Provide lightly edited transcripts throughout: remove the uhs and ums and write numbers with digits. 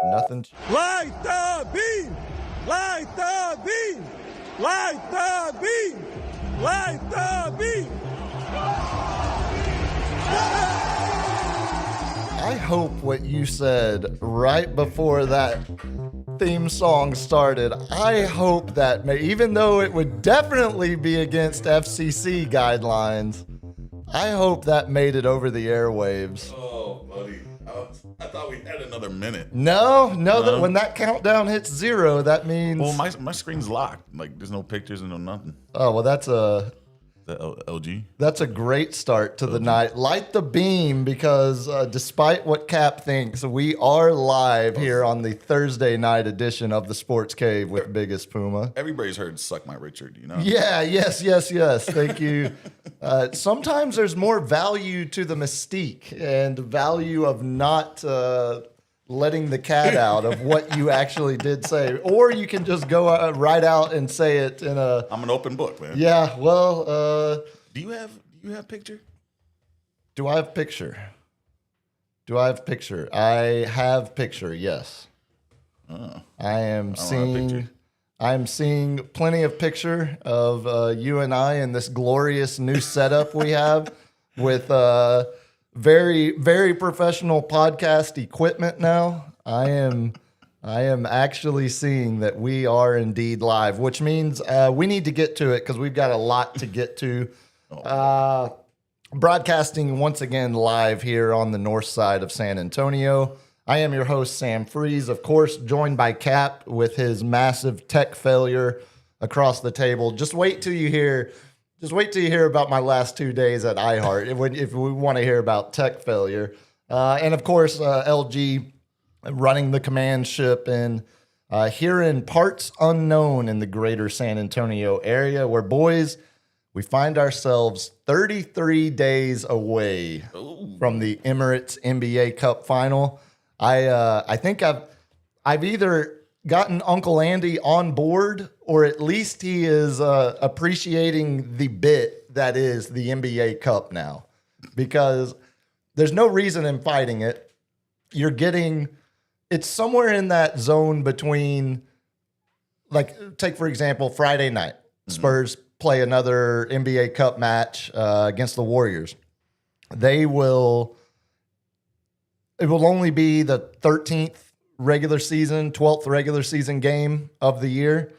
Nothing. Light the beam! Light the beam! Light the beam! Light the beam! I hope what you said right before that theme song started, I hope that, even though it would definitely be against FCC guidelines, I hope that made it over the airwaves. Oh, buddy. I thought we had another minute. No, that when that countdown hits 0, that means... Well, my screen's locked. Like, there's no pictures and no nothing. Oh, well, that's a... The LG? That's a great start to the night. Light the beam, because despite what Cap thinks, we are live here on the Thursday night edition of the Sports Cave with Biggest Puma. Everybody's heard "Suck My Richard," you know? Yeah, yes. Thank you. Sometimes there's more value to the mystique and value of not letting the cat out of what you actually did say. Or you can just go right out and say it in a... I'm an open book, man. Yeah, well... Do you have picture? Do I have picture? I have picture, yes. Oh. I am seeing plenty of picture of you and I in this glorious new setup we have with very, very professional podcast equipment now. I am actually seeing that we are indeed live, which means we need to get to it because we've got a lot to get to. Broadcasting once again live here on the north side of San Antonio. I am your host, Sam Freeze, of course, joined by Cap with his massive tech failure across the table. Just wait till you hear about my last 2 days at iHeart if we want to hear about tech failure. And of course, LG running the command ship and here in parts unknown in the greater San Antonio area, where, boys, we find ourselves 33 days away from the Emirates NBA Cup final. I think I've either gotten Uncle Andy on board, or at least he is appreciating the bit that is the NBA Cup now, because there's no reason in fighting it. It's somewhere in that zone between, like, take for example, Friday night, Spurs play another NBA Cup match against the Warriors. It will only be the 13th regular season, 12th regular season game of the year.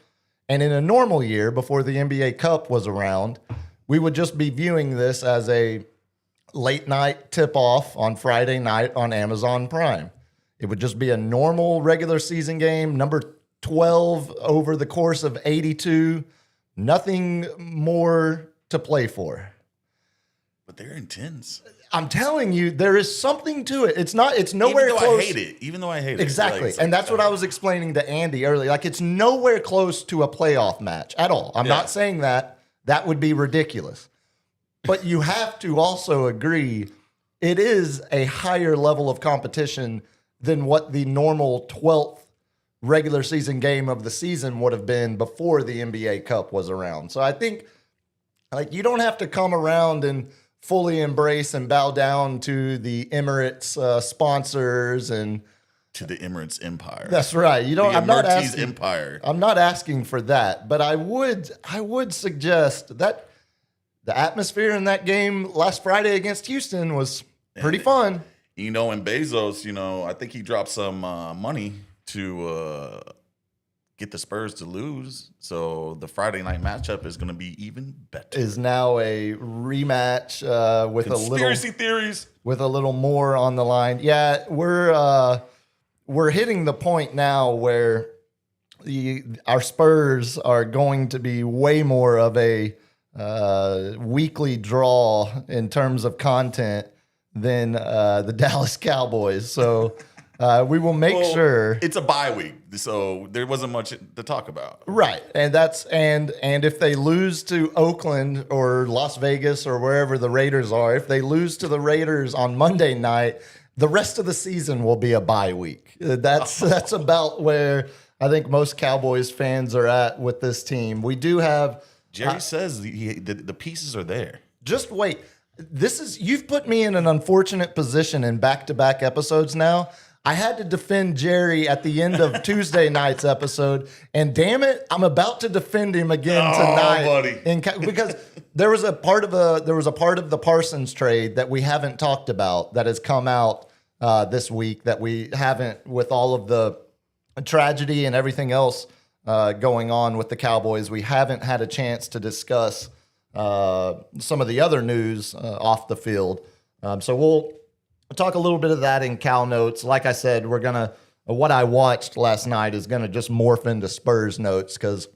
And in a normal year, before the NBA Cup was around, we would just be viewing this as a late night tip-off on Friday night on Amazon Prime. It would just be a normal regular season game, number 12 over the course of 82. Nothing more to play for. But they're intense. I'm telling you, there is something to it. It's nowhere Even though close. I hate it. Even though I hate it. Exactly. And that's what I was explaining to Andy earlier. Like, it's nowhere close to a playoff match at all. I'm not saying that. That would be ridiculous. But you have to also agree it is a higher level of competition than what the normal 12th regular season game of the season would have been before the NBA Cup was around. So I think, like, you don't have to come around and fully embrace and bow down to the Emirates sponsors and to the Emirates Empire. That's right. You don't. The I'm not Emirates asking. Empire. I'm not asking for that, but I would suggest that the atmosphere in that game last Friday against Houston was pretty fun. You know, and Bezos, I think he dropped some money to get the Spurs to lose. So the Friday night matchup is going to be even better. Is now a rematch with Conspiracy theories. With a little more on the line. Yeah, we're hitting the point now where our Spurs are going to be way more of a weekly draw in terms of content than the Dallas Cowboys. So we will make sure it's a bye week, so there wasn't much to talk about. Right. And and if they lose to Oakland or Las Vegas or wherever the Raiders are, if they lose to the Raiders on Monday night, the rest of the season will be a bye week. That's about where I think most Cowboys fans are at with this team. We do have Jerry says the pieces are there. Just wait. You've put me in an unfortunate position in back-to-back episodes now. I had to defend Jerry at the end of Tuesday night's episode, and damn it, I'm about to defend him again tonight. Buddy. Because there was a part of the Parsons trade that we haven't talked about that has come out this week that we haven't, with all of the tragedy and everything else going on with the Cowboys. We haven't had a chance to discuss some of the other news off the field. So we'll talk a little bit of that in Cal Notes. Like I said, what I watched last night is going to just morph into Spurs Notes because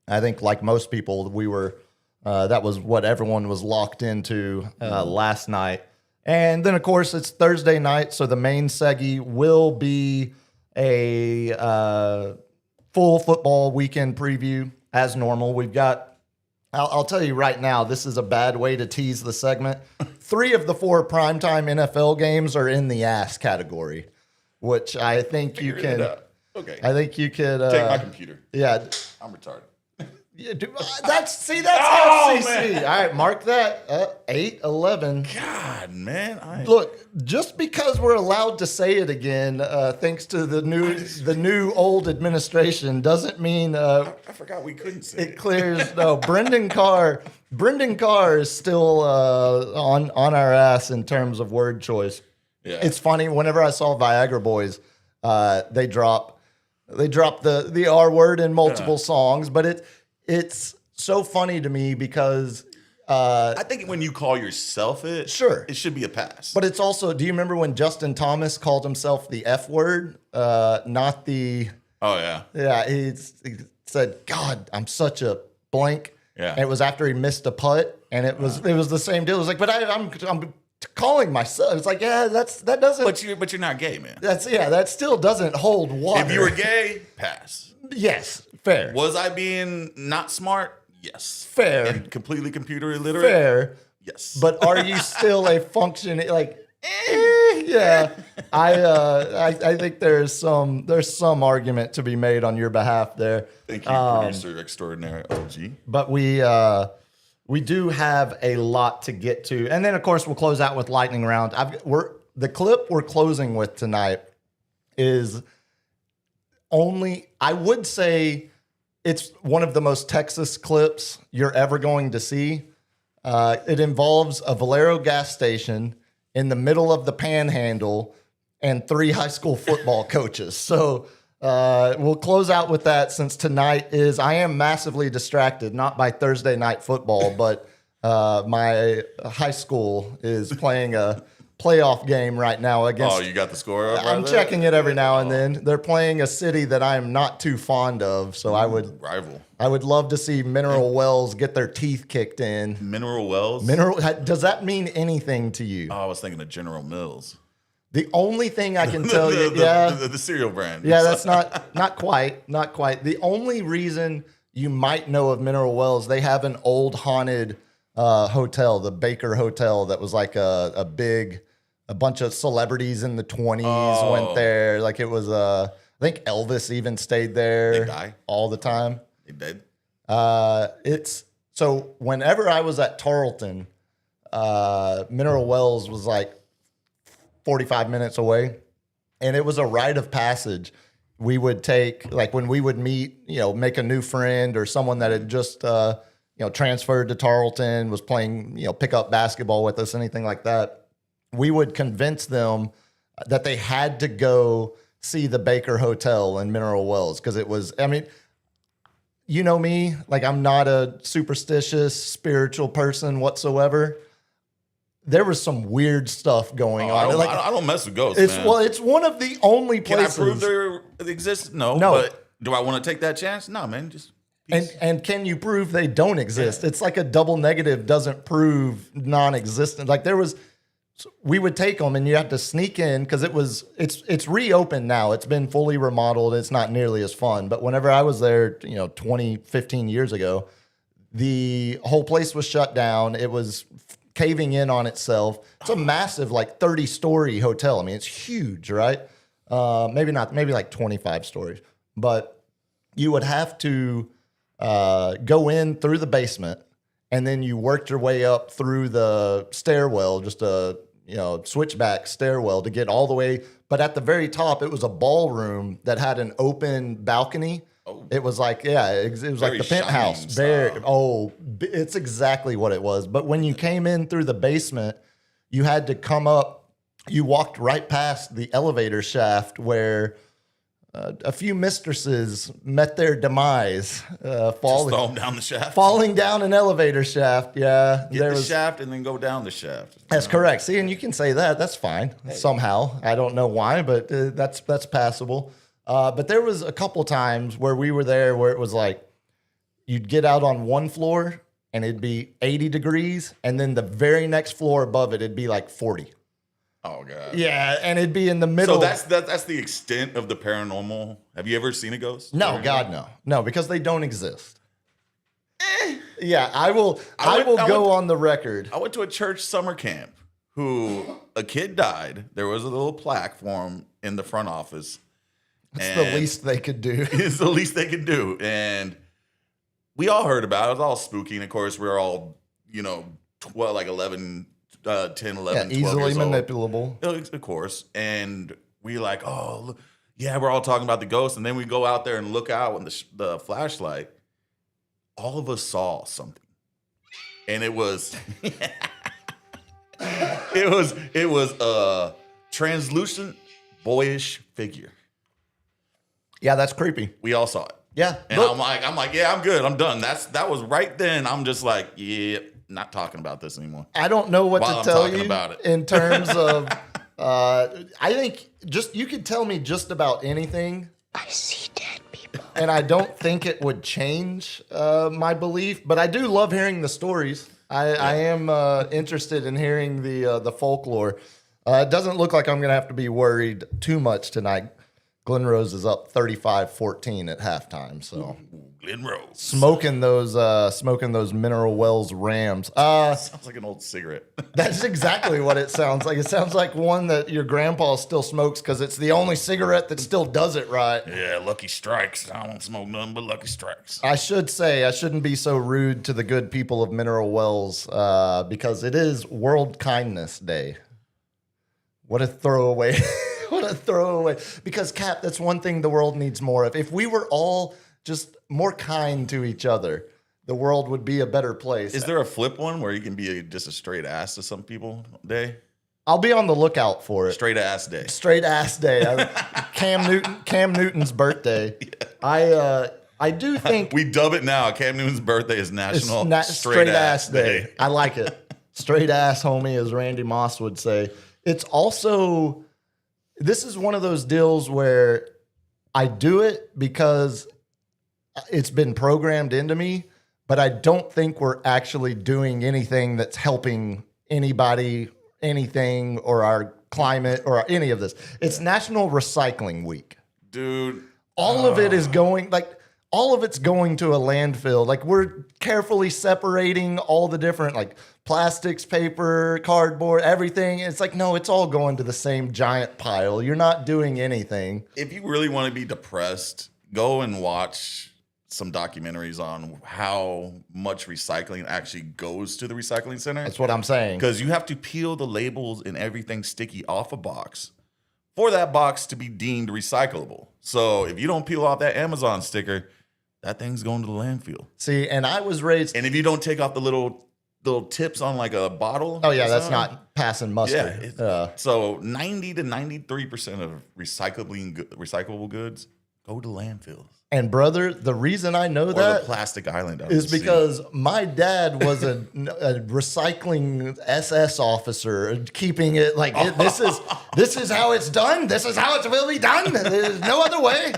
I think, like most people, that was what everyone was locked into last night. And then, of course, it's Thursday night, so the main seggy will be a full football weekend preview as normal. We've got, I'll tell you right now, this is a bad way to tease the segment. 3 of the 4 primetime NFL games are in the ass category, which I think you can. Okay. I think you could take my computer. Yeah, I'm retarded. Yeah, that's FCC. All right, mark that. 8-11. God, man. Look, just because we're allowed to say it again, thanks to the new old administration, doesn't mean I forgot we couldn't say it. Clears. No, Brendan Carr is still on our ass in terms of word choice. Yeah. It's funny. Whenever I saw Viagra Boys, they drop the R word in multiple songs, but it's so funny to me because I think when you call yourself it, sure, it should be a pass. But it's also, do you remember when Justin Thomas called himself the F word? Not the. Oh yeah. Yeah, he said, "God, I'm such a blank." Yeah. And it was after he missed a putt, and it was the same deal. It was like, but I'm calling myself. It's like, yeah, that doesn't. But you're not gay, man. That still doesn't hold water. If you were gay, pass. Yes, fair. Was I being not smart? Yes. Fair. And completely computer illiterate? Fair. Yes. But are you still a functioning, like, yeah. I think there's some argument to be made on your behalf there. Thank you, producer extraordinaire OG. But we do have a lot to get to. And then, of course, we'll close out with lightning round. The clip we're closing with tonight is only, I would say, it's one of the most Texas clips you're ever going to see. It involves a Valero gas station in the middle of the Panhandle and 3 high school football coaches. So we'll close out with that since tonight I am massively distracted, not by Thursday night football, but my high school is playing a playoff game right now against. Oh, you got the score up? I'm checking it every now and then. They're playing a city that I am not too fond of, so I would love to see Mineral Wells get their teeth kicked in. Mineral Wells? Does that mean anything to you? Oh, I was thinking of General Mills. The only thing I can tell you, the cereal brand. Yeah, that's not quite. The only reason you might know of Mineral Wells, they have an old haunted hotel, the Baker Hotel, that was like a bunch of celebrities in the 20s went there. Like it was, I think Elvis even stayed there. They die all the time. They did. So whenever I was at Tarleton, Mineral Wells was like 45 minutes away, and it was a rite of passage. We would take, like when we would meet, make a new friend or someone that had just, transferred to Tarleton, was playing, pickup basketball with us, anything like that. We would convince them that they had to go see the Baker Hotel in Mineral Wells because it was, you know me, like I'm not a superstitious, spiritual person whatsoever. There was some weird stuff going on. I don't mess with ghosts, man. Well, it's one of the only places. Can I prove they exist? No. But do I want to take that chance? No, man. Just peace. And can you prove they don't exist? Yeah. It's like a double negative doesn't prove non-existent. Like we would take them and you have to sneak in because it's reopened now. It's been fully remodeled. It's not nearly as fun. But whenever I was there, 15 years ago, the whole place was shut down. It was caving in on itself. It's a massive, like 30-story hotel. I mean, it's huge, right? Maybe like 25 stories. But you would have to go in through the basement, and then you worked your way up through the stairwell, just a switchback stairwell to get all the way. But at the very top, it was a ballroom that had an open balcony. Oh. It was like, it was like the penthouse. It's exactly what it was. But when you came in through the basement, you had to come up. You walked right past the elevator shaft where a few mistresses met their demise. Falling down the shaft? Falling down an elevator shaft, yeah. Get the shaft and then go down the shaft. That's correct. See, and you can say that. That's fine. Hey. Somehow. I don't know why, but that's passable. But there was a couple times where we were there where it was like you'd get out on one floor and it'd be 80 degrees, and then the very next floor above it'd be like 40. Oh God! Yeah, and it'd be in the middle. So that's the extent of the paranormal. Have you ever seen a ghost? No, God, no, because they don't exist. Yeah, I will go on the record. I went to a church summer camp. A kid died. There was a little plaque for him in the front office. It's the least they could do. It's the least they could do, and we all heard about it. It was all spooky, and of course, we were all 11. 10, 11, 12 easily years old. manipulable. Of course. And we like, oh, look, yeah, we're all talking about the ghost. And then we go out there and look out with the flashlight. All of us saw something. And it was, it was a translucent, boyish figure. Yeah, that's creepy. We all saw it. Yeah. And I'm like, yeah, I'm good. I'm done. That was right then. I'm just like, yeah. Not talking about this anymore. I don't know what to tell you about it. In terms of, I think you could tell me just about anything. I see dead people. And I don't think it would change my belief, but I do love hearing the stories. I am interested in hearing the folklore. It doesn't look like I'm going to have to be worried too much tonight. Glen Rose is up 35-14 at halftime, so Glen Rose smoking those Mineral Wells Rams. Sounds like an old cigarette. That's exactly what it sounds like. It sounds like one that your grandpa still smokes because it's the only cigarette that still does it right. Yeah, Lucky Strikes. I don't smoke nothing but Lucky Strikes. I should say I shouldn't be so rude to the good people of Mineral Wells because it is World Kindness Day. What a throwaway. What a throwaway. Because, Cap, that's one thing the world needs more of. If we were all just more kind to each other, the world would be a better place. Is there a flip one where you can be just a straight ass to some people day? I'll be on the lookout for it. Straight ass day. Straight ass day. Cam Newton's birthday. Yeah. I do think... We dub it now. Cam Newton's birthday is National Straight Ass Day. I like it. Straight ass, homie, as Randy Moss would say. it's also, this is one of those deals where I do it because it's been programmed into me, but I don't think we're actually doing anything that's helping anybody, anything, or our climate, or any of this. It's National Recycling Week. Dude. All of it is going, like, all of it's going to a landfill. Like, we're carefully separating all the different, like, plastics, paper, cardboard, everything. It's like, no, it's all going to the same giant pile. You're not doing anything. If you really want to be depressed, go and watch some documentaries on how much recycling actually goes to the recycling center. That's what I'm saying. Because you have to peel the labels and everything sticky off a box for that box to be deemed recyclable. So if you don't peel off that Amazon sticker, that thing's going to the landfill. See, and I was raised. And if you don't take off the little tips on like a bottle. Oh, yeah, that's not passing muster. Yeah. So 90 to 93% of recyclable goods go to landfills. And brother, the reason I know Or that the plastic island is because my dad was a recycling SS officer, keeping it like this is how it's done. This is how it will be done. There's no other way.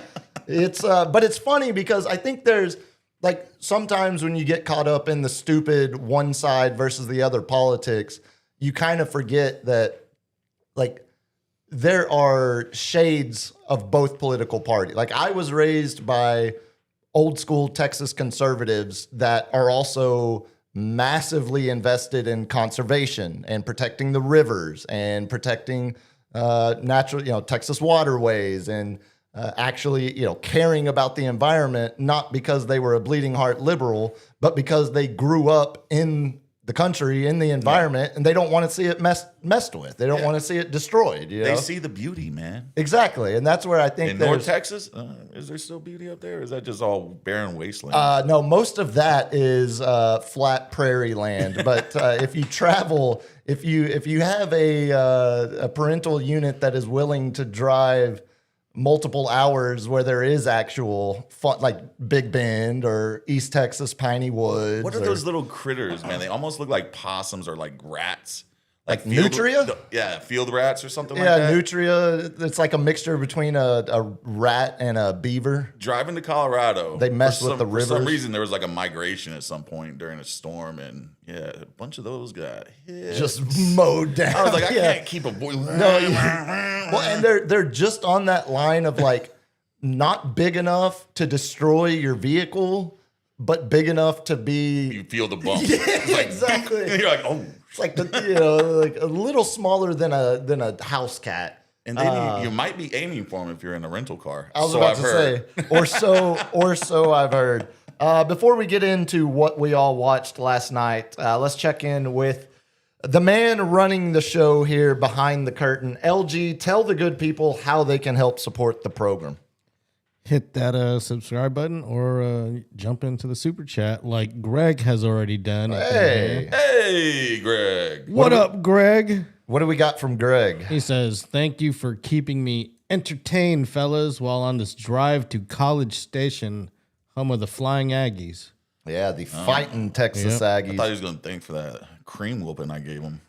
It's but it's funny because I think there's like sometimes when you get caught up in the stupid one side versus the other politics, you kind of forget that like there are shades of both political parties. Like I was raised by old school Texas conservatives that are also massively invested in conservation and protecting the rivers and protecting natural, Texas waterways and actually, caring about the environment, not because they were a bleeding heart liberal, but because they grew up in the country, in the environment, and they don't want to see it messed with. They don't want to see it destroyed. They see the beauty, man. Exactly, and that's where I think in North Texas, is there still beauty up there? Or is that just all barren wasteland? No, most of that is flat prairie land. But if you travel, if you have a parental unit that is willing to drive multiple hours where there is actual fun, like Big Bend or East Texas Piney Woods. What are those little critters, man? They almost look like possums or like rats. Like nutria? Field rats or something like that. Yeah, nutria. It's like a mixture between a rat and a beaver. Driving to Colorado, they mess with the rivers. For some reason, there was like a migration at some point during a storm, and a bunch of those got hit. Just mowed down. I was like, I can't keep a boy. No, well, and they're just on that line of like not big enough to destroy your vehicle, but big enough to be. You feel the bump. Yeah, like, exactly. You're like, oh. It's like like a little smaller than a house cat. And then you might be aiming for them if you're in a rental car. I was about to say, or so I've heard. Before we get into what we all watched last night, let's check in with the man running the show here behind the curtain. LG, tell the good people how they can help support the program. Hit that subscribe button or jump into the super chat like Greg has already done. Hey, Greg. What up, Greg? What do we got from Greg? He says, thank you for keeping me entertained, fellas, while on this drive to College Station, home of the Flying Aggies. Yeah, the fighting Texas Aggies. I thought he was going to thank for that cream whooping I gave him.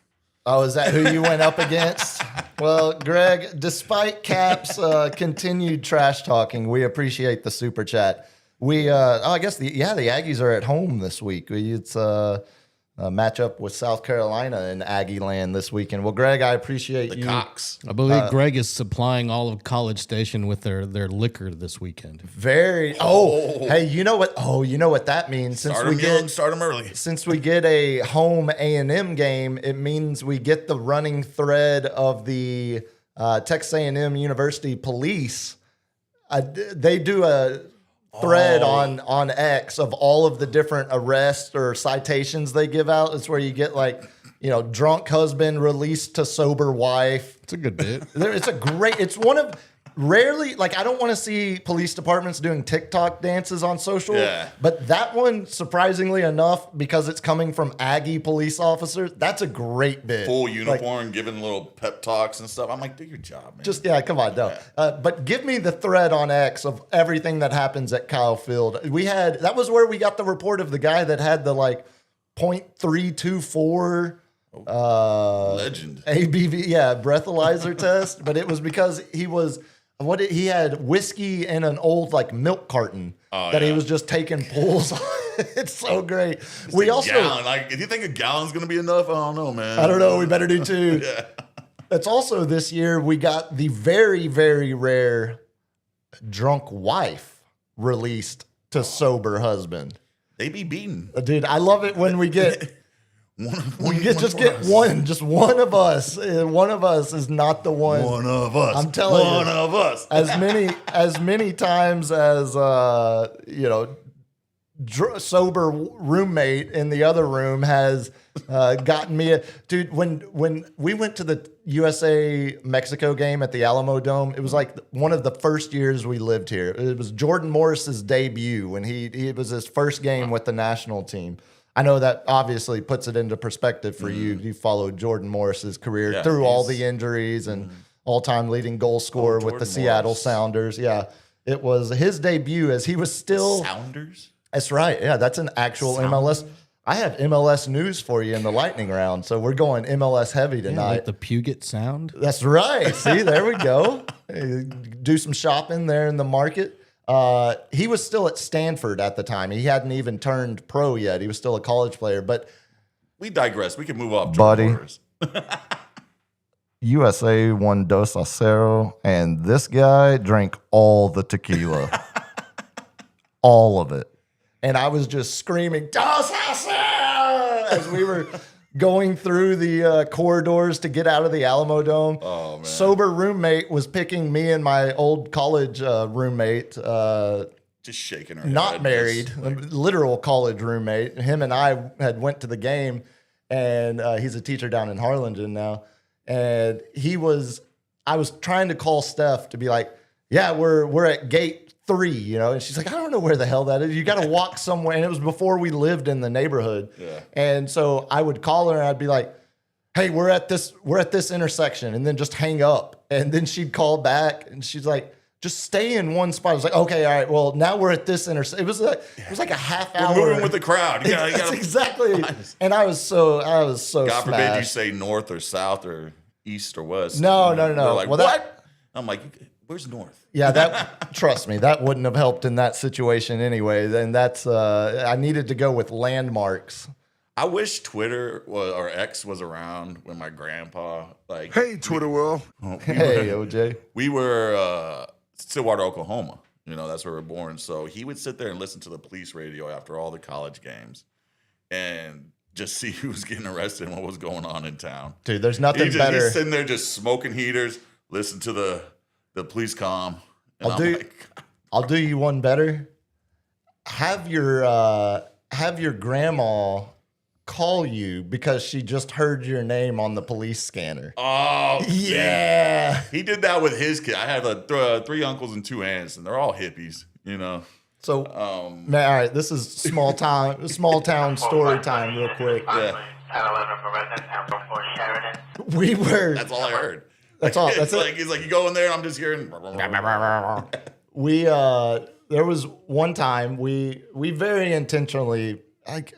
Oh, is that who you went up against? Well, Greg, despite Cap's continued trash talking, we appreciate the super chat. I guess the Aggies are at home this week. It's a matchup with South Carolina in Aggie land this weekend. Well, Greg, I appreciate you. Cox. I believe Greg is supplying all of College Station with their liquor this weekend. Hey, you know what? Oh, you know what that means? Start them early. Since we get a home A&M game, it means we get the running thread of the Texas A&M University police. They do a thread on X of all of the different arrests or citations they give out. It's where you get like, drunk husband released to sober wife. It's a good bit. It's one of rarely, like, I don't want to see police departments doing TikTok dances on social, but that one, surprisingly enough, because it's coming from Aggie police officers, that's a great bit. Full uniform, giving little pep talks and stuff. I'm like, do your job, man. Come on, no. But give me the thread on X of everything that happens at Kyle Field. That was where we got the report of the guy that had the, like, .324 Legend. ABV, yeah, breathalyzer test, but it was because he had whiskey in an old like milk carton that he was just taking pulls on. It's so great. We also gallon. Like, if you think a gallon's gonna be enough, I don't know, man. I don't know. We better do two. Yeah. It's also this year we got the very, very rare drunk wife released to sober husband. They be beaten. Dude, I love it when we get just one of us. One of us is not the one. One of us. I'm telling you. One of us. As many times as sober roommate in the other room has gotten me dude. When we went to the USA Mexico game at the Alamo Dome, it was like one of the first years we lived here. It was Jordan Morris's debut when it was his first game with the national team. I know that obviously puts it into perspective for you. You followed Jordan Morris's career through all the injuries and all-time leading goal scorer with the Seattle Sounders. Yeah, it was his debut as he was still Sounders. That's right. Yeah, that's an actual MLS. I have MLS news for you in the lightning round, so we're going MLS heavy tonight. Like the Puget Sound. That's right. See, there we go. Do some shopping there in the market. He was still at Stanford at the time. He hadn't even turned pro yet. He was still a college player. But we digress. We can move off. Buddy. USA won 2-0, and this guy drank all the tequila. All of it. And I was just screaming, 2-0, as we were going through the corridors to get out of the Alamo Dome. Oh, man. Sober roommate was picking me and my old college roommate. Just shaking her not head. married, literal college roommate. Him and I had went to the game, and he's a teacher down in Harlingen now. And I was trying to call Steph to be like, yeah, we're at gate 3, and she's like, I don't know where the hell that is. You got to walk somewhere. And it was before we lived in the neighborhood. Yeah. And so I would call her and I'd be like, hey, we're at this intersection, and then just hang up. And then she'd call back and she's like, just stay in one spot. I was like, okay, all right, well, now we're at this intersection. It was like a half hour. We're moving with the crowd. You gotta, exactly. And I was so God forbid you smashed. say north or south or east or west. No. They're like, Well, what? I'm like, where's north? Yeah, trust me, that wouldn't have helped in that situation anyway. And that's I needed to go with landmarks. I wish Twitter or X was around when my grandpa Hey, Twitter world. Hey, OJ. We were Stillwater, Oklahoma. That's where we were born. So he would sit there and listen to the police radio after all the college games and just see who was getting arrested and what was going on in town. Dude, there's nothing better. He's sitting there just smoking heaters, listen to the police comm. And I'll do you one better. Have your grandma call you because she just heard your name on the police scanner. Oh, yeah. Man. He did that with his kid. I had 3 uncles and 2 aunts, and they're all hippies, So, man, all right, this is small town story time real quick. Yeah. We were. That's all I heard. That's all. That's it. He's like, you go in there, and I'm just hearing. There was one time we very intentionally,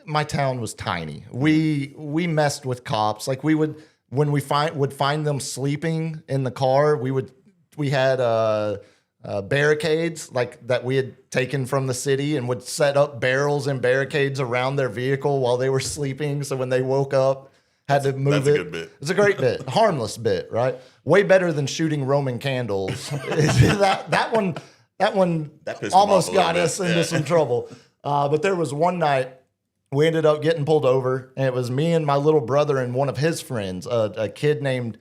my town was tiny. We messed with cops. Like when we would find them sleeping in the car, we had barricades like that we had taken from the city and would set up barrels and barricades around their vehicle while they were sleeping. So when they woke up, had to move it. That's a good bit. It's a great bit, harmless bit, right? Way better than shooting Roman candles. that one pissed almost him off a got little us bit. into some trouble. But there was one night we ended up getting pulled over, and it was me and my little brother and one of his friends, a kid named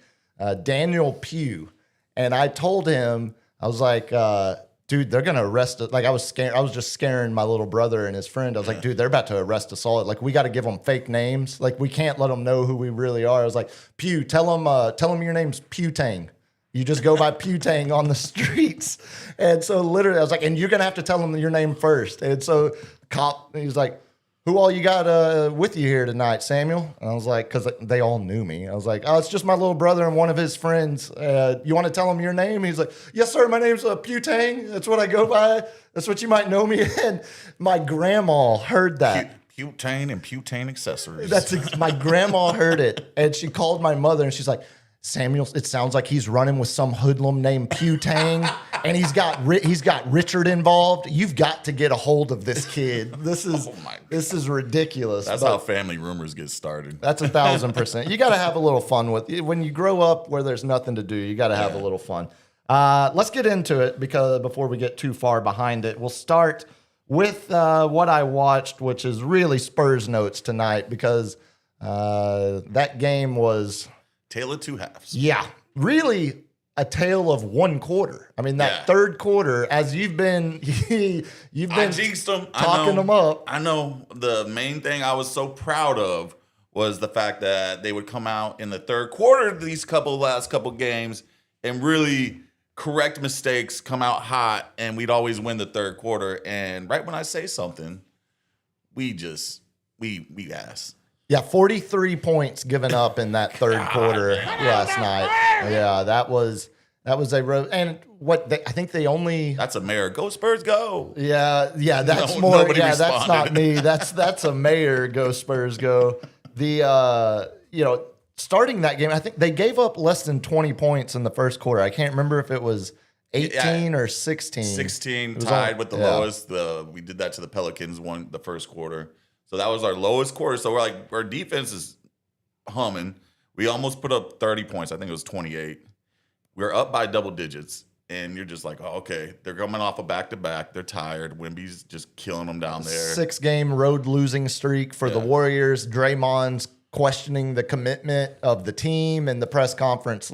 Daniel Pugh. And I told him, I was like, dude, they're going to arrest us. Like, I was scared. I was just scaring my little brother and his friend. I was like, dude, they're about to arrest us all. Like, we got to give them fake names. Like, we can't let them know who we really are. I was like, Pew, tell them your name's Pewtang. You just go by Pewtang on the streets. And so literally I was like, and you're going to have to tell them your name first. And so cop, he was like, who all you got with you here tonight, Samuel? And I was like, because they all knew me. I was like, oh, it's just my little brother and one of his friends. You want to tell him your name? He's like, yes, sir. My name's Pewtang. That's what I go by. That's what you might know me. And my grandma heard that. Butane and butane accessories. My grandma heard it, and she called my mother, and she's like, Samuel, it sounds like he's running with some hoodlum named Putang, and he's got Richard involved. You've got to get a hold of this kid. This is ridiculous. That's how family rumors get started. That's 1,000%. You got to have a little fun with it. When you grow up where there's nothing to do, you got to have a little fun. Let's get into it because before we get too far behind it, we'll start with what I watched, which is really Spurs notes tonight because that game was Tale of two halves. Yeah, really a tale of one quarter. I mean, that third quarter, as you've been I jinxed them. talking them up. I know the main thing I was so proud of was the fact that they would come out in the third quarter of these last couple games and really correct mistakes, come out hot, and we'd always win the third quarter. And right when I say something, we ass. Yeah, 43 points given up in that third quarter last night. Yeah, that was a and I think they only. That's a mayor. Go Spurs, go. Yeah, that's more. Nobody Yeah, responded. that's not me. That's a mayor. Go Spurs, go. Starting that game, I think they gave up less than 20 points in the first quarter. I can't remember if it was 18 or 16. 16 tied with the lowest. We did that to the Pelicans the first quarter. So that was our lowest quarter. So we're like, our defense is humming. We almost put up 30 points. I think it was 28. We're up by double digits. And you're just like, oh, okay. They're coming off a back-to-back. They're tired. Wemby's just killing them down there. 6-game road losing streak for the Warriors. Draymond's questioning the commitment of the team in the press conference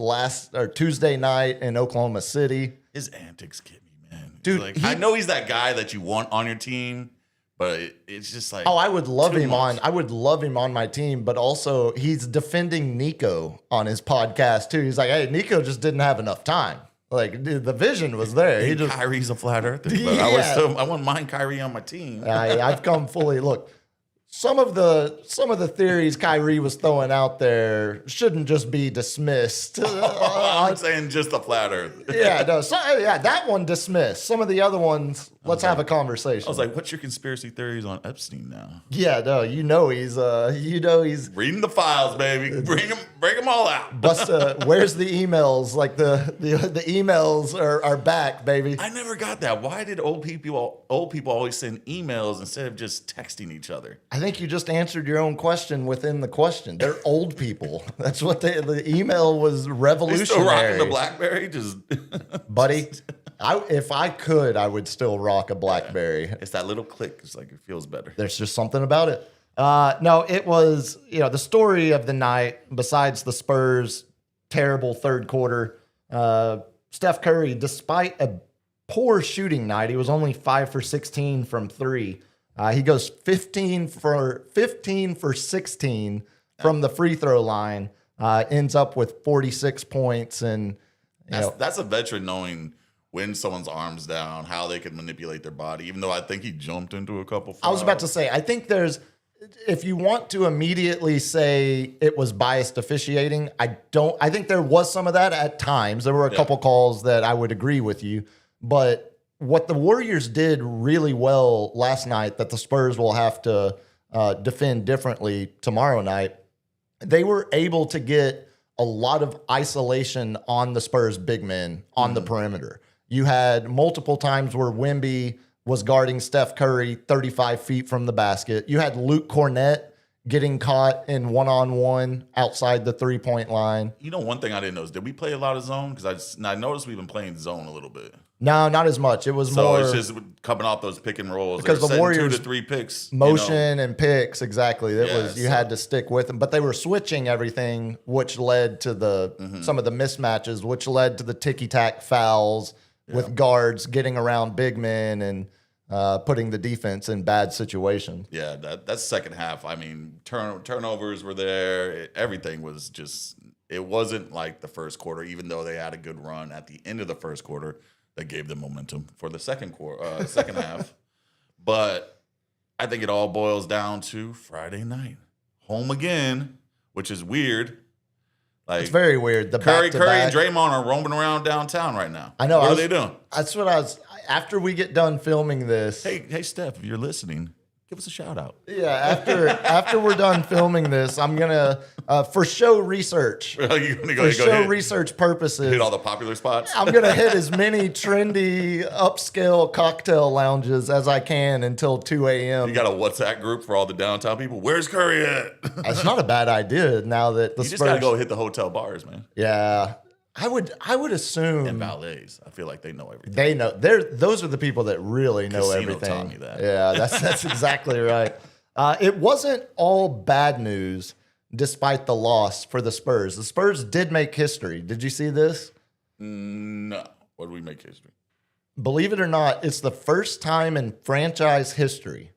Tuesday night in Oklahoma City. His antics get me, man. Dude, I know he's that guy that you want on your team. But it's just like I would love him on my team, but also he's defending Nico on his podcast too. He's like, hey, Nico just didn't have enough time. Like, dude, the vision was there. Kyrie's a flat earther, but I wouldn't mind Kyrie on my team. I've come fully look. Some of the theories Kyrie was throwing out there shouldn't just be dismissed. I'm saying just a flat earth. That one dismissed. Some of the other ones, let's have a conversation. I was like, "What's your conspiracy theories on Epstein now?" Yeah, no, he's reading the files, baby. Bring them all out. Where's the emails? Like the emails are back, baby. I never got that. Why did old people always send emails instead of just texting each other? I think you just answered your own question within the question. They're old people. That's what the email was revolutionary. They still rocking the BlackBerry, just buddy. If I could, I would still rock a BlackBerry. It's that little click. It's like it feels better. There's just something about it. No, it was the story of the night. Besides the Spurs' terrible third quarter, Steph Curry, despite a poor shooting night, he was only 5 for 16 from three. He goes 15 for 16 from the free throw line. Ends up with 46 points, and that's a veteran knowing when someone's arms down, how they can manipulate their body. Even though I think he jumped into a couple fouls. I was about to say, I think if you want to immediately say it was biased officiating, I think there was some of that at times. There were a couple calls that I would agree with you, but what the Warriors did really well last night that the Spurs will have to defend differently tomorrow night, they were able to get a lot of isolation on the Spurs big men on the perimeter. You had multiple times where Wemby was guarding Steph Curry 35 feet from the basket. You had Luke Cornett getting caught in one-on-one outside the three-point line. One thing I didn't notice, did we play a lot of zone? Because I noticed we've been playing zone a little bit. No, not as much. It was more. So it's just coming off those pick and rolls. Because the Warriors 2 to 3 picks. Motion and picks, exactly. You had to stick with them. But they were switching everything, which led to some of the mismatches, which led to the ticky-tack fouls with guards getting around big men and putting the defense in bad situations. Yeah, that's second half. I mean, turnovers were there. Everything was just – it wasn't like the first quarter, even though they had a good run at the end of the first quarter that gave them momentum for the second half. But I think it all boils down to Friday night. Home again, which is weird. Like, it's very weird. The Curry back-to-back. and Draymond are roaming around downtown right now. I know. What are they doing? That's what I was – after we get done filming this. Hey, Steph, if you're listening, Give us a shout out. Yeah, after we're done filming this, I'm gonna for show research. You're gonna For show research purposes, hit all the popular spots. I'm gonna hit as many trendy upscale cocktail lounges as I can until 2 a.m. You got a WhatsApp group for all the downtown people. Where's Curry at? That's not a bad idea. Now that the You just Spurs, gotta go hit the hotel bars, man. yeah, I would assume And valets. I feel like they know everything. they know. Those are the people that really know Casino everything. taught me that. Yeah, that's exactly right. It wasn't all bad news, despite the loss for the Spurs. The Spurs did make history. Did you see this? No. What did we make history? Believe it or not, it's the first time in franchise history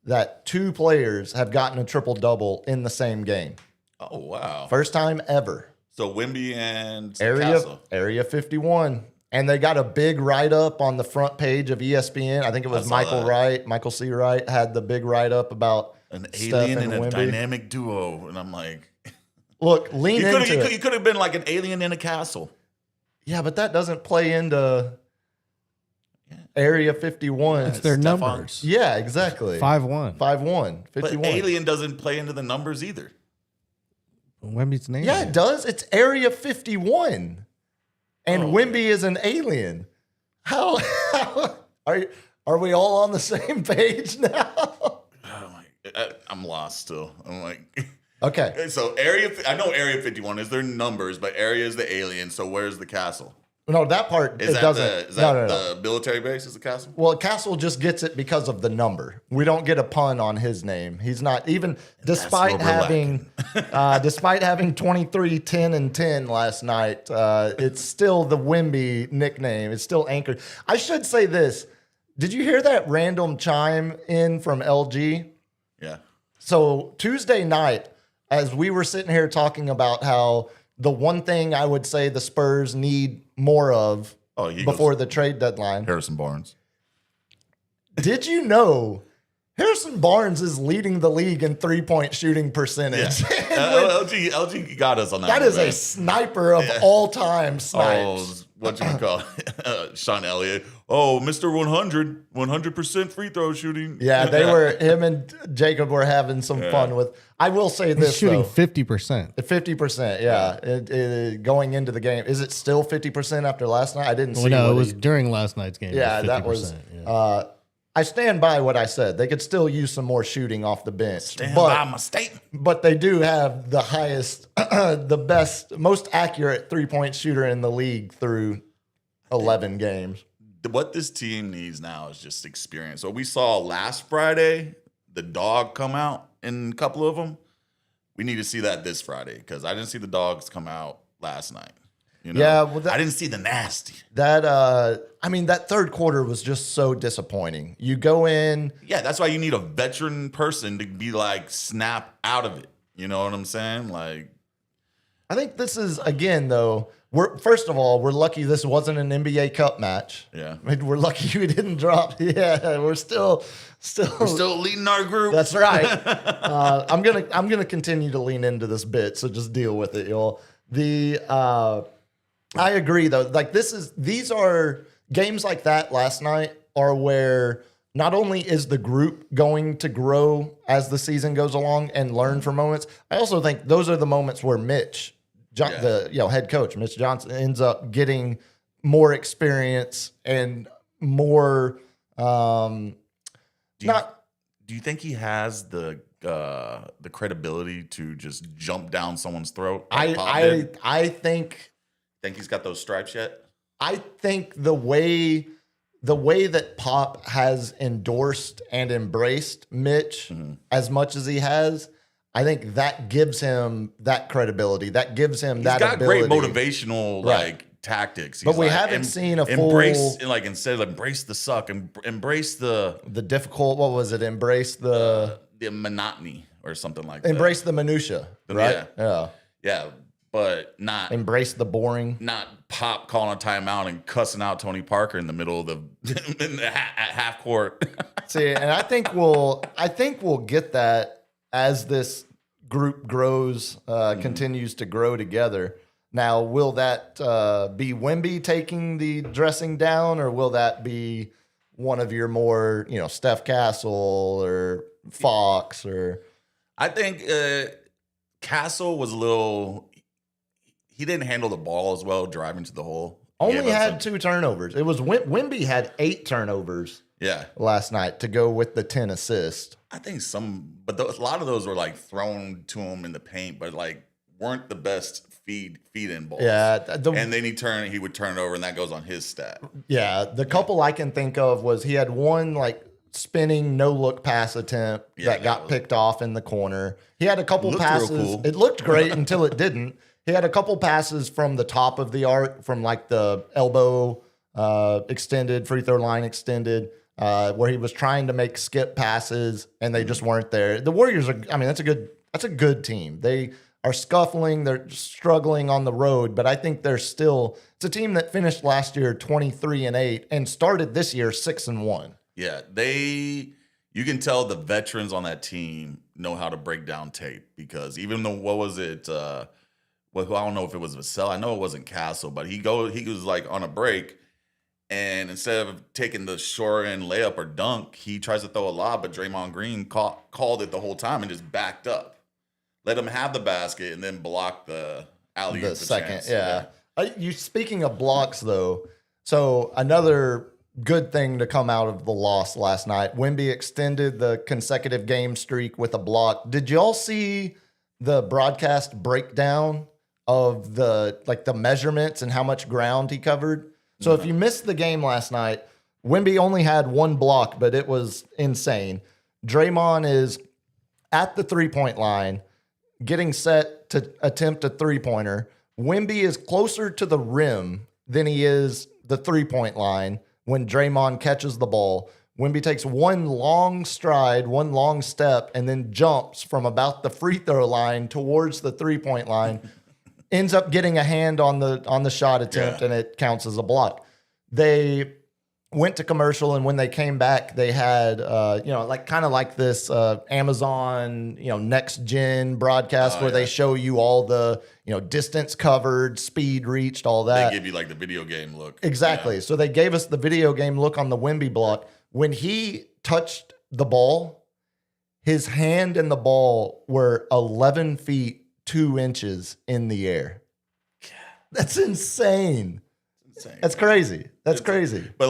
that two players have gotten a triple-double in the same game. Oh, wow. First time ever. So Wemby and Castle. Area 51. And they got a big write-up on the front page of ESPN. I think it was saw Michael that. Wright. Michael C. Wright had the big write-up about An Steph alien and a Wemby. dynamic duo. And I'm like, Look, lean into it. you could have been like an alien in a castle. Yeah, but that doesn't play into Area 51. It's their Stephon. numbers. Yeah, exactly. 5-1. 5-1, 51. But alien doesn't play into the numbers either. Wemby's name. Yeah, it does. It's Area 51. And Oh. Wemby is an alien. How are we all on the same page now? Oh my, I'm lost still. I'm like, Okay. so I know Area 51 is their numbers, but Area is the alien. So where's the castle? No, that part Is it that doesn't. No. the military base? Is the castle? Well, Castle just gets it because of the number. We don't get a pun on his name. He's not even despite where we're having 23, 10, and 10 last night. It's still the Wemby nickname. It's still anchored. I should say this. Did you hear that random chime in from LG? Yeah. So Tuesday night, as we were sitting here talking about how the one thing I would say the Spurs need more of before the trade deadline. Harrison Barnes. Did you know Harrison Barnes is leading the league in 3-point shooting percentage? LG got us on that. That one, is man. a sniper of all time snipes. Oh, what you call it? Sean Elliott. Oh, Mr. 100% free throw shooting. Yeah, him and Jacob were having some fun with. I will say He's this shooting though. 50%. 50%, yeah. Going into the game. Is it still 50% after last night? I didn't see Well, no, what it was he- during last night's game. Yeah, It that was. 50%, yeah. I stand by what I said. They could still use some more shooting off the bench. Stand but, by my statement. but they do have the highest, the best, most accurate 3-point shooter in the league through 11 games. What this team needs now is just experience. So we saw last Friday the dog come out in a couple of them. We need to see that this Friday because I didn't see the dogs come out last night. You know? Yeah, well, I didn't see the nasty. That third quarter was just so disappointing. You go in. Yeah, that's why you need a veteran person to be like snap out of it. You know what I'm saying? Like, I think this is again though. First of all, we're lucky this wasn't an NBA Cup match. Yeah. I mean, we're lucky we didn't drop. Yeah, we're still leading our group. That's right. I'm gonna continue to lean into this bit, so just deal with it, y'all. I agree though. Like these are games like that last night are where not only is the group going to grow as the season goes along and learn from moments, I also think those are the moments where the head coach Mitch Johnson ends up getting more experience and more. Do you think he has the credibility to just jump down someone's throat? like Pop did? I think He's got those stripes yet? I think the way that Pop has endorsed and embraced Mitch as much as he has, I think that gives him that credibility. That gives him that He's got ability. great motivational Right. tactics. But He's we like, haven't seen a embrace full- like instead of embrace the suck, embrace the difficult. What was it? Embrace the monotony or something like that. embrace the minutia, right? Yeah. Yeah, but not Embrace the boring. not Pop calling a timeout and cussing out Tony Parker in the middle of at half court. See, and I think we'll get that as this group grows, continues to grow together. Now, will that be Wemby taking the dressing down, or will that be one of your more, Steph Castle or Fox or. I think Castle was a little. He didn't handle the ball as well driving to the hole. Only had 2 turnovers. It was Wemby had 8 turnovers. Yeah, last night to go with the 10 assists. I think but a lot of those were like thrown to him in the paint, but like weren't the best feed in balls. Yeah, and then he would turn it over, and that goes on his stat. Yeah, the couple I can think of was he had one like spinning no look pass attempt that got picked off in the corner. He had a couple passes. Real cool. It looked great until it didn't. He had a couple passes from the top of the arc, from like the elbow extended, free throw line extended. Where he was trying to make skip passes and they just weren't there. The Warriors are, that's a good team. They are scuffling, they're struggling on the road, but I think it's a team that finished last year 23-8 and started this year 6-1. Yeah, you can tell the veterans on that team know how to break down tape, because even though, what was it? I don't know if it was Vassell. I know it wasn't Castle, but he was like on a break. And instead of taking the short end layup or dunk, he tries to throw a lob, but Draymond Green called it the whole time and just backed up. Let him have the basket and then block the alley. The second, yeah. You speaking of blocks, though, so another good thing to come out of the loss last night, Wemby extended the consecutive game streak with a block. Did y'all see the broadcast breakdown of the measurements and how much ground he covered? So if you missed the game last night, Wemby only had 1 block, but it was insane. Draymond is at the 3-point line, getting set to attempt a 3-pointer. Wemby is closer to the rim than he is the 3-point line when Draymond catches the ball. Wemby takes 1 long stride, 1 long step, and then jumps from about the free throw line towards the 3-point line. Ends up getting a hand on the shot attempt, and it counts as a block. They went to commercial, and when they came back, they had kind of like this Amazon next gen broadcast where they show you all the distance covered, speed reached, all that. They give you like the video game look. Exactly. Yeah. So they gave us the video game look on the Wemby block. When he touched the ball, his hand and the ball were 11 feet 2 inches in the air. That's insane. That's crazy. That's crazy. But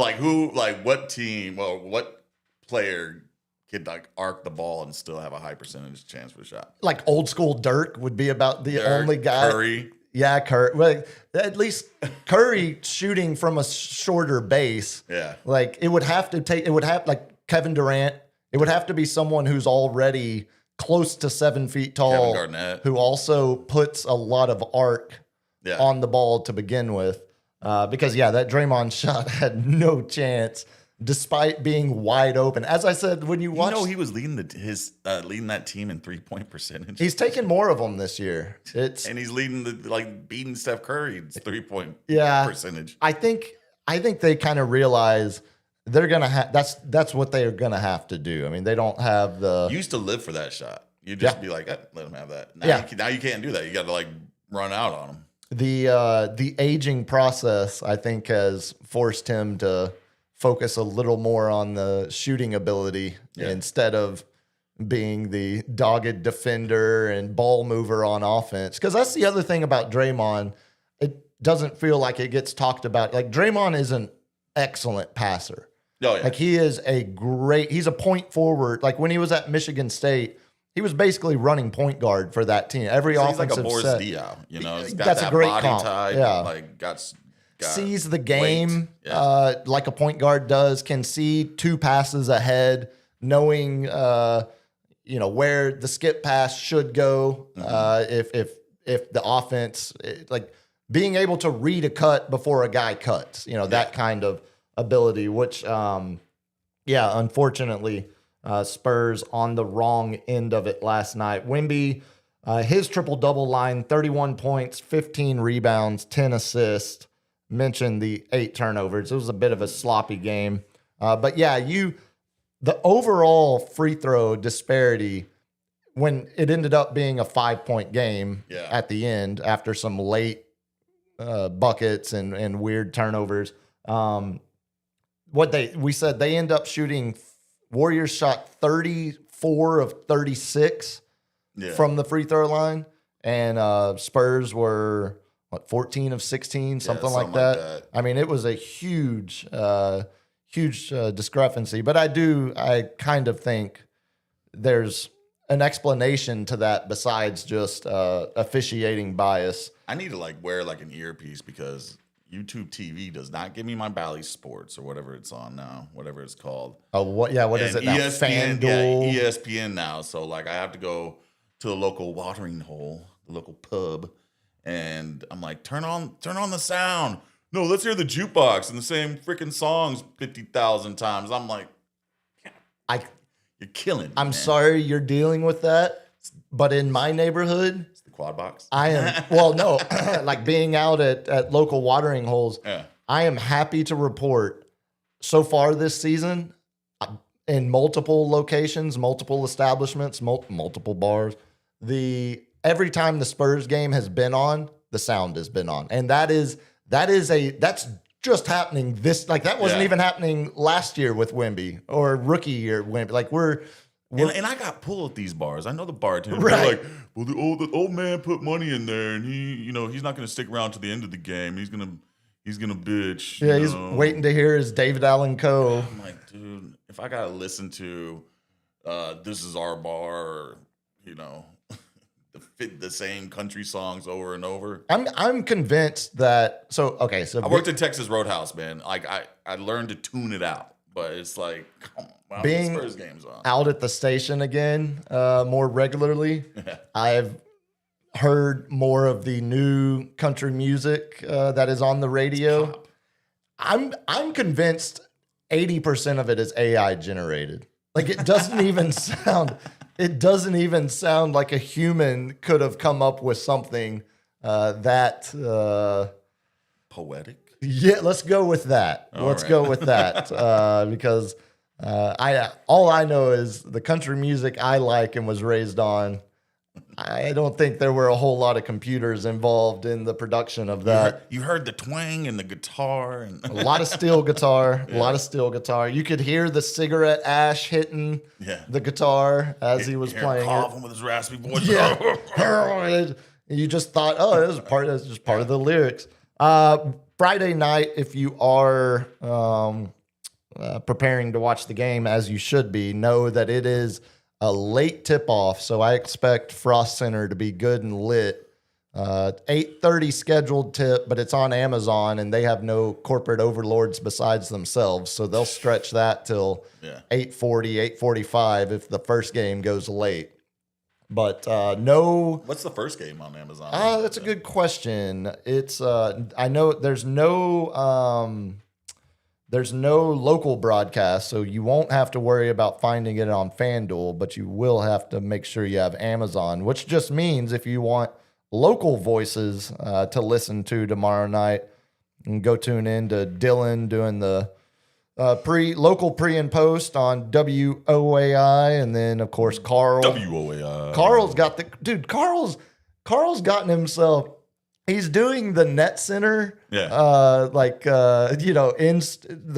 what team or what player could like arc the ball and still have a high percentage chance for a shot? Like old school Dirk would be about the only guy. Curry. Yeah, Curry. Well, at least Curry shooting from a shorter base. Yeah. Like it would have like Kevin Durant. It would have to be someone who's already close to 7 feet tall, Kevin Garnett, who also puts a lot of arc on the ball to begin with. Because that Draymond shot had no chance, despite being wide open. As I said, when you watch, he was leading leading that team in 3-point percentage. He's taken more of them this year. And he's leading beating Steph Curry's 3-point percentage. I think they kind of realize they're gonna have that's what they are gonna have to do. I mean, they don't have the. You used to live for that shot. You'd just be like, let him have that. Now you can't do that. You got to run out on him. The aging process, I think, has forced him to focus a little more on the shooting ability instead of being the dogged defender and ball mover on offense. Because that's the other thing about Draymond. It doesn't feel like it gets talked about. Like Draymond is an excellent passer. Oh, yeah. Like he's a point forward. Like when he was at Michigan State, he was basically running point guard for that team. Every offensive he's like a Boris set. Diaw, He's got That's that a great body comp. type. Yeah. Got sees the game weight. like a point guard does, can see 2 passes ahead, knowing where the skip pass should go. If the offense, being able to read a cut before a guy cuts, that kind of ability, which unfortunately Spurs on the end end of it last night. Wemby, his triple-double line, 31 points, 15 rebounds, 10 assists. Mentioned the 8 turnovers. It was a bit of a sloppy game. But the overall free throw disparity, when it ended up being a 5-point game at the end after some late buckets and weird turnovers, we said they end up shooting. Warriors shot 34 of 36 from the free throw line, and Spurs were 14 of 16, something like that. I mean, it was a huge discrepancy. But I kind of think there's an explanation to that besides just officiating bias. I need to wear an earpiece because YouTube TV does not give me my Bally Sports or whatever it's on now, whatever it's called. Oh, what? Yeah, what is it now? ESPN, FanDuel. yeah, ESPN now. So I have to go to the local watering hole, the local pub, and I'm like, turn on the sound. No, let's hear the jukebox and the same freaking songs 50,000 times. I'm like, you're killing me. I'm sorry you're dealing with that, but in my neighborhood, quad box. I am, well, no, being out at local watering holes, I am happy to report so far this season in multiple locations, multiple establishments, multiple bars, every time the Spurs game has been on, the sound has been on. And that's just happening that wasn't even happening last year with Wemby or rookie year Wemby. And I got pulled at these bars. I know the bartender. Right. They're like, well, the old man put money in there, and he's not going to stick around to the end of the game. He's gonna bitch. Yeah, he's waiting to hear his David Allen Coe. I'm like, dude, if I gotta listen to "This Is Our Bar," or the same country songs over and over. I'm convinced that. So I worked at Texas Roadhouse, man. I learned to tune it out, but it's come on. Wow, being Spurs games on. Out at the station again more regularly, I've heard more of the new country music that is on the radio. I'm convinced 80% of it is AI generated. It doesn't even sound. It doesn't even sound like a human could have come up with something that poetic. Yeah, let's go with that. Go with that because. All I know is the country music I like and was raised on. I don't think there were a whole lot of computers involved in the production of that. You heard the twang and the guitar and a lot of steel guitar. A lot of steel guitar. You could hear the cigarette ash hitting the guitar as he was playing coughing with his raspy voice. Yeah, you just thought, oh, that's just part of the lyrics. Friday night, if you are. Preparing to watch the game as you should be, know that it is a late tip-off, so I expect Frost Center to be good and lit. 8:30 scheduled tip, but it's on Amazon, and they have no corporate overlords besides themselves, so they'll stretch that till 8:40, 8:45 if the first game goes late. But no... What's the first game on Amazon? That's a good question. It's I know there's no local broadcast, so you won't have to worry about finding it on FanDuel, but you will have to make sure you have Amazon, which just means if you want local voices to listen to tomorrow night, and go tune in to Dylan doing the local pre and post on WOAI, and then of course Carl. WOAI. Carl's got Carl's gotten himself. He's doing the net center, in the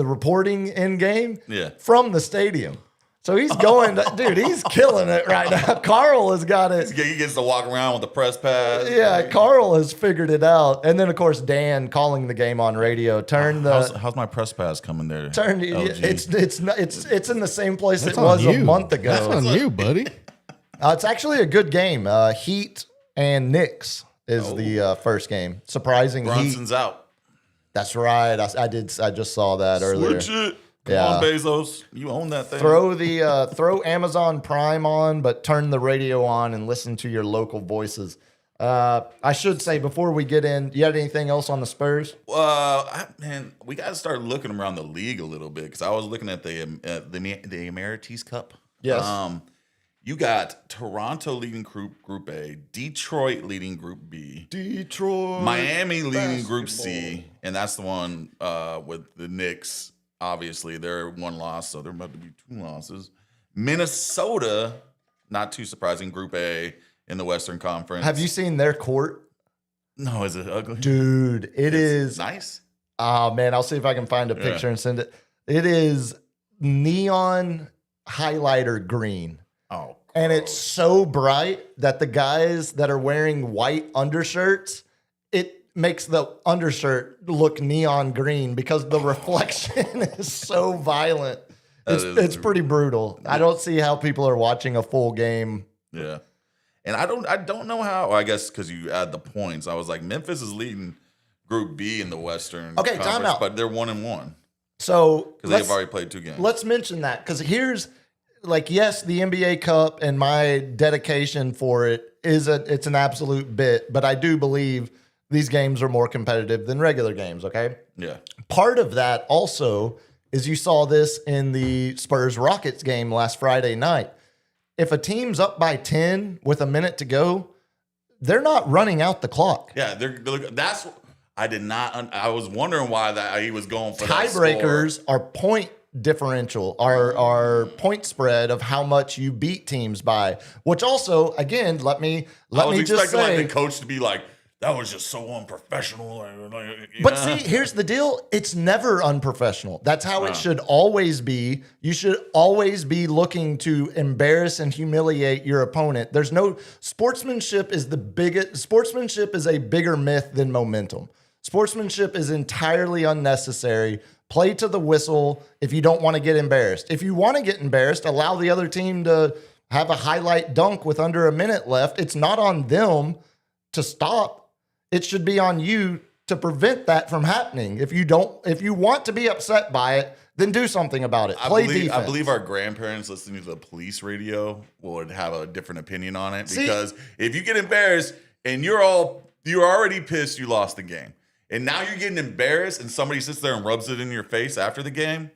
reporting in game from the stadium. So he's going, he's killing it right now. Carl has got it. He gets to walk around with the press pass. Yeah, Carl has figured it out. And then, of course, Dan calling the game on radio. How's my press pass coming there? It's in the same place it was a month ago. That's on you, buddy. It's actually a good game. Heat and Knicks is the first game. Surprising. Brunson's out. That's right. I just saw that earlier. Switch it. Come on, Bezos. You own that thing. Throw Amazon Prime on, but turn the radio on and listen to your local voices. I should say before we get in, you had anything else on the Spurs? We got to start looking around the league a little bit because I was looking at the Amerites Cup. Yes. You got Toronto leading Group A, Detroit leading Group B, Miami leading Group C, and that's the one with the Knicks. Obviously, they're one loss, so they're about to be two losses. Minnesota, not too surprising, Group A in the Western Conference. Have you seen their court? No, is it ugly? Dude, it's nice. Oh, man, I'll see if I can find a picture and send it. It is neon highlighter green. Oh, And it's so bright that the guys that are wearing white undershirts, it makes the undershirt look neon green because the reflection is so violent. It's pretty brutal. I don't see how people are watching a full game. Yeah. And I don't know how. I guess because you add the points. I was like, Memphis is leading Group B in the Western Conference, time out. but they're 1-1 So because they've already played 2 games. Let's mention that because here's yes, the NBA Cup and my dedication for it it's an absolute bit, but I do believe these games are more competitive than regular games. Okay. Yeah. Part of that also is you saw this in the Spurs Rockets game last Friday night. If a team's up by 10 with a minute to go, they're not running out the clock. Yeah, that's. I did not. I was wondering why that he was going for that tiebreakers are point differential, our point spread of how much you beat teams by. Which also, again, let me just say, like the coach to be like, that was just so unprofessional. But see, here's the deal. It's never unprofessional. That's how it should always be. You should always be looking to embarrass and humiliate your opponent. There's no sportsmanship is a bigger myth than momentum. Sportsmanship is entirely unnecessary. Play to the whistle if you don't want to get embarrassed. If you want to get embarrassed, allow the other team to have a highlight dunk with under a minute left. It's not on them to stop. It should be on you to prevent that from happening. If you want to be upset by it, then do something about it. Play defense. I believe our grandparents listening to the police radio would have a different opinion on it because if you get embarrassed and you're already pissed, you lost the game. And now you're getting embarrassed and somebody sits there and rubs it in your face after the game.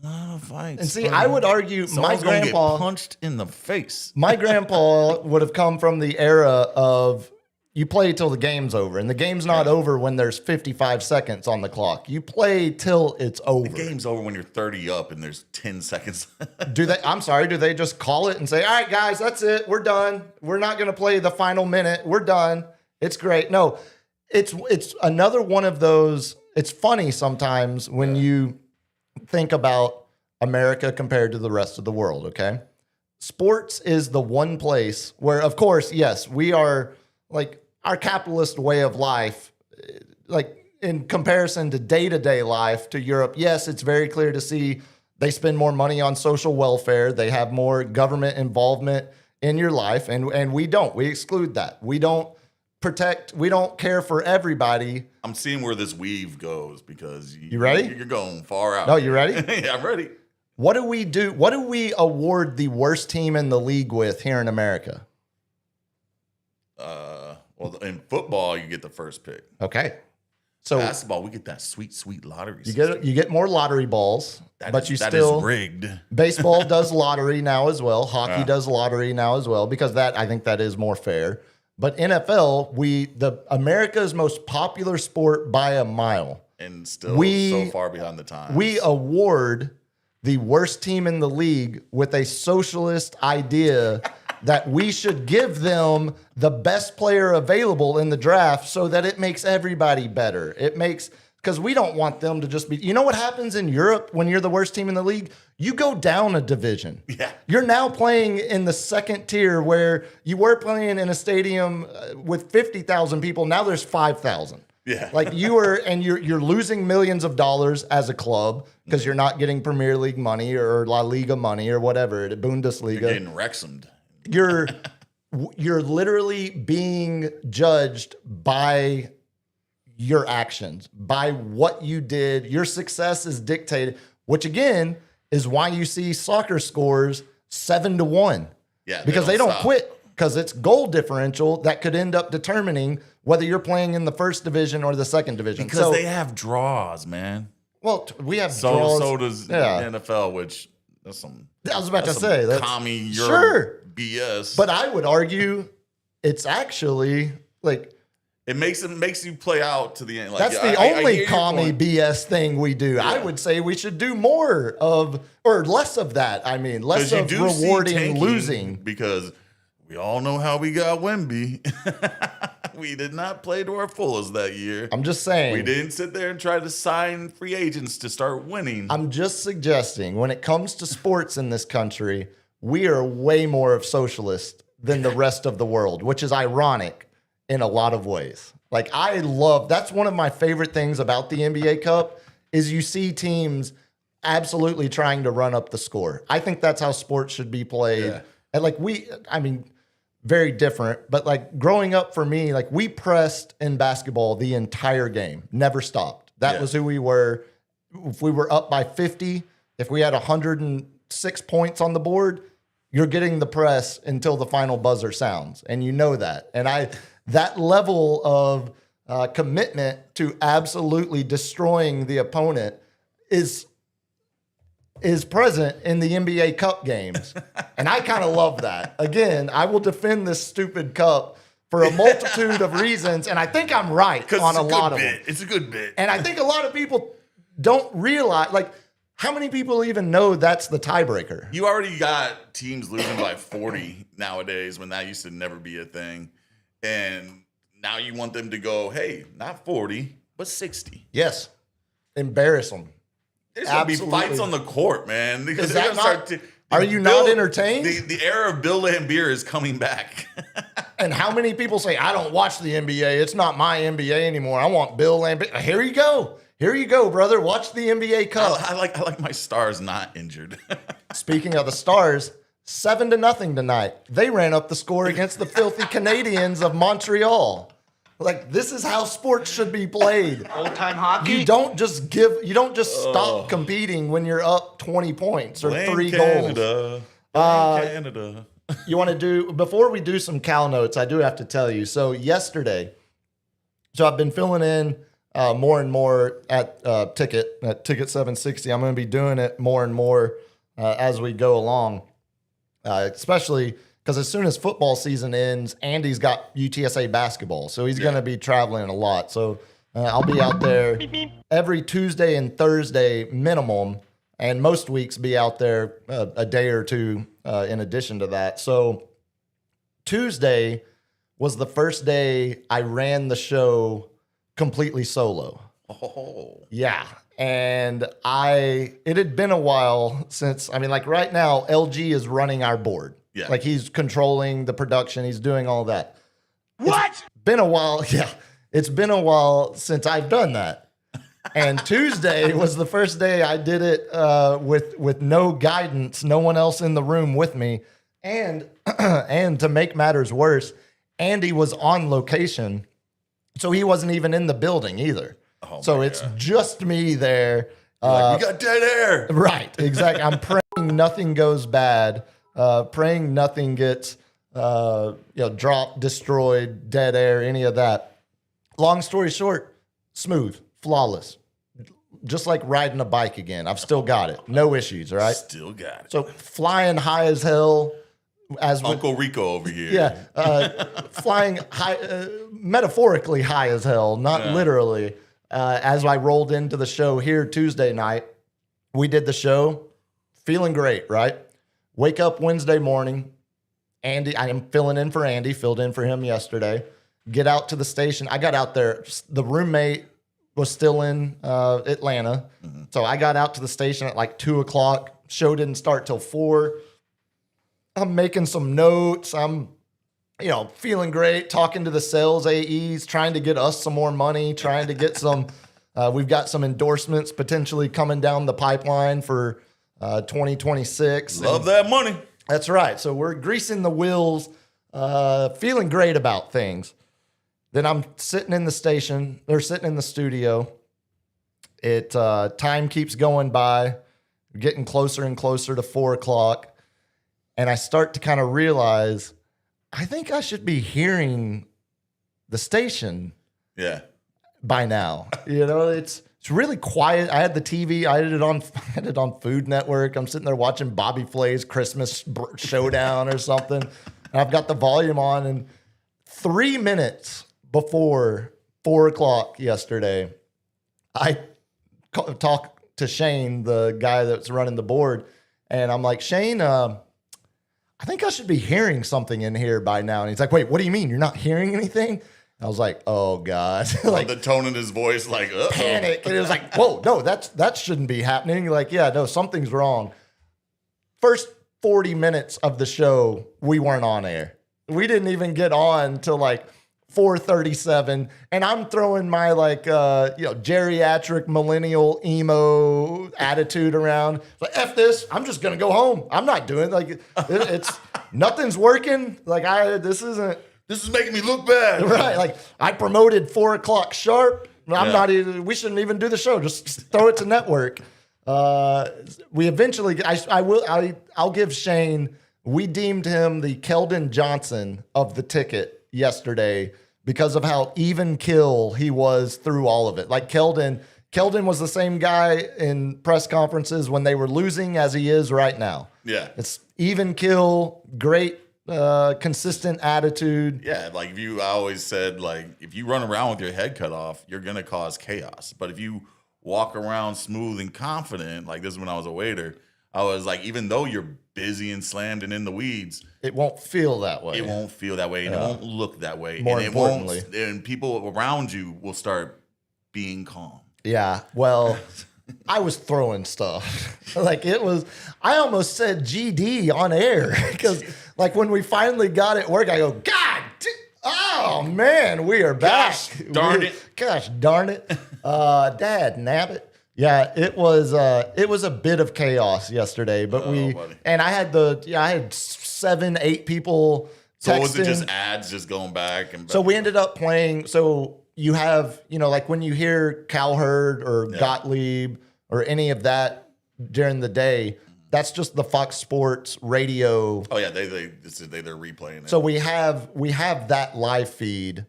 A lot of fights. And see, I would argue my grandpa get punched in the face. My grandpa would have come from the era of you play till the game's over, and the game's not over when there's 55 seconds on the clock. You play till it's over. The game's over when you're 30 up and there's 10 seconds. Do they just call it and say, all right, guys, that's it. We're done. We're not going to play the final minute. We're done. It's great. No, it's another one of those. It's funny sometimes when you think about America compared to the rest of the world, okay? Sports is the one place where, of course, yes, we are like our capitalist way of life, like in comparison to day-to-day life to Europe. Yes, it's very clear to see they spend more money on social welfare. They have more government involvement in your life. And we don't. We exclude that. We don't care for everybody. I'm seeing where this weave goes because you ready? You're going far out. No, you ready? Yeah, I'm ready. What do we do? What do we award the worst team in the league with here in America? Well, in football, you get the first pick. Okay. So basketball, we get that sweet lottery. You get more lottery balls, that is rigged. Baseball does lottery now as well. Hockey does lottery now as well because I think that is more fair. But NFL, America's most popular sport by a mile, and still so far behind the times. We award the worst team in the league with a socialist idea that we should give them the best player available in the draft so that it makes everybody better. Because we don't want them to just be, you know what happens in Europe when you're the worst team in the league? You go down a division. Yeah. You're now playing in the second tier where you were playing in a stadium with 50,000 people. Now there's 5,000. Yeah. Like you're losing millions of dollars as a club because you're not getting Premier League money or La Liga money or whatever, Bundesliga. You're getting Wrexhamed. You're literally being judged by your actions, by what you did. Your success is dictated, which again is why you see soccer scores 7-1. Yeah, because they don't quit because it's goal differential that could end up determining whether you're playing in the first division or the second division. Because they have draws, man. Well, we have draws. So does the NFL, which that's some. I was about to say that's commie Europe BS. But I would argue it's actually like it makes you play out to the end. Like, that's the only commie BS thing we do. Yeah. I would say we should do more of or less of that. I mean, less of rewarding losing because we all know how we got Wemby. We did not play to our fullest that year. I'm just saying. We didn't sit there and try to sign free agents to start winning. I'm just suggesting when it comes to sports in this country, we are way more of socialists than the rest of the world, which is ironic in a lot of ways. Like that's one of my favorite things about the NBA Cup is you see teams absolutely trying to run up the score. I think that's how sports should be played. Yeah. And very different, but like growing up for me, like we pressed in basketball the entire game, never stopped. That was who we were. If we were up by 50, if we had 106 points on the board, you're getting the press until the final buzzer sounds. And you know that. And that level of commitment to absolutely destroying the opponent is present in the NBA Cup games. And I kind of love that. Again, I will defend this stupid cup for a multitude of reasons. And I think I'm right on a lot of them. It's a good bit. And I think a lot of people don't realize, like, how many people even know that's the tiebreaker? You already got teams losing by 40 nowadays when that used to never be a thing. And now you want them to go, hey, not 40, but 60. Yes. Embarrass them. There's going to be fights on the court, man. Is that not, are you not entertained? The era of Bill Laimbeer is coming back. And how many people say, I don't watch the NBA. It's not my NBA anymore. I want Bill Laimbeer. Here you go. Here you go, brother. Watch the NBA Cup. I like my Stars not injured. Speaking of the Stars, 7-0 tonight. They ran up the score against the filthy Canadians of Montreal. Like, this is how sports should be played. Old-time hockey? You don't just stop competing when you're up 20 points or Blame 3 Canada. goals. Canada. You want to before we do some Cal notes, I do have to tell you. So yesterday, I've been filling in more and more at Ticket 760. I'm going to be doing it more and more as we go along, especially because as soon as football season ends, Andy's got UTSA basketball, so he's going to be traveling a lot. So I'll be out there every Tuesday and Thursday minimum, and most weeks be out there a day or two in addition to that. So Tuesday was the first day I ran the show completely solo. Oh. Yeah. And it had been a while since, like right now, LG is running our board. Yeah. Like he's controlling the production. He's doing all that. What? It's been a while. Yeah. It's been a while since I've done that. And Tuesday was the first day I did it with no guidance, no one else in the room with me. And to make matters worse, Andy was on location, so he wasn't even in the building either. Oh, so it's just me there. We got dead air. Right, exactly. I'm praying nothing goes bad, praying nothing gets dropped, destroyed, dead air, any of that. Long story short, smooth, flawless. Just like riding a bike again. I've still got it. No issues, all right? Still got it. So flying high as hell. Uncle Rico over here. Yeah. Flying high, metaphorically high as hell, not literally. As I rolled into the show here Tuesday night, we did the show. Feeling great, right? Wake up Wednesday morning. Andy, I am filling in for Andy, filled in for him yesterday. Get out to the station. I got out there. The roommate was still in Atlanta. Mm-hmm. So I got out to the station at like 2:00. Show didn't start till 4. I'm making some notes. I'm, feeling great, talking to the sales AEs, trying to get us some more money, trying to get some, we've got some endorsements potentially coming down the pipeline for 2026. Love that money. That's right. So we're greasing the wheels, feeling great about things. Then I'm sitting in the studio. Time keeps going by, getting closer and closer to 4:00. And I start to kind of realize, I think I should be hearing the station by now. It's really quiet. I had the TV. I had it on Food Network. I'm sitting there watching Bobby Flay's Christmas Showdown or something. And I've got the volume on. And 3 minutes before 4:00 yesterday, I talked to Shane, the guy that's running the board. And I'm like, Shane, I think I should be hearing something in here by now. And he's like, wait, what do you mean? You're not hearing anything? I was like, oh God. Like the tone in his voice, like, panic. And it was like, whoa, no, that shouldn't be happening. Like, yeah, no, something's wrong. First 40 minutes of the show, we weren't on air. We didn't even get on till like 4:37, and I'm throwing my geriatric millennial emo attitude around. Like, F this, I'm just gonna go home. I'm not doing it's nothing's working. This is making me look bad. Right. Like I promoted 4:00 sharp. I'm not even, we shouldn't even do the show. Just throw it to network. We eventually, I'll give Shane, we deemed him the Keldon Johnson of the ticket yesterday because of how even kill he was through all of it. Like Keldon was the same guy in press conferences when they were losing as he is right now. Yeah. It's even kill, great, consistent attitude. Yeah, like I always said, like if you run around with your head cut off, you're gonna cause chaos. But if you walk around smooth and confident, like this is when I was a waiter, I was like, even though you're busy and slammed and in the weeds, it won't feel that way. It won't feel that way, and it won't look that way. More and importantly, and people around you will start being calm. Yeah, well, I was throwing stuff. I almost said GD on air because, like, when we finally got it work, I go, God, oh man, we are back. Gosh darn it. Dad, nabbit. Yeah, it was a bit of chaos yesterday, but I had 7-8 people texting. So was it just ads just going back and back? So we ended up playing. So you have, like when you hear Cowherd or Gottlieb or any of that during the day, that's just the Fox Sports radio. Oh yeah, they're replaying it. So we have that live feed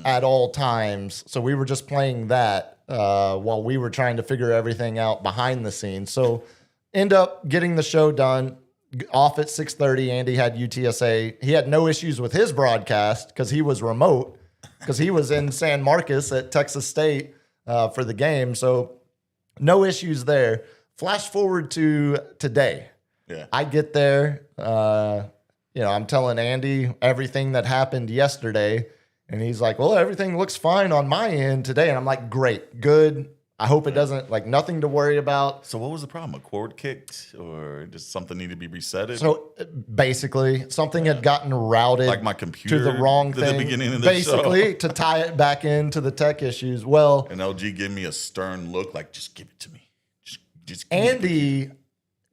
at all times. So we were just playing that while we were trying to figure everything out behind the scenes. So end up getting the show done off at 6:30. Andy had UTSA. He had no issues with his broadcast because he was remote, because he was in San Marcos at Texas State for the game. So no issues there. Flash forward to today. Yeah. I get there. I'm telling Andy everything that happened yesterday. And he's like, well, everything looks fine on my end today. And I'm like, great, good. I hope it doesn't, nothing to worry about. So what was the problem? A cord kicked or just something needed to be resetted? So basically, something had gotten routed like my computer to the wrong thing. At the beginning of the show. To tie it back into the tech issues. Well, and LG gave me a stern look like, just give it to me. Just Andy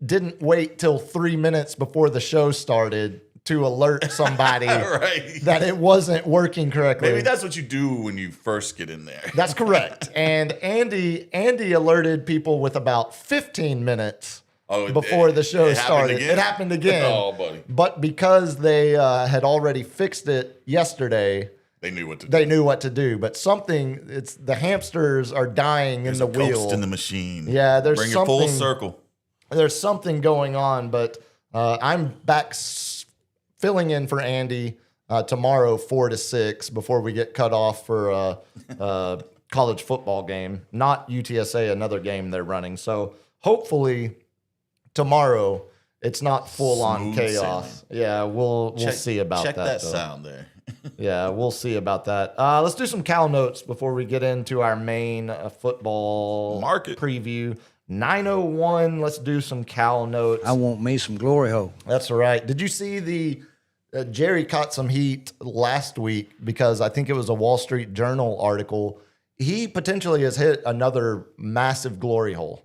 didn't wait till 3 minutes before the show started to alert somebody that it wasn't working correctly. Maybe that's what you do when you first get in there. That's correct. And Andy alerted people with about 15 minutes before the show started. It happened again. Oh, buddy. But because they had already fixed it yesterday, they knew what to do. But the hamsters are dying in the wheel. There's a ghost in the machine. Yeah, there's Bring something. Bring it full circle. There's something going on, but I'm back filling in for Andy tomorrow 4 to 6 before we get cut off for a college football game. Not UTSA, another game they're running. So hopefully tomorrow it's not full on chaos. Sailing. Yeah, we'll see about that. Check that sound there. Yeah, we'll see about that. Let's do some Cal notes before we get into our main football market preview. 9:01. Let's do some Cal notes. I want me some glory hole. That's right. Did you see the Jerry caught some heat last week because I think it was a Wall Street Journal article. He potentially has hit another massive glory hole,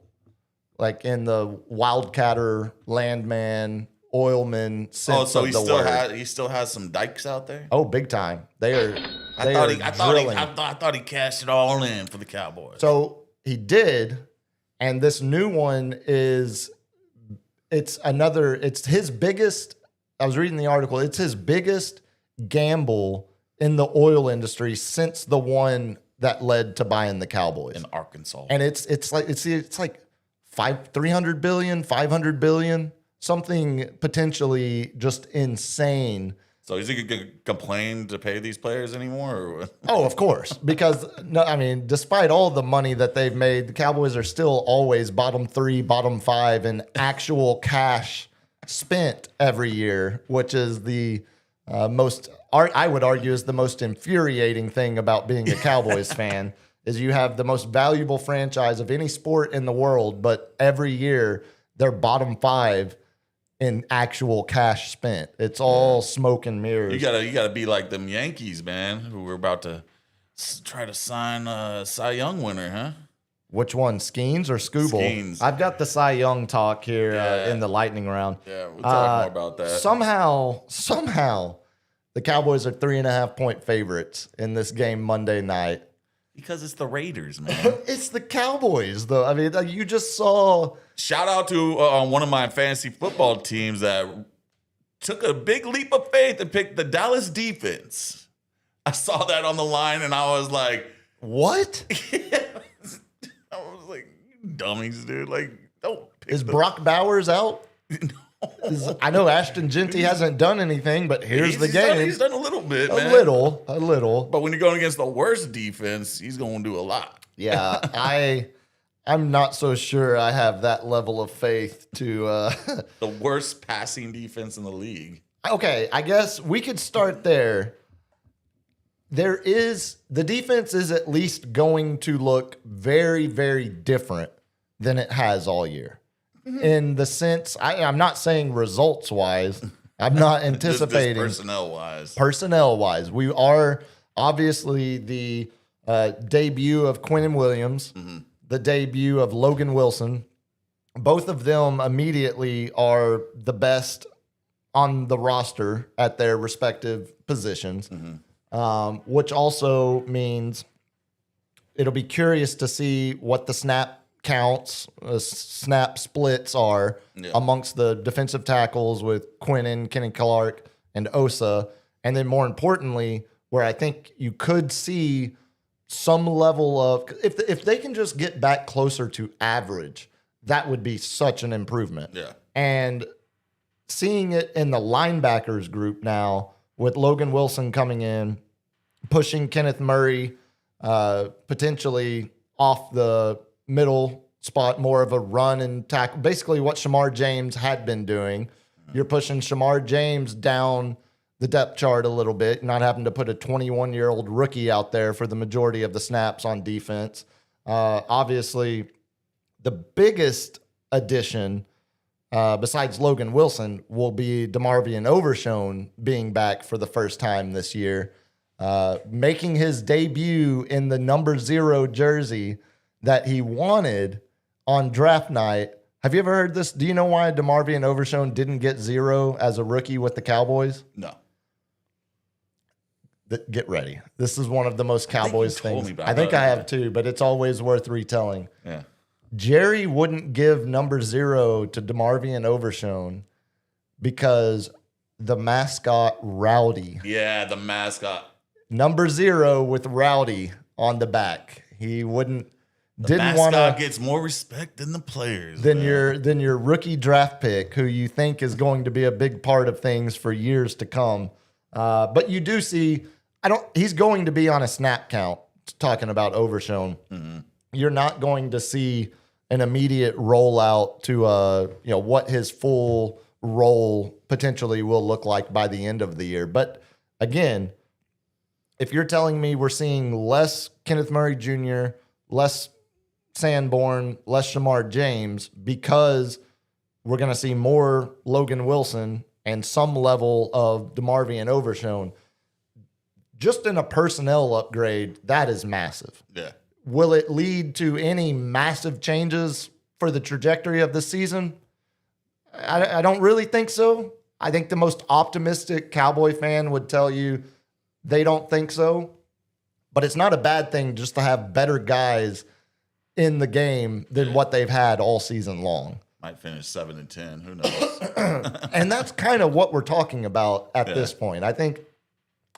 like in the Wildcatter, Landman, Oilman sense of the word. He still has some dikes out there. Oh, big time. I thought he cashed it all in for the Cowboys. So he did, and this new one it's his biggest. I was reading the article. It's his biggest gamble in the oil industry since the one that led to buying the Cowboys in Arkansas. And it's like 300 billion, 500 billion, something potentially just insane. So is he going to complain to pay these players anymore? Or? Oh, of course. Because, despite all the money that they've made, the Cowboys are still always bottom 3, bottom 5 in actual cash spent every year, which is the most I would argue is the most infuriating thing about being a Cowboys fan is you have the most valuable franchise of any sport in the world, but every year they're bottom 5 in actual cash spent. It's all smoke and mirrors. You gotta be like them Yankees, man, who were about to try to sign a Cy Young winner, huh? Which one, Skeens or Scooble? Skeens. I've got the Cy Young talk here in the lightning round. Yeah, we'll talk more about that. Somehow, the Cowboys are 3.5-point favorites in this game Monday night. Because it's the Raiders, man. It's the Cowboys, though. I mean, you just saw. Shout out to one of my fantasy football teams that took a big leap of faith and picked the Dallas defense. I saw that on the line and I was like, What? I was like, you dummies, dude. Like, don't pick Is Brock Bowers out? I know Ashton Genty hasn't done anything, but here's the game. He's done a little bit, man. A little. But when you're going against the worst defense, he's going to do a lot. Yeah, I'm not so sure I have that level of faith to. The worst passing defense in the league. Okay, I guess we could start there. The defense is at least going to look very, very different than it has all year. In the sense, I'm not saying results wise. I'm not anticipating just personnel-wise. Personnel-wise, we are obviously the debut of Quinnen Williams, the debut of Logan Wilson. Both of them immediately are the best on the roster at their respective positions, which also means it'll be curious to see what the snap counts, snap splits are amongst the defensive tackles with Quinnen, Kenny Clark, and Osa. And then more importantly, where I think you could see some level of, if they can just get back closer to average, that would be such an improvement. Yeah. And seeing it in the linebackers group now with Logan Wilson coming in, pushing Kenneth Murray potentially off the middle spot, more of a run and tackle, basically what Shamar James had been doing. You're pushing Shamar James down the depth chart a little bit, not having to put a 21-year-old rookie out there for the majority of the snaps on defense. Obviously, the biggest addition besides Logan Wilson will be DeMarvion Overshone being back for the first time this year, making his debut in the number 0 jersey that he wanted on draft night. Have you ever heard this? Do you know why DeMarvion Overshone didn't get 0 as a rookie with the Cowboys? No. Get ready. This is one of the most Cowboys things. I think I have too, but it's always worth retelling. Yeah. Jerry wouldn't give number 0 to DeMarvion Overshone because the mascot Rowdy. Yeah, the mascot. Number 0 with Rowdy on the back. He wouldn't. Didn't want to gets more respect than the players. Than your rookie draft pick, who you think is going to be a big part of things for years to come. But you do see, he's going to be on a snap count. Talking about Overshone, you're not going to see an immediate rollout to what his full role potentially will look like by the end of the year. But again, if you're telling me we're seeing less Kenneth Murray Jr., less Sanborn, less Shamar James, because we're going to see more Logan Wilson and some level of DeMarvion Overshone, just in a personnel upgrade, that is massive. Yeah. Will it lead to any massive changes for the trajectory of the season? I don't really think so. I think the most optimistic Cowboy fan would tell you they don't think so. But it's not a bad thing just to have better guys in the game than what they've had all season long. Might finish 7-10. Who knows? And that's kind of what we're talking about at this point. I think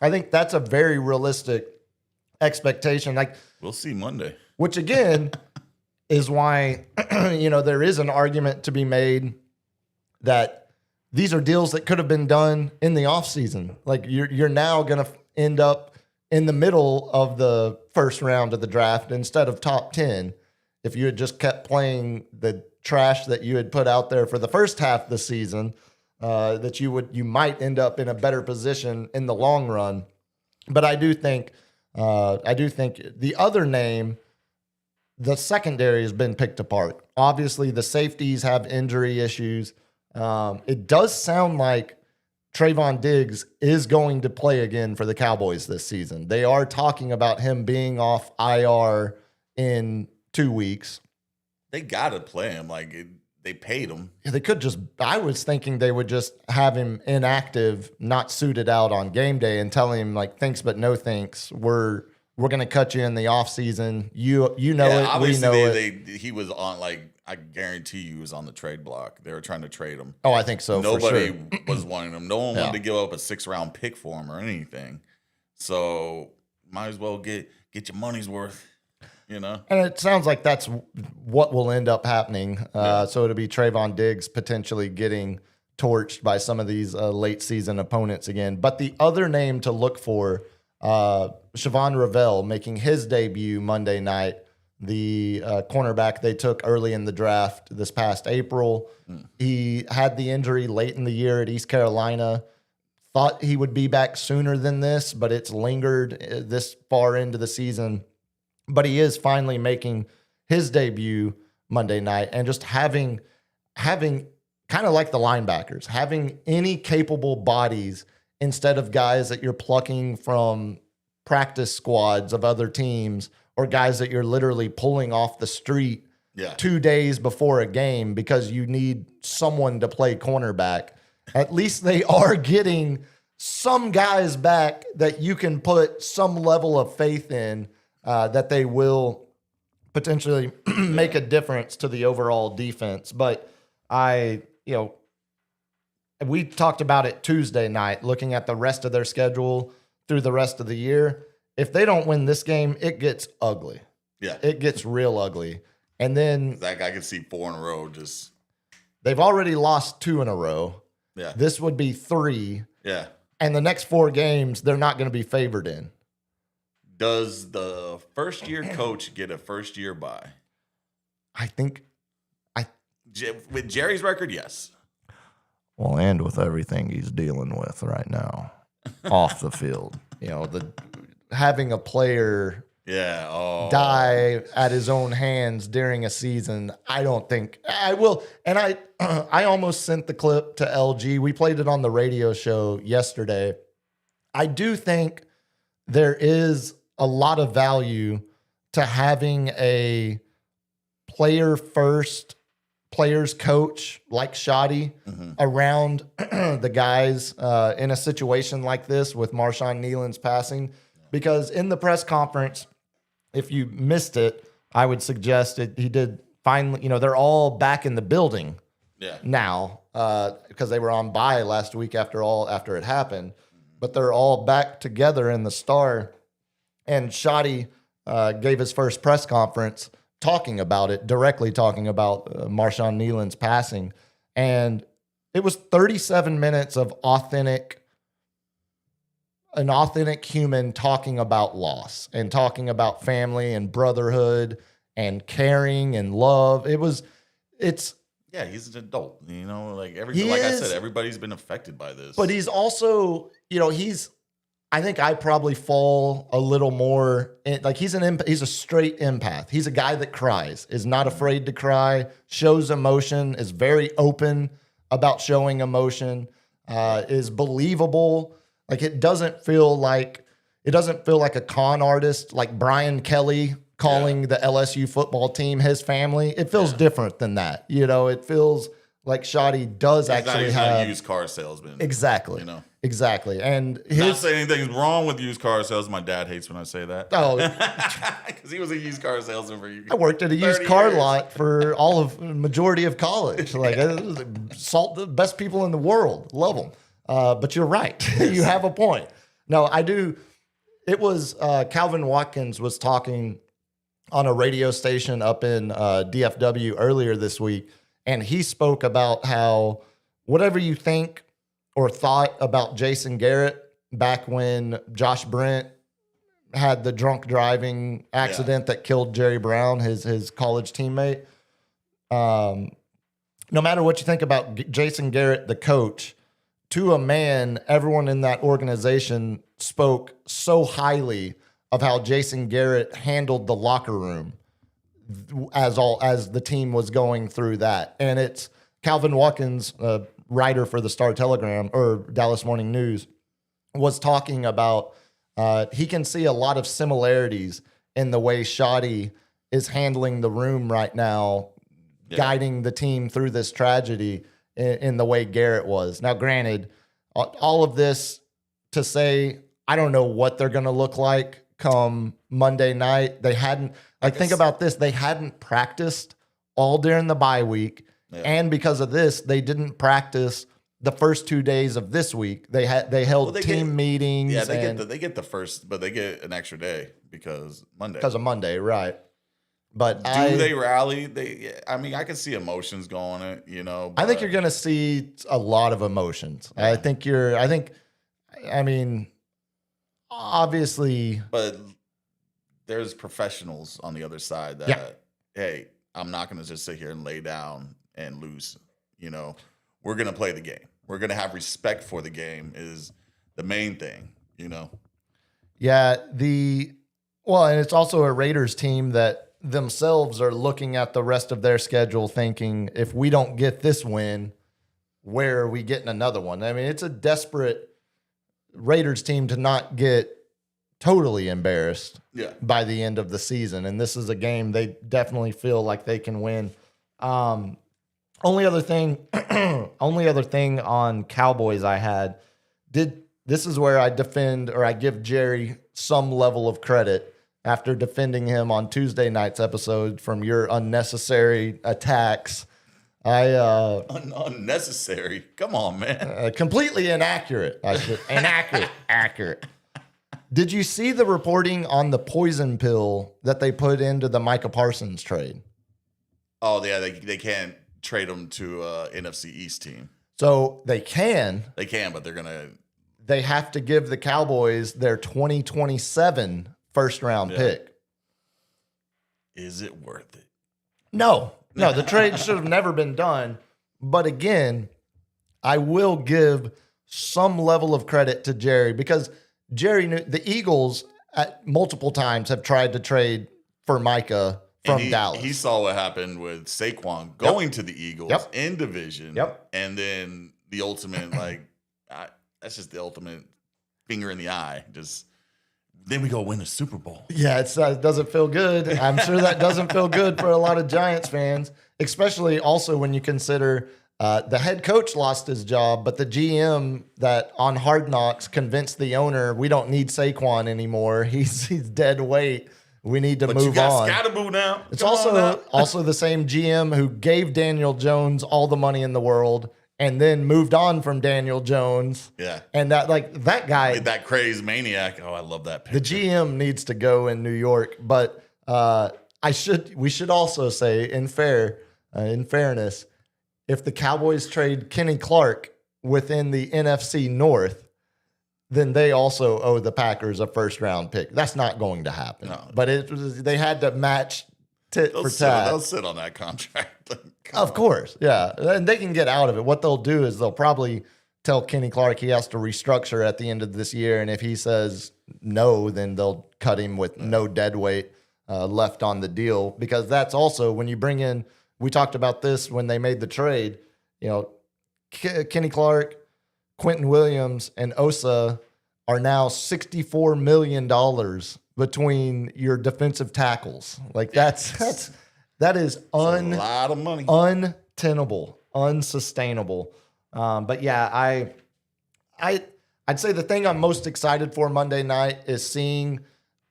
that's a very realistic expectation. Like, we'll see Monday. Which again is why there is an argument to be made that these are deals that could have been done in the offseason. Like you're now going to end up in the middle of the first round of the draft instead of top 10. If you had just kept playing the trash that you had put out there for the first half of the season, that you might end up in a better position in the long run. But I do think the other name, the secondary has been picked apart. Obviously, the safeties have injury issues. It does sound like Trayvon Diggs is going to play again for the Cowboys this season. They are talking about him being off IR in 2 weeks. They got to play him. They paid him. Yeah, they could just, I was thinking they would just have him inactive, not suited out on game day and tell him thanks, but no thanks. We're going to cut you in the off season. You know it. We know it. He was on I guarantee you he was on the trade block. They were trying to trade him. Oh, I think so. Nobody for sure. was wanting him. No one wanted to give up a 6th-round pick for him or anything. So might as well get your money's worth. And it sounds like that's what will end up happening. So it'll be Trayvon Diggs potentially getting torched by some of these late season opponents again. But the other name to look for, Siobhan Ravel making his debut Monday night, the cornerback they took early in the draft this past April. He had the injury late in the year at East Carolina. Thought he would be back sooner than this, but it's lingered this far into the season. But he is finally making his debut Monday night and just having kind of like the linebackers, having any capable bodies instead of guys that you're plucking from practice squads of other teams or guys that you're literally pulling off the street 2 days before a game because you need someone to play cornerback. At least they are getting some guys back that you can put some level of faith in. That they will potentially make a difference to the overall defense. But we talked about it Tuesday night, looking at the rest of their schedule through the rest of the year. If they don't win this game, it gets ugly. Yeah. It gets real ugly. And then I can see 4 in a row they've already lost 2 in a row. Yeah. This would be 3. Yeah. And the next 4 games, they're not going to be favored in. Does the first-year coach get a first-year bye? I think with Jerry's record, yes. Well, and with everything he's dealing with right now off the field, having a player die at his own hands during a season, I don't think I will. And I almost sent the clip to LG. We played it on the radio show yesterday. I do think there is a lot of value to having a players coach like Shoddy around the guys in a situation like this with Marshawn Nealon's passing. Because in the press conference, if you missed it, I would suggest he did finally, they're all back in the building now because they were on bye last week after it happened. But they're all back together in the Star. And Shoddy gave his first press conference directly talking about Marshawn Nealon's passing. And it was 37 minutes of an authentic human talking about loss and talking about family and brotherhood and caring and love. He's an adult, like I said, everybody's been affected by this. But he's also, I think I probably fall a little more he's a straight empath. He's a guy that cries, is not afraid to cry, shows emotion, is very open about showing emotion, is believable. It doesn't feel like a con artist like Brian Kelly calling the LSU football team his family. It feels different than that. It feels like Shoddy does he's not have a used car salesman. Exactly. Exactly. And not saying anything's wrong with used car sales. My dad hates when I say that. Oh, because he was a used car salesman for you. I worked at a used car lot for majority of college. The best people in the world. Love them. But you're right. You have a point. No, I do. It was Calvin Watkins was talking on a radio station up in DFW earlier this week, and he spoke about how whatever you think or thought about Jason Garrett back when Josh Brent had the drunk driving accident that killed Jerry Brown, his college teammate. no matter what you think about Jason Garrett, the coach, to a man, everyone in that organization spoke so highly of how Jason Garrett handled the locker room as the team was going through that. And it's Calvin Watkins, writer for the Star Telegram or Dallas Morning News, was talking about he can see a lot of similarities in the way Shoddy is handling the room right now, guiding the team through this tragedy in the way Garrett was. Now, granted, all of this to say, I don't know what they're going to look like come Monday night. They hadn't, think about this, they hadn't practiced all during the bye week. Yeah. And because of this, they didn't practice the first 2 days of this week. They held team meetings. Yeah, they get the first, but they get an extra day because Monday. Because of Monday, right. But they rally? I can see emotions going it, I think you're going to see a lot of emotions. Yeah. Obviously. But there's professionals on the other side that, hey, I'm not going to just sit here and lay down and lose. We're going to play the game. We're going to have respect for the game is the main thing, Yeah, and it's also a Raiders team that themselves are looking at the rest of their schedule thinking, if we don't get this win, where are we getting another one? I mean, it's a desperate Raiders team to not get totally embarrassed by the end of the season. And this is a game they definitely feel like they can win. Only other thing on Cowboys I had, this is where I defend or I give Jerry some level of credit after defending him on Tuesday night's episode from your unnecessary attacks. Unnecessary? Come on, man. Completely inaccurate. Accurate. Did you see the reporting on the poison pill that they put into the Micah Parsons trade? Oh, yeah, they can't trade him to NFC East team. So they can. They can, but they're going to. They have to give the Cowboys their 2027 first-round pick. Is it worth it? No, the trade should have never been done. But again, I will give some level of credit to Jerry because Jerry knew the Eagles at multiple times have tried to trade for Micah from Dallas. He saw what happened with Saquon going to the Eagles in division. Yep. And then the ultimate, that's just the ultimate finger in the eye. Then we go win a Super Bowl. Yeah, it doesn't feel good. I'm sure that doesn't feel good for a lot of Giants fans, especially also when you consider the head coach lost his job, but the GM that on Hard Knocks convinced the owner, we don't need Saquon anymore. He's dead weight. We need to move on. But you got Scatterboo now. It's also the same GM who gave Daniel Jones all the money in the world and then moved on from Daniel Jones. Yeah. And that guy. That crazed maniac. Oh, I love that picture. The GM needs to go in New York. But we should also say, in fairness, if the Cowboys trade Kenny Clark within the NFC North, then they also owe the Packers a first-round pick. That's not going to happen. No. But they had to match tit for tat. They'll sit on that contract. Of course, yeah. And they can get out of it. What they'll do is they'll probably tell Kenny Clark he has to restructure at the end of this year, and if he says no, then they'll cut him with no dead weight left on the deal. Because that's also when you bring in, we talked about this when they made the trade, Kenny Clark, Quentin Williams, and Osa are now $64 million between your defensive tackles. Like that is a lot of money. Untenable, unsustainable. But yeah, I'd say the thing I'm most excited for Monday night is seeing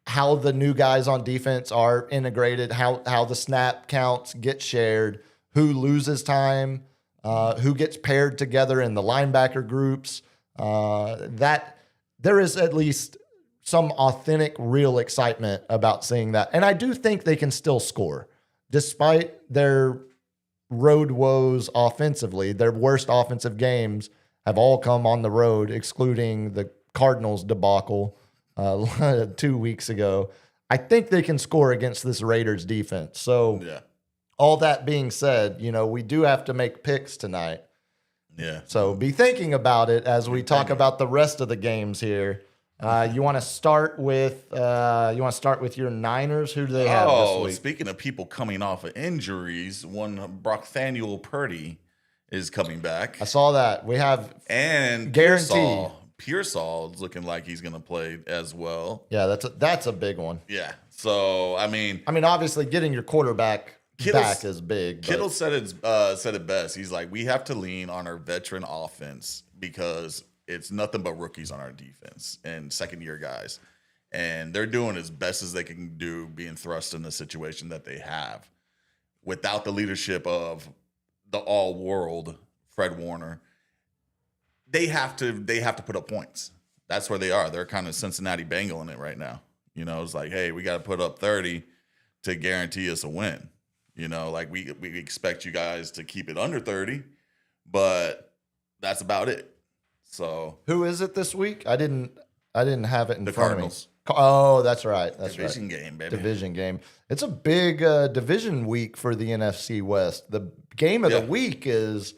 how the new guys on defense are integrated, how the snap counts get shared, who loses time, who gets paired together in the linebacker groups. That there is at least some authentic, real excitement about seeing that. And I do think they can still score. Despite their road woes offensively, their worst offensive games have all come on the road, excluding the Cardinals debacle 2 weeks ago. I think they can score against this Raiders defense. So all that being said, we do have to make picks tonight. Yeah. So be thinking about it as we talk about the rest of the games here. You want to start with your Niners? Who do they have this week? Speaking of people coming off of injuries, one Brockthaniel Purdy is coming back. I saw that. We have And guaranteed. Pearsall is looking like he's going to play as well. Yeah, that's a big one. Yeah. So, I mean, obviously getting your quarterback back is big. Kittle said it best. He's like, we have to lean on our veteran offense because it's nothing but rookies on our defense and second-year guys. And they're doing as best as they can do being thrust in the situation that they have without the leadership of the all-world Fred Warner. They have to put up points. That's where they are. They're kind of Cincinnati Bengal in it right now. It's like, hey, we got to put up 30 to guarantee us a win. Like we expect you guys to keep it under 30, but that's about it. So who is it this week? I didn't have it in front Cardinals. of me. Oh, that's right. That's Division right. game, baby. Division game. It's a big division week for the NFC West. The game of the week is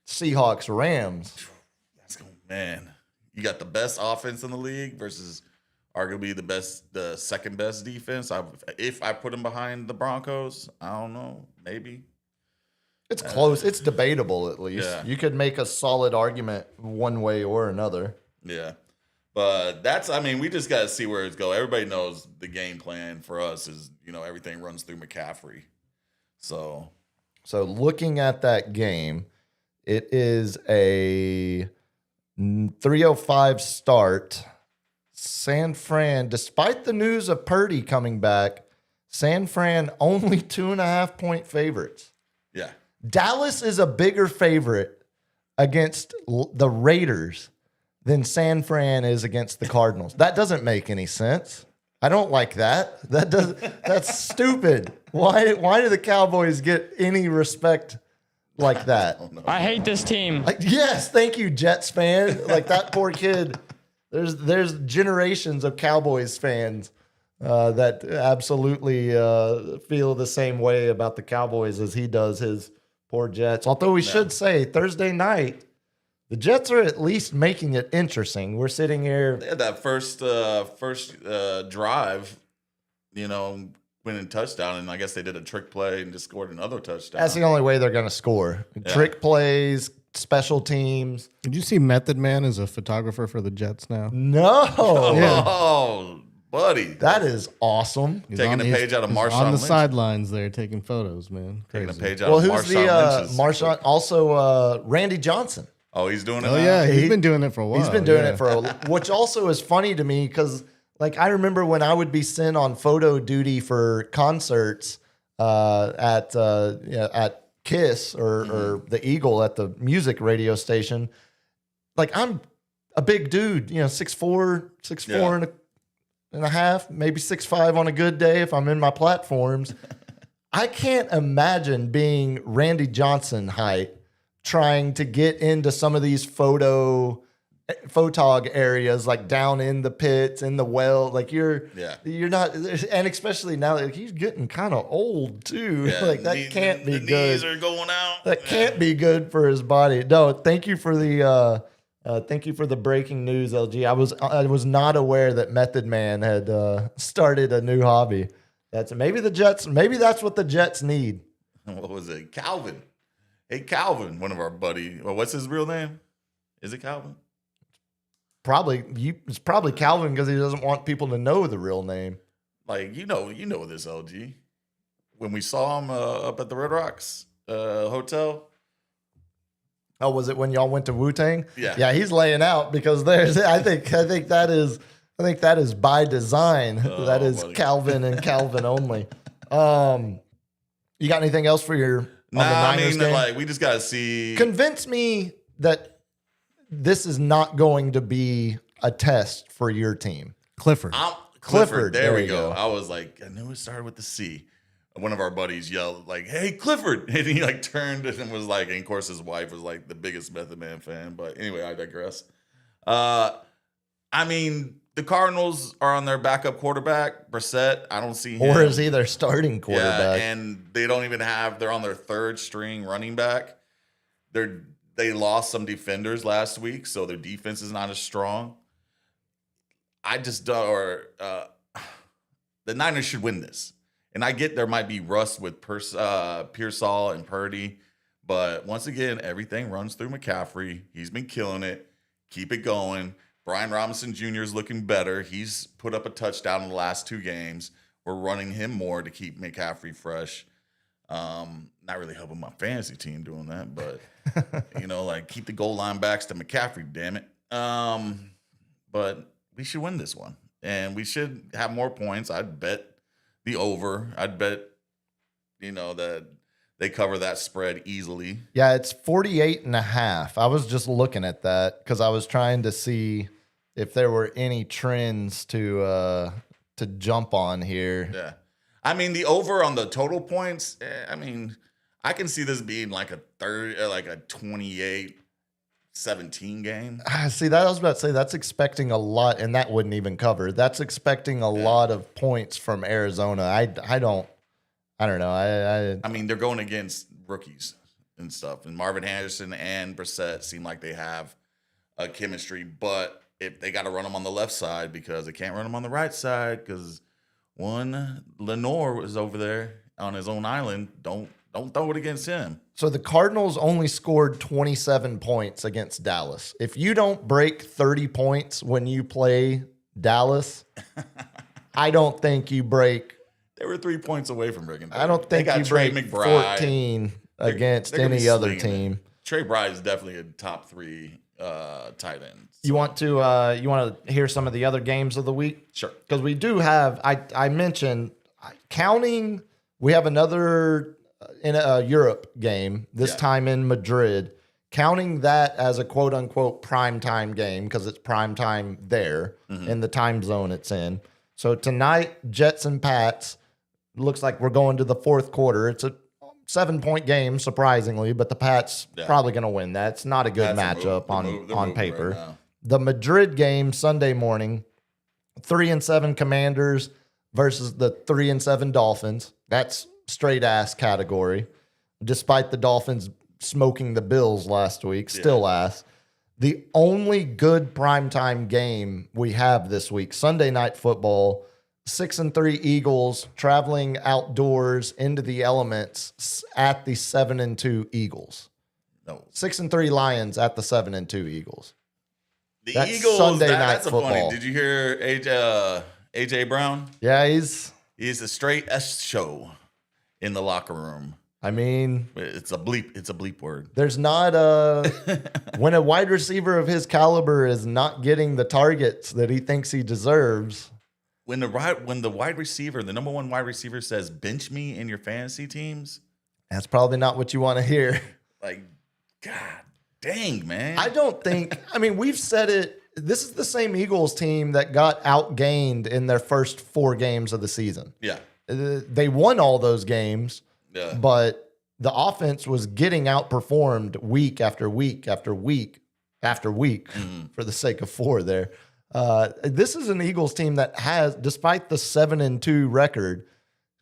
Seahawks Rams. Man, you got the best offense in the league versus arguably the second best defense. If I put them behind the Broncos, I don't know, maybe. It's close. It's debatable, at least. Yeah. You could make a solid argument one way or another. Yeah. But we just got to see where it's go. Everybody knows the game plan for us is, everything runs through McCaffrey. So looking at that game, it is a 3:05 start. San Fran, despite the news of Purdy coming back, San Fran only 2.5-point favorites. yeah. Dallas is a bigger favorite against the Raiders than San Fran is against the Cardinals. That doesn't make any sense. I don't like that. That's stupid. Why do the Cowboys get any respect like that? I hate this team. Yes, thank you, Jets fan. Like that poor kid. There's generations of Cowboys fans that absolutely feel the same way about the Cowboys as he does his poor Jets. Although we should say Thursday night, the Jets are at least making it interesting. We're sitting here. They had that first drive, winning touchdown, and I guess they did a trick play and just scored another touchdown. That's the only way they're going to score. Trick plays, special teams. Did you see Method Man as a photographer for the Jets now? No. Oh, buddy. That is awesome. He's Taking a page out of he's Marshawn on the Lynch. sidelines there taking photos, man. Taking a Crazy. page out Well, of who's the Lynch's. Marshawn? Also, Randy Johnson. Oh, he's doing it Oh now? yeah, he's been doing it for a while. He's been doing it for which also is funny to me because I remember when I would be sent on photo duty for concerts at KISS or the Eagle at the music radio station. I'm a big dude, 6'4", and a half, maybe 6'5" on a good day if I'm in my platforms. I can't imagine being Randy Johnson height trying to get into some of these photog areas, like down in the pits, in the well. You're not, and especially now, he's getting kind of old too. Yeah, That can't be the good. knees are going out. That can't be good for his body. No, thank you for the breaking news, LG. I was not aware that Method Man had started a new hobby. Maybe that's what the Jets need. What was it? Calvin. Hey, Calvin, one of our buddy. Well, what's his real name? Is it Calvin? It's probably Calvin because he doesn't want people to know the real name. You know this, LG. When we saw him up at the Red Rocks hotel. Oh, was it when y'all went to Wu-Tang? Yeah. Yeah, he's laying out because I think that is by design. That is buddy. Calvin and Calvin only. You got anything else for your on the Niners game? We just got to see. Convince me that this is not going to be a test for your team. Clifford. Clifford. There we you go. go. I was like, I knew it started with the C. One of our buddies yelled "Hey, Clifford!" And he turned and was like, and of course his wife was the biggest Method Man fan. But anyway, I digress. I I mean, the Cardinals are on their backup quarterback, Brissett. I don't see him. Or is he their starting quarterback? Yeah, and they don't even have. They're on their third string running back. They lost some defenders last week, so their defense is not as strong. I just the Niners should win this, and I get there might be rust with Pearsall and Purdy, but once again, everything runs through McCaffrey. He's been killing it. Keep it going. Brian Robinson Jr. is looking better. He's put up a touchdown in the last 2 games. We're running him more to keep McCaffrey fresh. Not really helping my fantasy team doing that, but like keep the goal line backs to McCaffrey, damn it. But we should win this one, and we should have more points. I'd bet the over. I'd bet that they cover that spread easily. Yeah, it's 48.5. I was just looking at that because I was trying to see if there were any trends to jump on here. Yeah. I mean, the over on the total points, I can see this being like a 28-17 game. See, that I was about to say, that's expecting a lot, and that wouldn't even cover. That's expecting a lot of points from Arizona. I don't know. I mean, they're going against rookies and stuff, and Marvin Harrison and Brissett seem like they have a chemistry, but if they got to run them on the left side because they can't run them on the right side because Lenore was over there on his own island. Don't throw it against him. So the Cardinals only scored 27 points against Dallas. If you don't break 30 points when you play Dallas, I don't think you break. They were 3 points away from breaking. I don't think you break 14 against any other team. Trey Bryant is definitely a top 3 tight end. So. You want to hear some of the other games of the week? Sure. Because we do have. I mentioned counting. We have another in a Europe game this time in Madrid. Counting that as a quote unquote primetime game because it's primetime there in the time zone it's in. So tonight, Jets and Pats. Looks like we're going to the fourth quarter. It's a 7-point game, surprisingly, but the Pats probably going to win that. It's not a good matchup on paper. Right, the Madrid game Sunday morning, 3-7 Commanders versus the 3-7 Dolphins. That's straight ass category. Despite the Dolphins smoking the Bills last week, still ass. The only good primetime game we have this week, Sunday Night Football, 6-3 Eagles traveling outdoors into the elements at the 7-2 Eagles. No, 6-3 Lions at the 7-2 Eagles. That's Eagles. Sunday Night that's Football. Funny. Did you hear AJ Brown? Yeah, he's a straight S show in the locker room. I mean, it's a bleep. It's a bleep word. There's not when a wide receiver of his caliber is not getting the targets that he thinks he deserves. When the wide receiver, the number 1 wide receiver says bench me in your fantasy teams, that's probably not what you want to hear. Like, God dang, man. I don't think, we've said it. This is the same Eagles team that got outgained in their first 4 games of the season. Yeah. They won all those games, but the offense was getting outperformed week after week after week after week for the sake of 4 there. This is an Eagles team that has, despite the 7-2 record,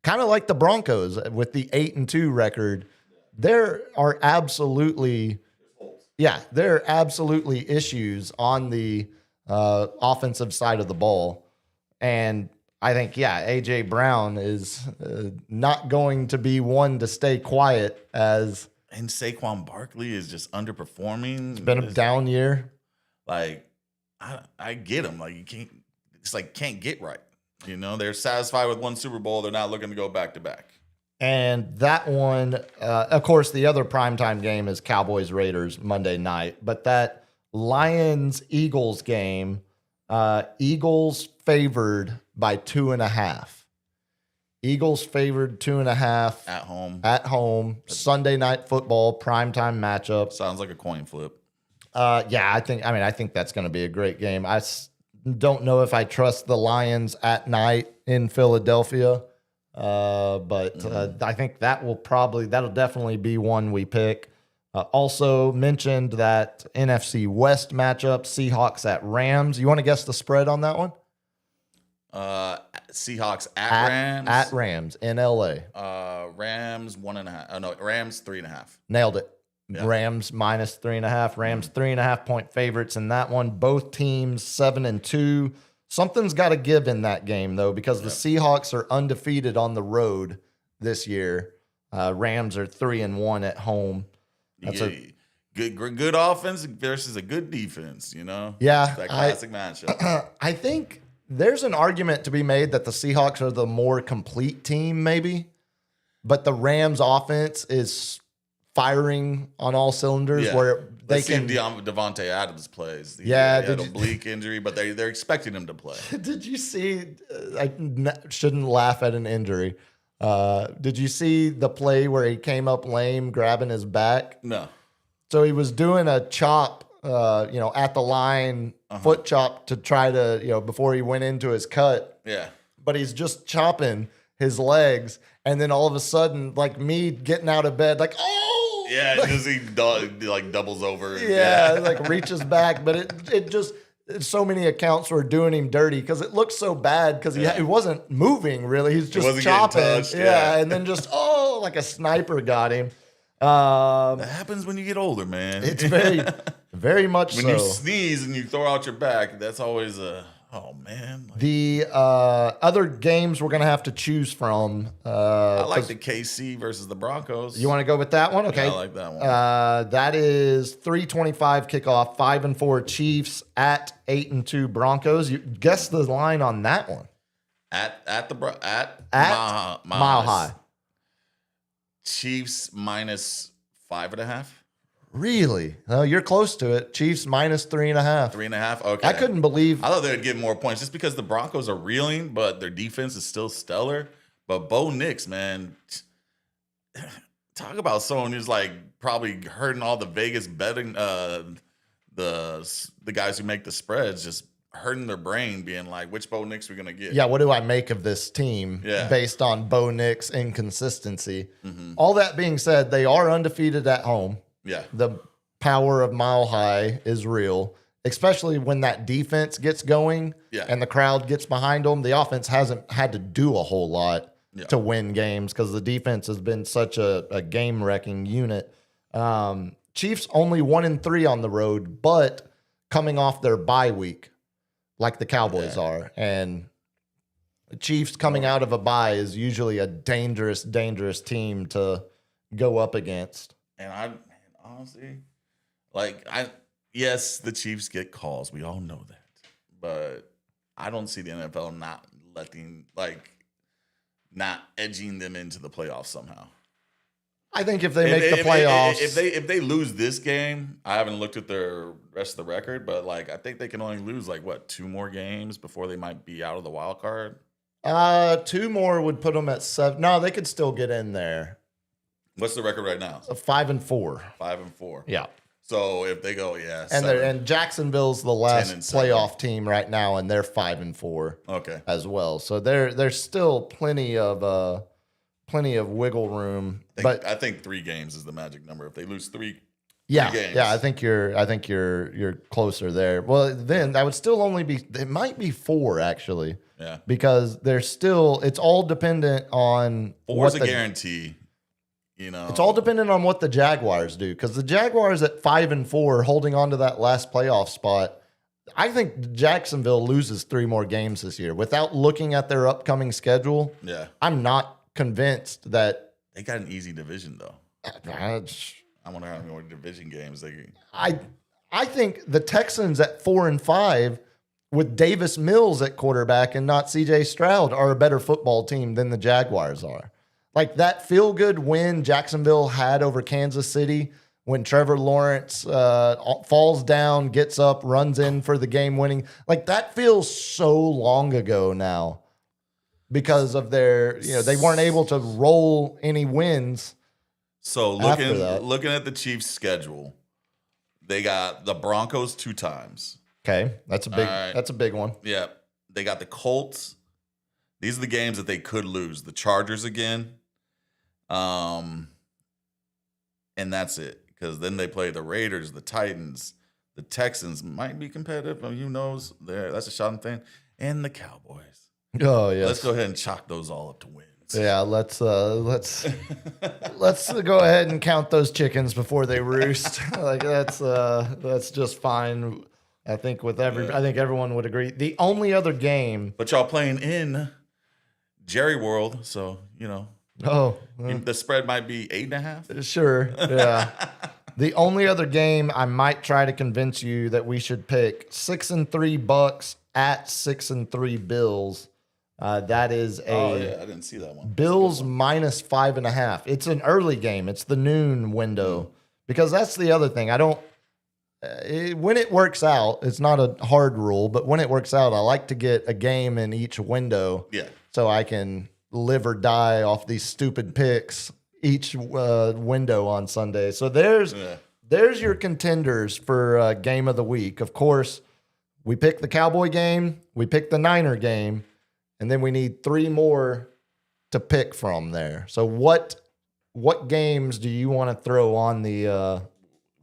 kind of like the Broncos with the 8-2 record, there are absolutely issues on the offensive side of the ball. And I think, A.J. Brown is not going to be one to stay quiet as. And Saquon Barkley is just underperforming. It's been a down year. Like, I get them. Like, can't get right. They're satisfied with 1 Super Bowl. They're not looking to go back to back. And that one, of course, the other primetime game is Cowboys Raiders Monday night. But that Lions Eagles game, Eagles favored by 2.5. Eagles favored 2.5 at home. Sunday Night Football primetime matchup. Sounds like a coin flip. I think that's going to be a great game. I don't know if I trust the Lions at night in Philadelphia, but I think that'll definitely be one we pick. Also mentioned that NFC West matchup, Seahawks at Rams. You want to guess the spread on that one? Seahawks at Rams. At Rams in LA. Rams 1.5. Oh no, Rams 3.5. Nailed it. Yeah. Rams minus 3.5. Rams 3.5 point favorites in that one. Both teams 7-2. Something's got to give in that game though, because the Seahawks are undefeated on the road this year. Rams are 3-1 at home. That's a good offense versus a good defense. You know. Yeah, it's that classic matchup. I think there's an argument to be made that the Seahawks are the more complete team, maybe, but the Rams offense is firing on all cylinders where they Let's can. see if Devontae Adams plays. He Yeah, had an oblique injury, but they're expecting him to play. Did you see? I shouldn't laugh at an injury. Did you see the play where he came up lame, grabbing his back? No. So he was doing a chop, at the line, foot chop to try to, before he went into his cut. Yeah. But he's just chopping his legs, and then all of a sudden, like me getting out of bed, like, oh! Yeah, because he doubles over. Yeah, like reaches back, but it just so many accounts were doing him dirty because it looked so bad because he wasn't moving really. He's just chopping. Touched, and then just like a sniper got him. That happens when you get older, man. It's very, very much when so. you sneeze and you throw out your back, that's always oh man. The other games we're gonna have to choose from. I like the KC versus the Broncos. You want to go with that one? Okay, Yeah, I like that one. That is 3:25 kickoff. 5-4 Chiefs at 8-2 Broncos. You guess the line on that one. At Mile High. Chiefs minus 5.5. Really? Oh, you're close to it. Chiefs minus 3.5. 3.5. Okay. I couldn't believe. I thought they would get more points just because the Broncos are reeling, but their defense is still stellar. But Bo Nix, man, talk about someone who's like probably hurting all the Vegas betting, the guys who make the spreads, just hurting their brain, being like, which Bo Nix are we gonna get? Yeah, what do I make of this team based on Bo Nix inconsistency? All that being said, they are undefeated at home. Yeah. The power of Mile High is real, especially when that defense gets going and the crowd gets behind them. The offense hasn't had to do a whole lot to win games because the defense has been such a game-wrecking unit. Chiefs only 1-3 on the road, but coming off their bye week like the Cowboys are. And the Chiefs coming out of a bye is usually a dangerous, dangerous team to go up against. And honestly, yes, the Chiefs get calls. We all know that. But I don't see the NFL not edging them into the playoffs somehow. I think if they make the playoffs, if they lose this game, I haven't looked at their rest of the record, but I think they can only lose 2 more games before they might be out of the wild card. 2 more would put them at 7. No, they could still get in there. What's the record right now? 5-4. 5-4. Yeah. So if they go, and Jacksonville's the last playoff team right now, and they're 5-4. Okay. As well. So there's still plenty of wiggle room. I think 3 games is the magic number. If they lose 3 games. Yeah, I think you're closer there. Well, then that would still only be, it might be 4 actually. Yeah. Because it's all dependent on 4 is a guarantee. It's all dependent on what the Jaguars do, because the Jaguars at 5-4 holding on to that last playoff spot. I think Jacksonville loses 3 more games this year without looking at their upcoming schedule. Yeah. I'm not convinced that they got an easy division though. I wonder how many more division games they get. I think the Texans at 4-5 with Davis Mills at quarterback and not CJ Stroud are a better football team than the Jaguars are. Like that feel-good win Jacksonville had over Kansas City when Trevor Lawrence falls down, gets up, runs in for the game-winning. Like that feels so long ago now because of their, they weren't able to roll any wins. So looking at the Chiefs' schedule, they got the Broncos 2 times. Okay, that's a big one. Yeah, they got the Colts. These are the games that they could lose. The Chargers again. And that's it. because then they play the Raiders, the Titans, the Texans might be competitive. Who knows? That's a shot thing. And the Cowboys. Oh yes. Let's go ahead and chalk those all up to wins. Yeah, let's go ahead and count those chickens before they roost. Like that's just fine. I think I think everyone would agree. The only other game, But y'all playing in Jerry World, so the spread might be 8.5. Sure, yeah. The only other game I might try to convince you that we should pick 6-3 Bucks at 6-3 Bills. That is I didn't see that one. Bills minus 5.5. It's an early game. It's the noon window because that's the other thing. I don't. When it works out, it's not a hard rule, but when it works out, I like to get a game in each window. Yeah. So I can live or die off these stupid picks each window on Sunday. So there's your contenders for game of the week. Of course, we pick the Cowboy game, we pick the Niner game, and then we need 3 more to pick from there. So what games do you want to throw on the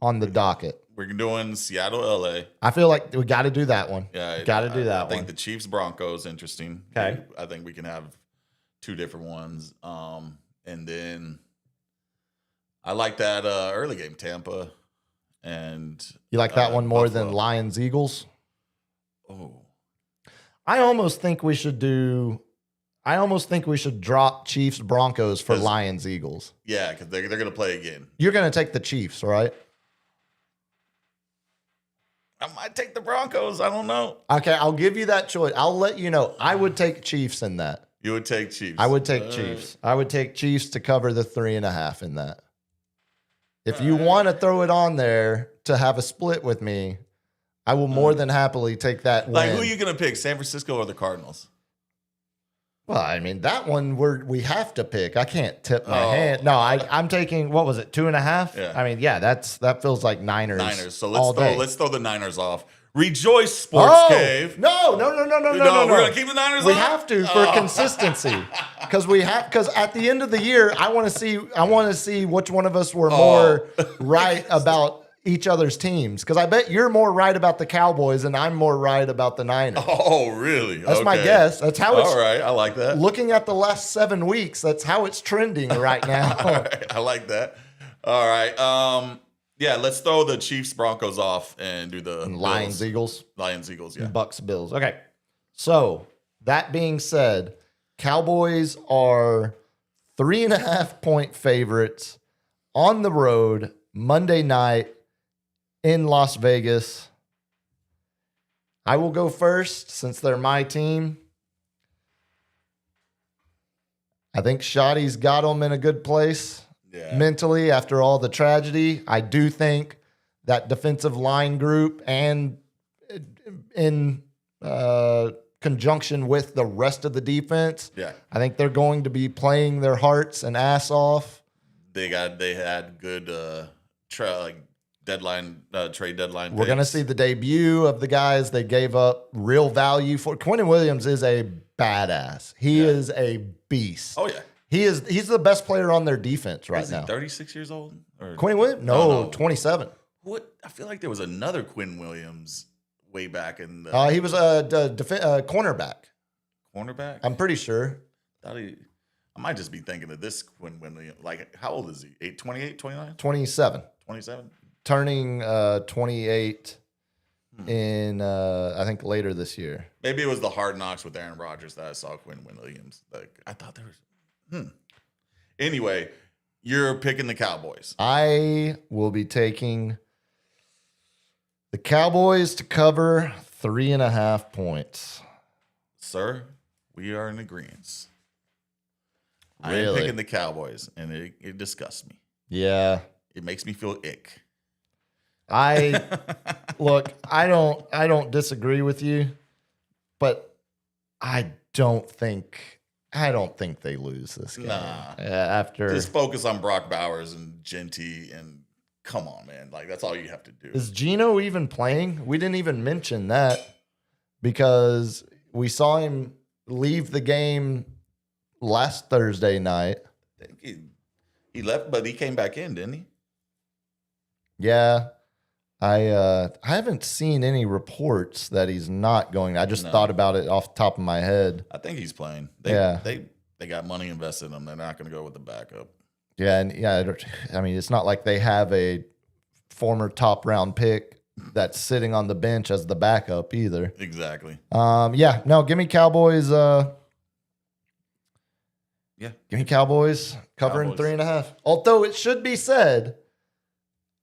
docket? We're doing Seattle, LA. I feel like we got to do that one. Yeah, got to do that I one. think the Chiefs Broncos interesting. Okay. I think we can have 2 different ones. And then I like that early game, Tampa. And You like that one more Buffalo. than Lions Eagles? Oh, I almost think we should drop Chiefs Broncos for 'Cause- Lions Eagles. yeah, because they're going to play again. You're going to take the Chiefs, right? I might take the Broncos. I don't know. Okay, I'll give you that choice. I'll let you know. I would take Chiefs in that. You would take Chiefs. I would take Chiefs. I would take Chiefs to cover the 3.5 in that. If you want to throw it on there to have a split with me, I will more than happily take that win. Like, who are you going to pick, San Francisco or the Cardinals? Well, I mean, that one we have to pick. I can't tip my hand. No, I'm taking, what was it, 2.5? Yeah. I mean, yeah, that feels like Niners. So all day. let's throw the Niners off. Rejoice, Sports Cave. No. We're gonna keep the Niners We on? have to for consistency. Because at the end of the year, I want to see which one of us were more right about each other's teams. Because I bet you're more right about the Cowboys and I'm more right about the Niners. Oh, really? That's my guess. That's how it's All right, I like that. looking at the last 7 weeks. That's how it's trending right now. All right, I like that. All right. Yeah, let's throw the Chiefs Broncos off and do the Lions, Bills. Eagles, Lions, Eagles, yeah. Bucks, Bills. Okay. So that being said, Cowboys are 3.5 point favorites on the road Monday night in Las Vegas. I will go first since they're my team. I think Shoddy's got them in a good place. Yeah. Mentally after all the tragedy. I do think that defensive line group and in conjunction with the rest of the defense, Yeah. I think they're going to be playing their hearts and ass off. They had good trade deadline We're going to picks. see the debut of the guys they gave up real value for. Quentin Williams is a badass. He is a beast. Oh, yeah. He's the best player on their defense right Is he now. 36 years old? Or Quentin Williams? No, 27. What? I feel like there was another Quinn Williams way back in the He was a cornerback. cornerback. I'm pretty sure. I might just be thinking of this Quinn Williams. Like, how old is he? 28, 29? 27. 27? Turning 28 in, I think, later this year. Maybe it was the Hard Knocks with Aaron Rodgers that I saw Quinn Williams. Like, I thought there was. Anyway, you're picking the Cowboys. I will be taking the Cowboys to cover 3.5 points. Sir, we are in agreement. I am Really? picking the Cowboys, and it disgusts me. Yeah. It makes me feel ick. Look, I don't disagree with you, but I don't think they lose this game. Nah. After Just focus on Brock Bowers and Genty, and come on, man. Like, that's all you have to do. Is Geno even playing? We didn't even mention that because we saw him leave the game last Thursday night. He left, but he came back in, didn't he? Yeah. I haven't seen any reports that he's not going. I just thought about it off the top of my head. I think he's playing. They got money invested in him. They're not going to go with the backup. Yeah, and I mean, it's not like they have a former top round pick that's sitting on the bench as the backup either. Exactly. Yeah, no, give me Cowboys. Yeah. Give me Cowboys covering Cowboys. 3.5. Although it should be said,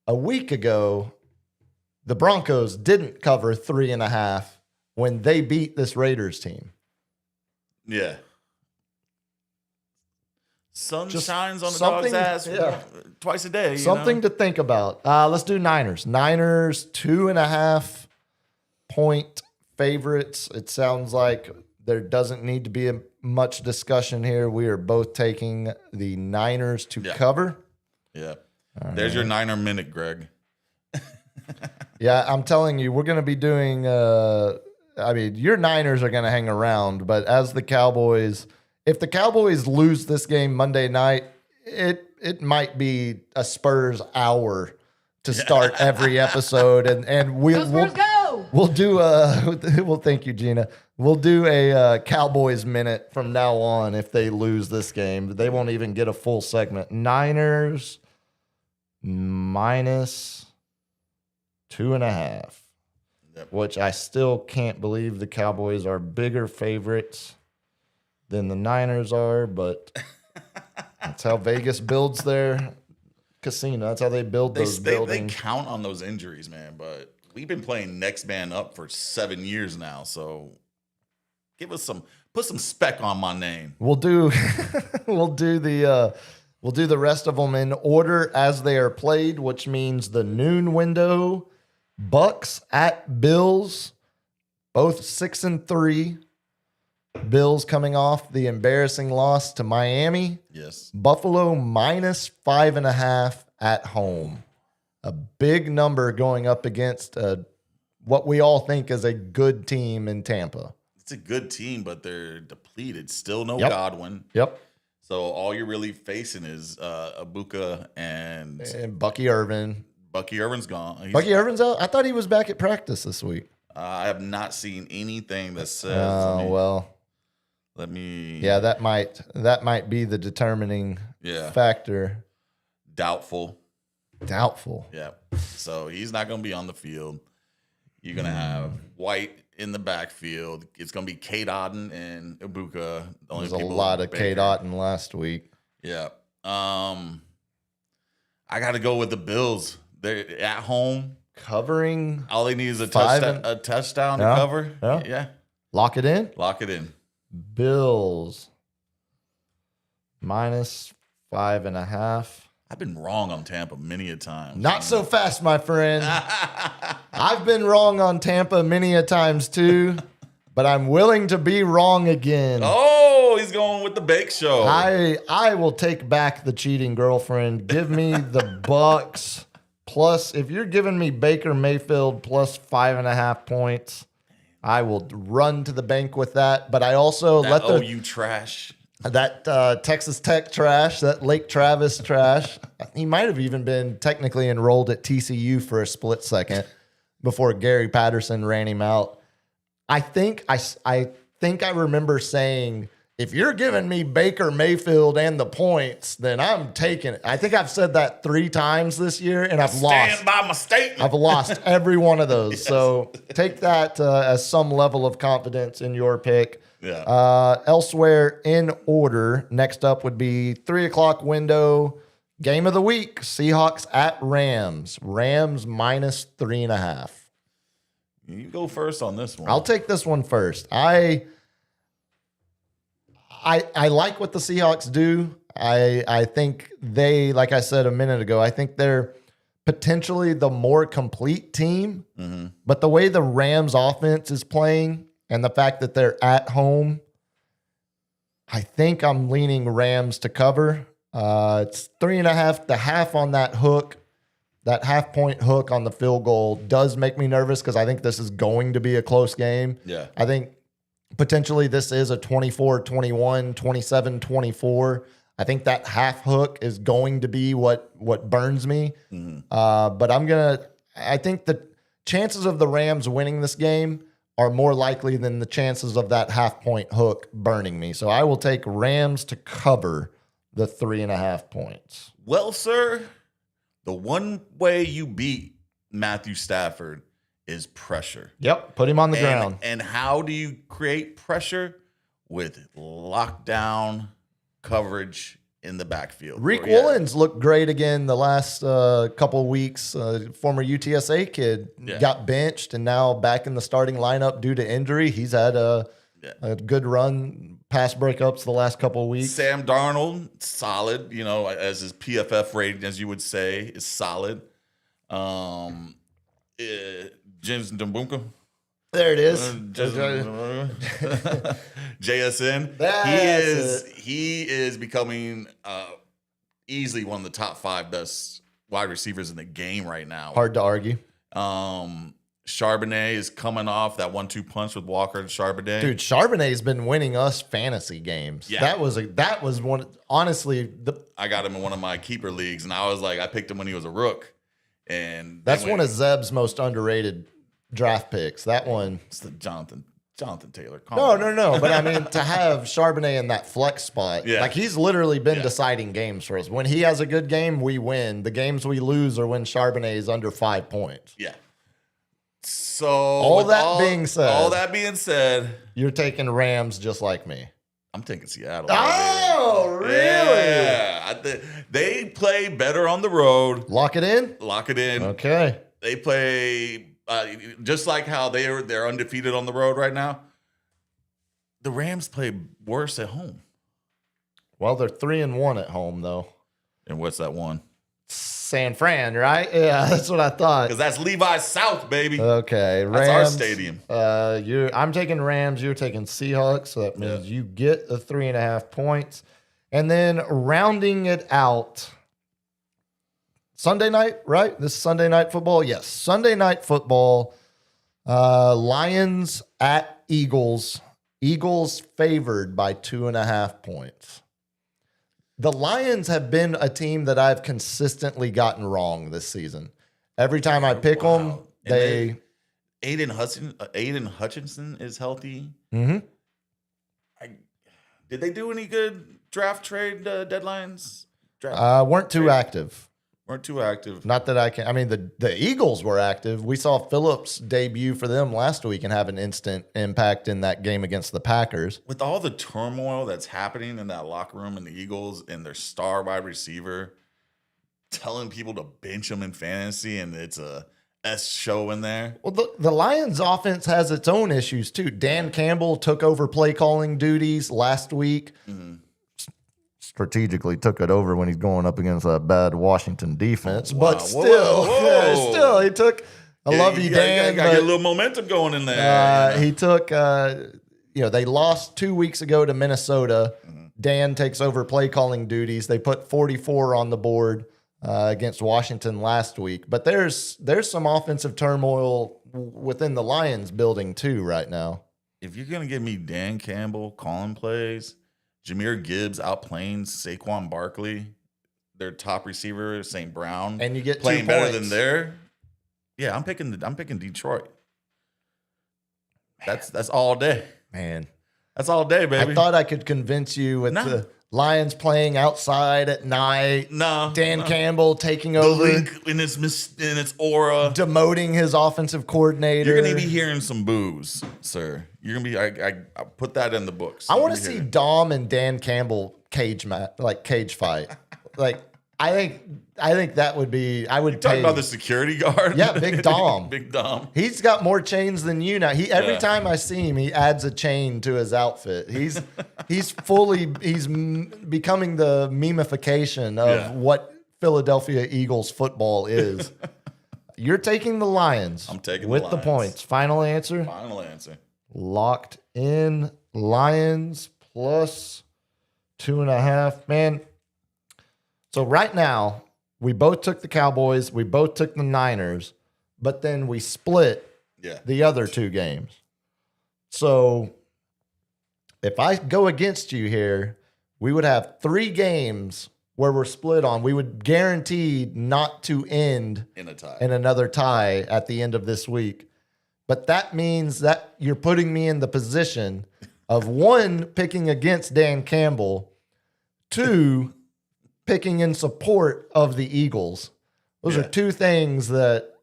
a week ago, the Broncos didn't cover 3.5 when they beat this Raiders team. Yeah. Sun Just shines on the something- dog's ass yeah. twice a day. Something to think about. Let's do Niners. Niners 2.5 point favorites. It sounds like there doesn't need to be much discussion here. We are both taking the Niners to cover. Yeah. There's your Niner minute, Greg. Yeah, I'm telling you, we're going to be doing. Your Niners are going to hang around, but as the Cowboys, if the Cowboys lose this game Monday night, it might be a Spurs hour to start every episode, and we'll do well. Thank you, Gina. We'll do a Cowboys minute from now on if they lose this game. They won't even get a full segment. Niners minus 2.5, which I still can't believe the Cowboys are bigger favorites than the Niners are, but that's how Vegas builds their casino. That's how they build those buildings. They count on those injuries, man, but we've been playing next man up for 7 years now, so put some spec on my name. We'll do the rest of them in order as they are played, which means the noon window, Bucks at Bills, both 6-3. Bills coming off the embarrassing loss to Miami. Yes. Buffalo minus 5.5 at home. A big number going up against what we all think is a good team in Tampa. It's a good team, but they're depleted. Still no Yep. Godwin. Yep. So all you're really facing is Ibuka and Bucky Irvin. Bucky Irvin's gone. Bucky Irvin's out? I thought he was back at practice this week. I have not seen anything that says. Let me. Yeah, that might be the determining factor. Doubtful. Yeah. So he's not going to be on the field. You're going to have White in the backfield. It's going to be Kate Otten and Ibuka. There's a lot of Kate Otten last week. Yeah. I got to go with the Bills. They're at home. Covering. All they need is a touchdown to cover. Yeah. Lock it in. Bills minus 5.5. I've been wrong on Tampa many a time. Not so fast, my friend. I've been wrong on Tampa many a times too, but I'm willing to be wrong again. Oh, he's going with the bake show. I will take back the cheating girlfriend. Give me the Bucks plus. If you're giving me Baker Mayfield plus 5.5 points, I will run to the bank with that. But I also that OU trash. That Texas Tech trash, that Lake Travis trash. He might have even been technically enrolled at TCU for a split second before Gary Patterson ran him out. I think I remember saying, if you're giving me Baker Mayfield and the points, then I'm taking it. I think I've said that 3 times this year, and I've lost. Stand by my statement. I've lost every one of those. Yes. So take that as some level of confidence in your pick. Yeah. Elsewhere in order, next up would be 3:00 window. Game of the week, Seahawks at Rams. Rams minus 3.5. You go first on this one. I'll take this one first. I like what the Seahawks do. I think they, like I said a minute ago, I think they're potentially the more complete team. Mm-hmm. But the way the Rams offense is playing and the fact that they're at home, I think I'm leaning Rams to cover. It's 3.5. The half on that hook, that half-point hook on the field goal does make me nervous because I think this is going to be a close game. Yeah. I think potentially this is a 24-21, 27-24. I think that half hook is going to be what burns me. But I think the chances of the Rams winning this game are more likely than the chances of that half-point hook burning me. So I will take Rams to cover the 3.5 points. Well, sir, the one way you beat Matthew Stafford is pressure. Yep, put him on the ground. And how do you create pressure? With lockdown coverage in the backfield. Reek Woolens looked great again the last couple of weeks. Former UTSA kid got benched and now back in the starting lineup due to injury. He's had a good run, pass breakups the last couple of weeks. Sam Darnold, solid, as his PFF rating, as you would say, is solid. James Ndambunka. There it is. JSN. He is becoming easily one of the top 5 best wide receivers in the game right now. Hard to argue. Charbonnet is coming off that 1-2 punch with Walker and Charbonnet. Dude, Charbonnet's been winning us fantasy games. Yeah. That was one. Honestly, I got him in one of my keeper leagues, and I picked him when he was a rook, and that's one of Zeb's most underrated draft picks. That one. It's the Jonathan Taylor. No. But I mean, to have Charbonnet in that flex spot, like he's literally been deciding games for us. When he has a good game, we win. The games we lose are when Charbonnet is under 5 points. Yeah. So all that being said, you're taking Rams just like me. I'm taking Seattle. Oh, really? Yeah. They play better on the road. Lock it in? Lock it in. Okay. They play just like how they're undefeated on the road right now. The Rams play worse at home. Well, they're 3-1 at home, though. And what's that one? San Fran, right? Yeah, that's what I thought. Because that's Levi's South, baby. Okay, Rams. That's our stadium. I'm taking Rams. You're taking Seahawks. So that means you get the 3.5 points. And then rounding it out, Sunday night, right? This is Sunday night football? Yes, Sunday night football. Lions at Eagles. Eagles favored by 2.5 points. The Lions have been a team that I've consistently gotten wrong this season. Every time I pick them, Aiden Hutchinson is healthy. Mm-hmm. Did they do any good draft trade deadlines? Weren't too active. Weren't too active. Not that I can. I mean, the Eagles were active. We saw Phillips debut for them last week and have an instant impact in that game against the Packers. With all the turmoil that's happening in that locker room in the Eagles and their star wide receiver telling people to bench them in fantasy, and it's a S show in there. Well, the Lions offense has its own issues too. Dan Campbell took over play calling duties last week. Mm-hmm. Strategically took it over when he's going up against that bad Washington defense. Wow. But still, he took. I love you, Dan. Got a little momentum going in there. He took. They lost 2 weeks ago to Minnesota. Mm-hmm. Dan takes over play calling duties. They put 44 on the board against Washington last week. But there's some offensive turmoil within the Lions building too right now. If you're gonna give me Dan Campbell calling plays, Jahmyr Gibbs outplaying Saquon Barkley, their top receiver, St. Brown, and you get playing 2 better points. than there. Yeah, I'm picking Detroit. Man. That's all day. Man. That's all day, baby. I thought I could convince you with the Lions playing outside at night. No. Dan Campbell taking over. Link in its aura. Demoting his offensive coordinator. You're going to be hearing some boos, sir. You're going to be, I put that in the books. I want to see Dom and Dan Campbell cage fight. I think that would be, I would You're talking about the security guard? Yeah, Big Dom. Big Dom. He's got more chains than you now. Every time I see him, he adds a chain to his outfit. He's becoming the memification of what Philadelphia Eagles football is. You're taking the Lions. I'm taking with the the points. Final answer? Final answer. Locked in. Lions plus 2.5. Man. So right now, we both took the Cowboys. We both took the Niners. But then we split the other 2 games. So if I go against you here, we would have 3 games where we're split on. We would guarantee not to end In a tie. in another tie at the end of this week. But that means that you're putting me in the position of 1, picking against Dan Campbell, 2, picking in support of the Eagles. Those are 2 things that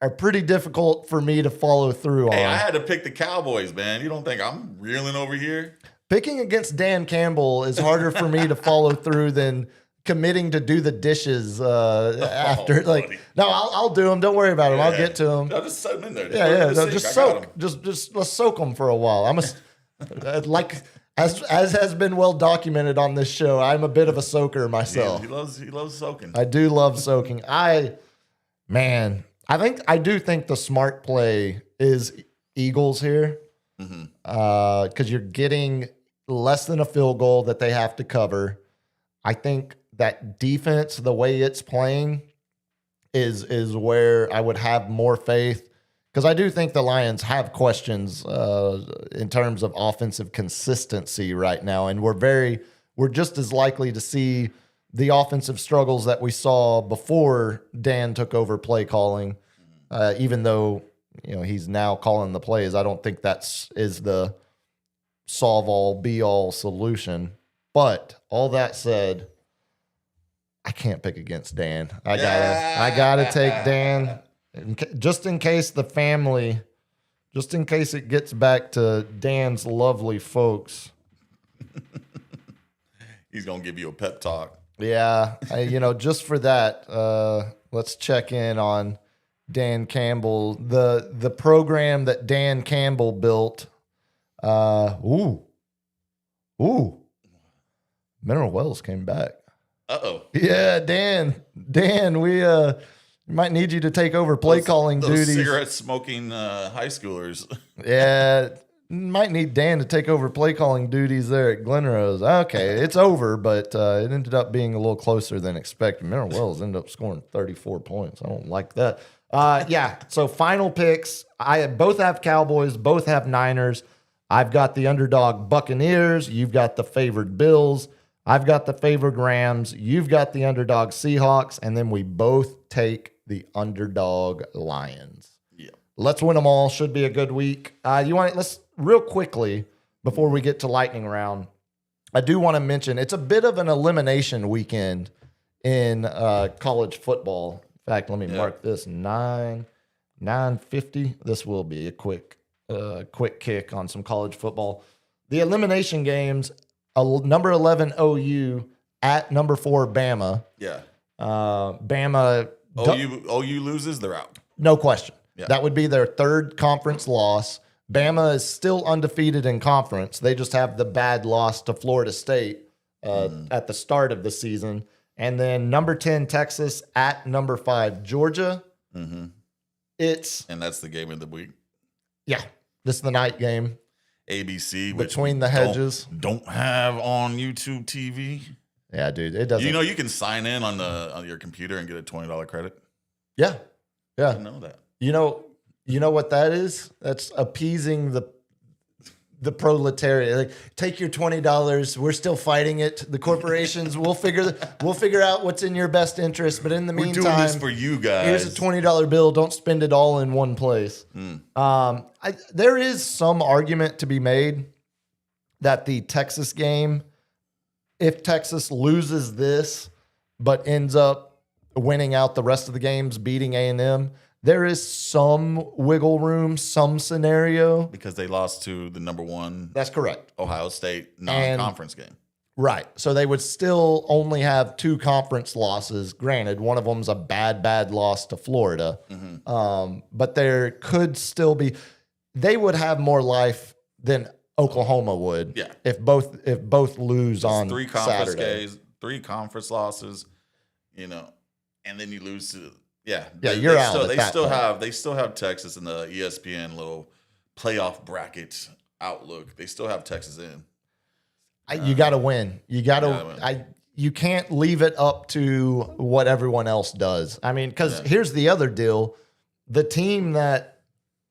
are pretty difficult for me to follow through Hey, on. I had to pick the Cowboys, man. You don't think I'm reeling over here? Picking against Dan Campbell is harder for me to follow through than committing to do the dishes after. buddy. No, I'll do them. Don't worry about them. I'll get to them. I'll just set them in there. Yeah. No, I just got soak. 'em. Just let's soak them for a while. I'm like as has been well documented on this show. I'm a bit of a soaker myself. He loves soaking. I do love soaking. I do think the smart play is Eagles here, because you're getting less than a field goal that they have to cover. I think that defense, the way it's playing, is where I would have more faith, because I do think the Lions have questions in terms of offensive consistency right now, and we're just as likely to see the offensive struggles that we saw before Dan took over play calling, even though he's now calling the plays. I don't think is the solve all be all solution. But all that said, I can't pick against Dan. I gotta take Dan, just in case it gets back to Dan's lovely folks. He's gonna give you a pep talk. Yeah, just for that, let's check in on Dan Campbell, the program that Dan Campbell built. Mineral Wells came back. Uh-oh. Yeah, Dan, we might need you to take over play calling those duties. Cigarette smoking high schoolers. Yeah, might need Dan to take over play calling duties there at Glenrose. Okay, it's over, but it ended up being a little closer than expected. Mineral Wells ended up scoring 34 points. I don't like that. So final picks. Both have Cowboys, both have Niners. I've got the underdog Buccaneers. You've got the favored Bills. I've got the favored Rams. You've got the underdog Seahawks. And then we both take the underdog Lions. Yeah. Let's win them all. Should be a good week. Let's real quickly, before we get to lightning round, I do want to mention it's a bit of an elimination weekend in college football. In fact, let me mark this 9:50. This will be a quick kick on some college football. The elimination games, number 11 OU at number 4 Bama. Yeah. Bama. OU loses, they're out. No question. Yeah. That would be their 3rd conference loss. Bama is still undefeated in conference. They just have the bad loss to Florida State at the start of the season. And then number 10, Texas at number 5, Georgia. Mm-hmm. And that's the game of the week. Yeah, this is the night game. ABC, which Between the hedges. don't have on YouTube TV. Yeah, dude, it doesn't. You can sign in on your computer and get a $20 credit. Yeah, I yeah. didn't know that. You know what that is? That's appeasing the proletariat. Like, take your $20. We're still fighting it. The corporations, we'll figure out what's in your best interest. But in the We're meantime, doing this for you guys. here's a $20 bill. Don't spend it all in one place. There is some argument to be made that the Texas game, if Texas loses this but ends up winning out the rest of the games, beating A&M, there is some wiggle room, some scenario. Because they lost to the number 1 That's correct. Ohio State non-conference game. Right. So they would still only have 2 conference losses. Granted, one of them's a bad loss to Florida. But there could still be, they would have more life than Oklahoma would. Yeah. If both lose on 3 conference Saturday. games, 3 conference losses, and then you lose to you're out at They that still point. have Texas in the ESPN little playoff bracket outlook. They still have Texas in. You got to win. You can't leave it up to what everyone else does. I mean, because here's the other deal. The team that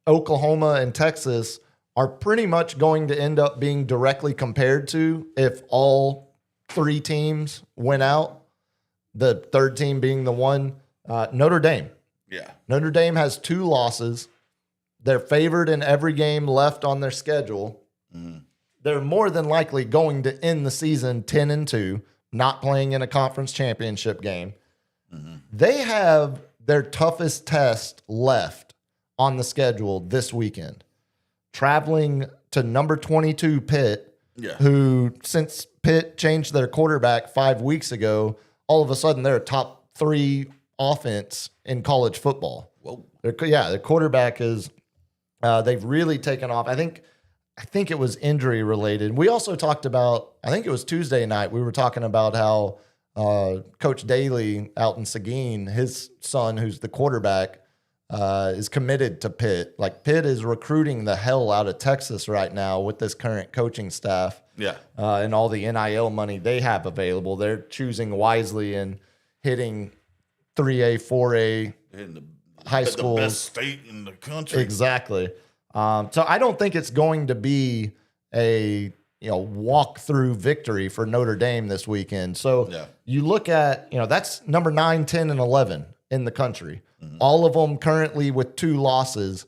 Oklahoma and Texas are pretty much going to end up being directly compared to if all three teams went out, the third team being the one, Notre Dame. Yeah. Notre Dame has 2 losses. They're favored in every game left on their schedule. Mm-hmm. They're more than likely going to end the season 10-2, not playing in a conference championship game. Mm-hmm. They have their toughest test left on the schedule this weekend, traveling to number 22 Pitt, who, since Pitt changed their quarterback 5 weeks ago, all of a sudden they're a top 3 offense in college football. Whoa. The quarterback is they've really taken off. I think it was injury related. We also talked about, I think it was Tuesday night, we were talking about how Coach Daly out in Seguin, his son, who's the quarterback, is committed to Pitt. Like, Pitt is recruiting the hell out of Texas right now with this current coaching staff. Yeah. And all the NIL money they have available. They're choosing wisely and hitting 3A, 4A high schools. The best state in the country. Exactly. So I don't think it's going to be a walk-through victory for Notre Dame this weekend. So you look at, that's number 9, 10, and 11 in the country. Mm-hmm. All of them currently with 2 losses.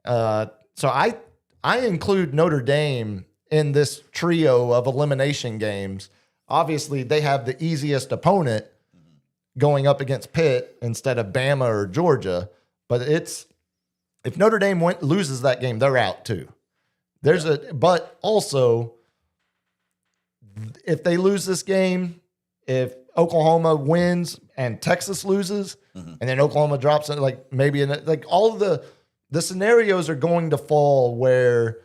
So I include Notre Dame in this trio of elimination games. Obviously, they have the easiest opponent going up against Pitt instead of Bama or Georgia. But if Notre Dame loses that game, they're out too. But also, if they lose this game, if Oklahoma wins and Texas loses, and then Oklahoma drops it, all of the scenarios are going to fall where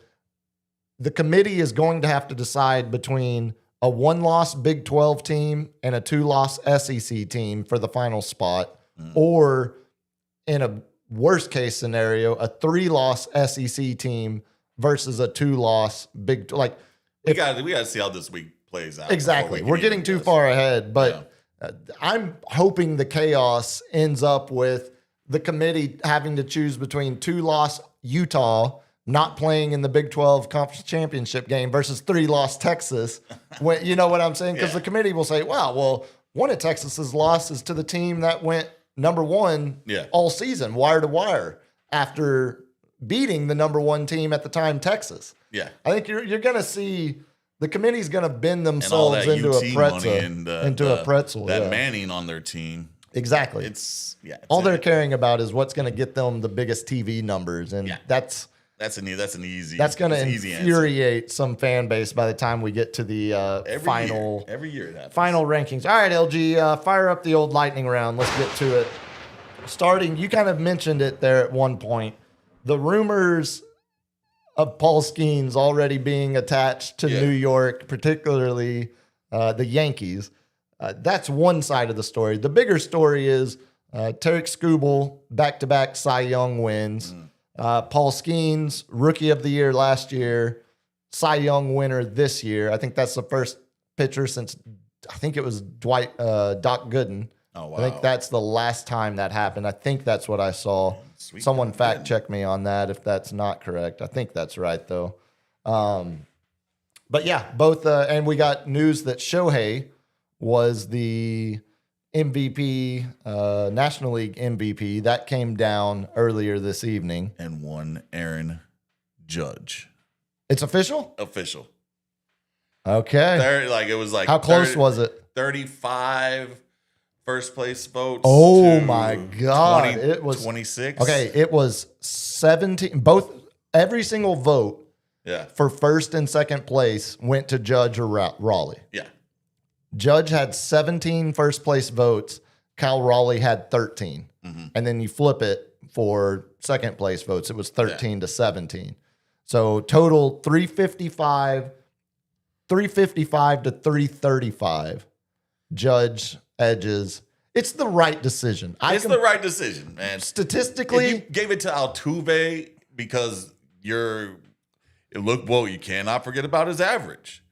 the committee is going to have to decide between a 1-loss Big 12 team and a 2-loss SEC team for the final spot, or in a worst case scenario, a 3-loss SEC team versus a 2-loss Big. We got to see how this week plays out. Exactly. We're getting too far ahead, but I'm hoping the chaos ends up with the committee having to choose between 2-loss Utah not playing in the Big 12 conference championship game versus 3-loss Texas. When, you know what I'm saying? Because the committee will say, wow, well, one of Texas's losses to the team that went number 1 all season, wire to wire, after beating the number 1 team at the time, Texas. Yeah. I think you're going to see the committee's going to bend themselves into a pretzel. That Manning on their team. Exactly. It's all they're caring about is what's going to get them the biggest TV numbers, and that's going to infuriate some fan base by the time we get to the final rankings. All right, LG, fire up the old lightning round. Let's get to it. Starting, you kind of mentioned it there at one point. The rumors of Paul Skeens already being attached to New York, particularly the Yankees. That's one side of the story. The bigger story is Tarek Skubal, back-to-back Cy Young wins. Paul Skeens, Rookie of the Year last year, Cy Young winner this year. I think that's the first pitcher since, I think it was Doc Gooden. Oh, wow. I think that's the last time that happened. I think that's what I saw. Sweet. Someone fact check me on that if that's not correct. I think that's right, though. But yeah, both, and we got news that Shohei was the MVP, National League MVP. That came down earlier this evening. And won Aaron Judge. It's official? Official. Okay. It was like how close was it? 35 first place votes. Oh my God. 20, it was 26. Okay, it was 17. Every single vote for first and second place went to Judge or Raleigh. Yeah. Judge had 17 first place votes. Cal Raleigh had 13. Mm-hmm. And then you flip it for second place votes. It was 13 to 17. So total 355 to 335. Judge edges. It's the right decision. It's the right decision, man. Statistically, if you gave it to Altuve because you cannot forget about his average.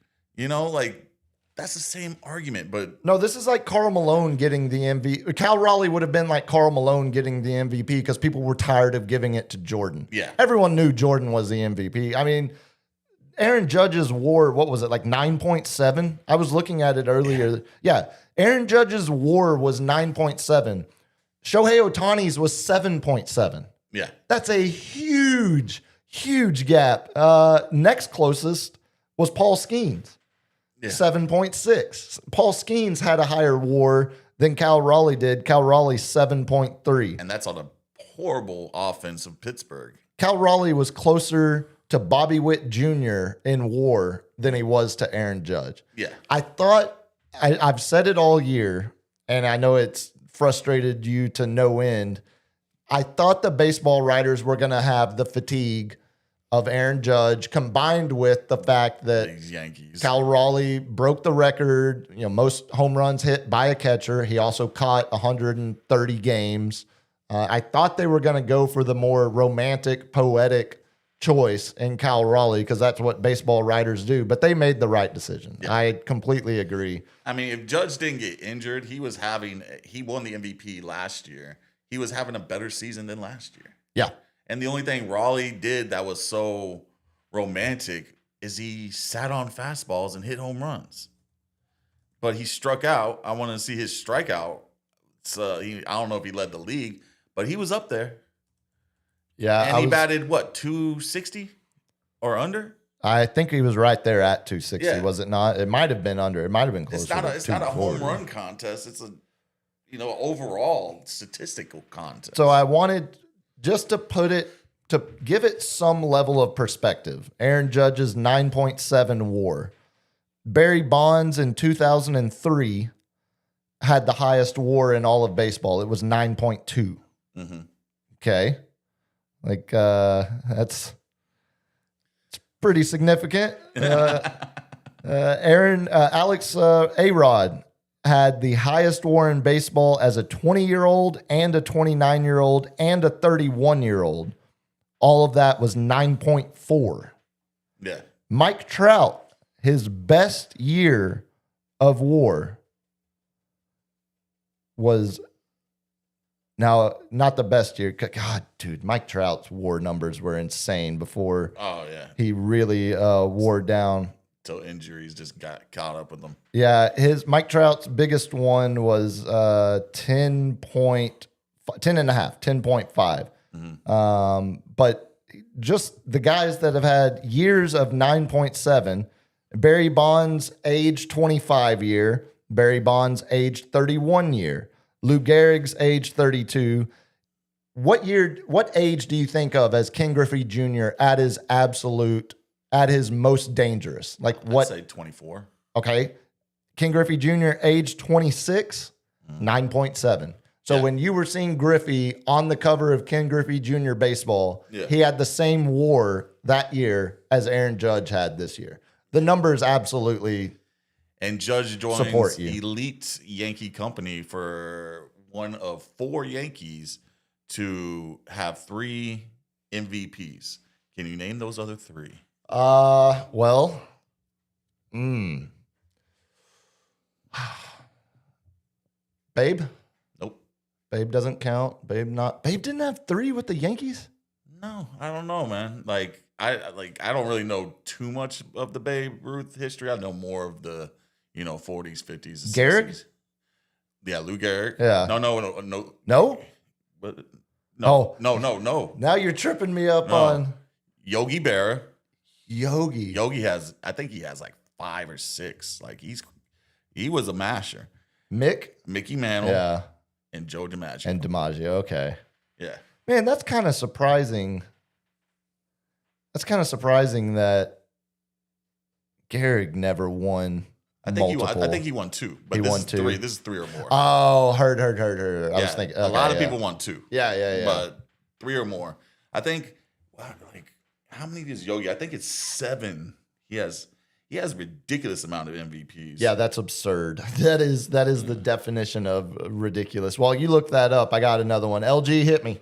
That's the same argument, but No, this is like Karl Malone getting the MVP. Cal Raleigh would have been like Karl Malone getting the MVP because people were tired of giving it to Jordan. Yeah. Everyone knew Jordan was the MVP. I mean, Aaron Judge's WAR, what was it, like 9.7? I was looking at it earlier. Yeah. Aaron Judge's WAR was 9.7. Shohei Ohtani's was 7.7. yeah. That's a huge, huge gap. Next closest was Paul Skeens. Yeah. 7.6. Paul Skeens had a higher WAR than Cal Raleigh did. Cal Raleigh 7.3. And that's on a horrible offense of Pittsburgh. Cal Raleigh was closer to Bobby Witt Jr. in WAR than he was to Aaron Judge. Yeah. I thought I've said it all year, and I know it's frustrated you to no end. I thought the baseball writers were going to have the fatigue of Aaron Judge combined with the fact that These Yankees. Cal Raleigh broke the record, most home runs hit by a catcher. He also caught 130 games. I thought they were going to go for the more romantic, poetic choice in Cal Raleigh because that's what baseball writers do, but they made the right decision. Yeah. I completely agree. I mean, if Judge didn't get injured, he won the MVP last year. He was having a better season than last year. Yeah. And the only thing Raleigh did that was so romantic is he sat on fastballs and hit home runs. But he struck out. I want to see his strikeout. So I don't know if he led the league, but he was up there. Yeah. And he batted, 260 or under? I think he was right there at 260, Yeah. was it not? It might have been under. It might have been closer. It's not a home 240. run contest. It's a overall statistical contest. So I wanted just to give it some level of perspective. Aaron Judge's 9.7 WAR. Barry Bonds in 2003 had the highest WAR in all of baseball. It was 9.2. Mm-hmm. Okay. It's pretty significant. Alex A-Rod had the highest WAR in baseball as a 20-year-old and a 29-year-old and a 31-year-old. All of that was 9.4. Yeah. Mike Trout, his best year of WAR was now not the best year. God, dude, Mike Trout's WAR numbers were insane before Oh, yeah. he really wore down. Till injuries just got caught up with them. Yeah, Mike Trout's biggest one was 10.5. Mm-hmm. But just the guys that have had years of 9.7, Barry Bonds, age 25 year, Barry Bonds, age 31 year, Lou Gehrig's age 32. What age do you think of as Ken Griffey Jr. at his most dangerous? Like what? I'd say 24. Okay. Ken Griffey Jr., age 26, 9.7. So Yeah. when you were seeing Griffey on the cover of Ken Griffey Jr. Baseball, Yeah. he had the same WAR that year as Aaron Judge had this year. The numbers absolutely. And Judge joins Support you. elite Yankee company for one of 4 Yankees to have 3 MVPs. Can you name those other 3? Babe? Nope. Babe doesn't count. Babe didn't have 3 with the Yankees? No, I don't know, man. I don't really know too much of the Babe Ruth history. I know more of the 40s, 50s, and Gehrig? 60s. Yeah, Lou Gehrig. Yeah. No. No? But Oh. no. Now you're tripping me up No. on Yogi Berra. Yogi. Yogi has 5 or 6. He was a masher. Mickey Mantle Yeah. and Joe DiMaggio. And DiMaggio. Okay. Yeah. Man, that's kind of surprising. That's kind of surprising that Gehrig never won. I think multiple. I think he won 2. But He this won is 2. 3. This is 3 or more. Oh, heard. I Yeah, was thinking a lot of yeah. people won 2. Yeah. But 3 or more. I think. How many does Yogi? I think it's 7. He has ridiculous amount of MVPs. Yeah, that's absurd. That is the definition of ridiculous. While you look that up, I got another one. LG, hit me.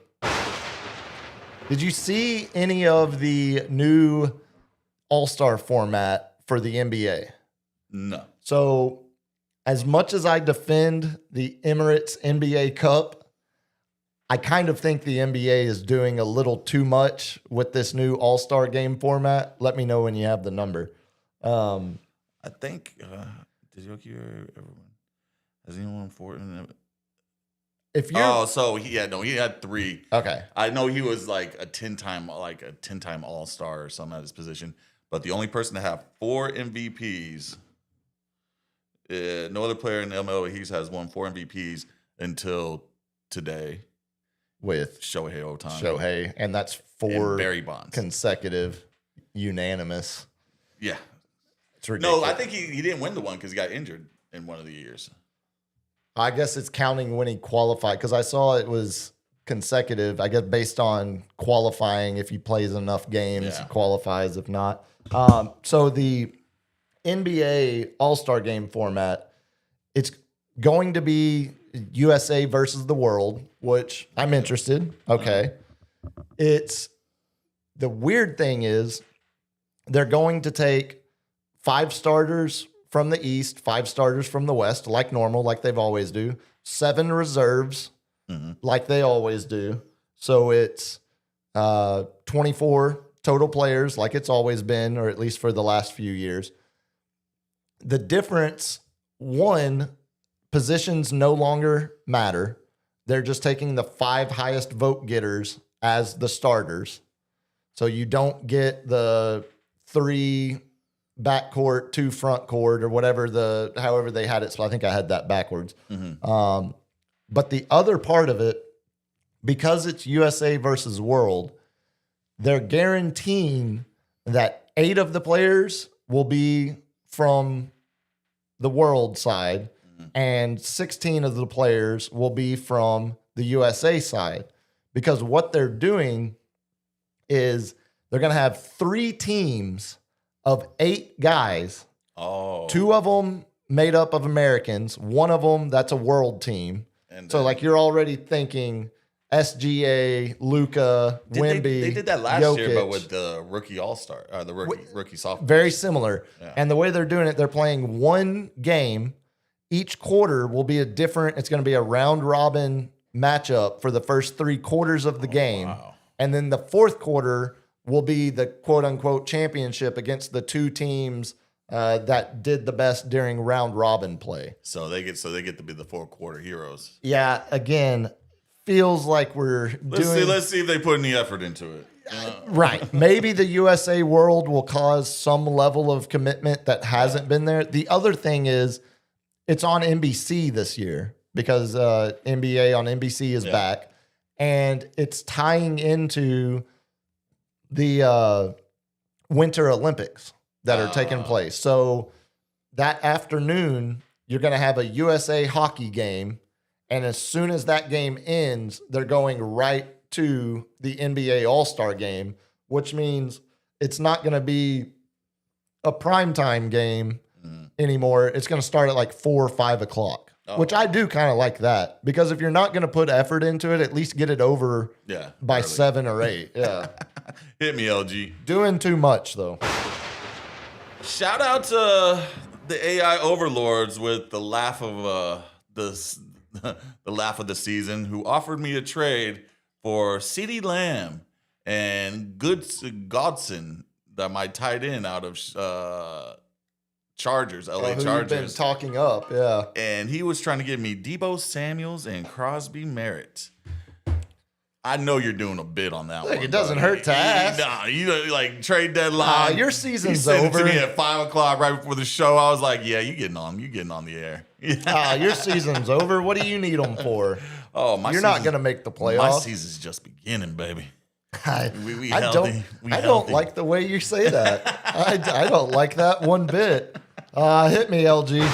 Did you see any of the new All-Star format for the NBA? No. So, as much as I defend the Emirates NBA Cup, I kind of think the NBA is doing a little too much with this new All-Star game format. Let me know when you have the number. I think did Yoki everyone has anyone for it? If you So he had 3. okay, I know he was like a 10-time All-Star or something at his position, but the only person to have 4 MVPs, no other player in the MLB has won 4 MVPs until today with Shohei Ohtani. and that's 4 and Barry Bonds. consecutive unanimous. Yeah. It's ridiculous. No, I think he didn't win the one because he got injured in one of the years. I guess it's counting when he qualified because I saw it was consecutive. I guess based on qualifying, if he plays enough games, he qualifies. If not, so the NBA All-Star Game format, it's going to be USA versus the world, which I'm interested. Okay, it's the weird thing is they're going to take 5 starters from the East, 5 starters from the West, like normal, like they've always do. 7 reserves, like they always do. So it's 24 total players, like it's always been, or at least for the last few years. The difference, one, positions no longer matter. They're just taking the 5 highest vote getters as the starters. So you don't get the 3 backcourt, 2 front court, or however they had it. So I think I had that backwards. But the other part of it, because it's USA versus world, they're guaranteeing that 8 of the players will be from the world side and 16 of the players will be from the USA side. Because what they're doing is they're going to have 3 teams of 8 guys. 2 of them made up of Americans. 1 of them, that's a world team. And so, like, you're already thinking SGA, Luka, Wemby. They did that last Jokic. year, but with the rookie all-star, the rookie sophomore. Very similar. Yeah. And the way they're doing it, they're playing 1 game. Each quarter will be it's going to be a round-robin matchup for the first 3 quarters of the game. Wow. And then the 4th quarter will be the quote-unquote championship against the 2 teams that did the best during round-robin play. So they get to be the 4-quarter heroes. Yeah, again, feels like Let's see if they put any effort into it. Right. Maybe the USA world will cause some level of commitment that hasn't been there. The other thing is it's on NBC this year because NBA on NBC is back, and it's tying into the Winter Olympics that are taking place. So that afternoon, you're going to have a USA hockey game. And as soon as that game ends, they're going right to the NBA All-Star game, which means it's not going to be a primetime game anymore. It's going to start at like 4 or 5 o'clock, which I do kind of like that. Because if you're not going to put effort into it, at least get it over by early. 7 or 8. Yeah. Hit me, LG. Doing too much, though. Shout out to the AI overlords with the laugh of the laugh of the season, who offered me a trade for CeeDee Lamb and Godson, that my tight end out of Chargers, LA Chargers. You've been talking up, yeah. And he was trying to give me Deebo Samuels and Crosby Merritt. I know you're doing a bit on that one. It doesn't hurt to ask. Nah, like trade deadline. Your season's over. He over. sent it to me at 5 o'clock right before the show. I was like, "Yeah, you getting on the air." Your season's over. What do you need them for? You're not going to make the playoffs. My season's just beginning, baby. I don't like the way you say that. I don't like that one bit. Hit me, LG.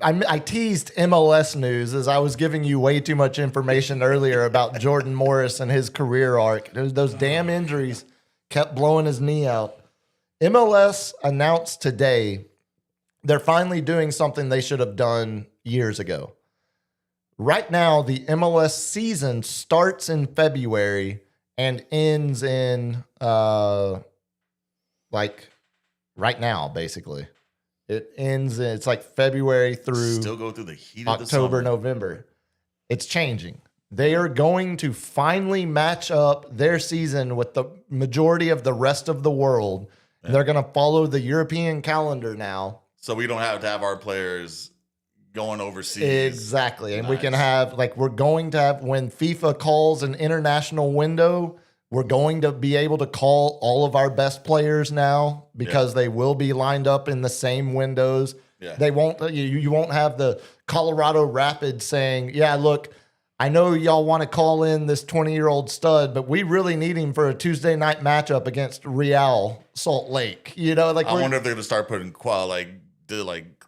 I teased MLS news as I was giving you way too much information earlier about Jordan Morris and his career arc. Those damn injuries kept blowing his knee out. MLS announced today they're finally doing something they should have done years ago. Right now, the MLS season starts in February and ends in right now, basically. It ends, it's like February through Still go through the heat of the October, summer. November. It's changing. They are going to finally match up their season with the majority of the rest of the world. Yeah. They're going to follow the European calendar now. So we don't have to have our players going overseas. Exactly. And we can have, like, we're going to have, when FIFA calls an international window, we're going to be able to call all of our best players now because they will be lined up in the same windows. Yeah. They won't, you won't have the Colorado Rapids saying, yeah, look, I know y'all want to call in this 20-year-old stud, but we really need him for a Tuesday night matchup against Real Salt Lake. You know, like, I wonder if they're going to start putting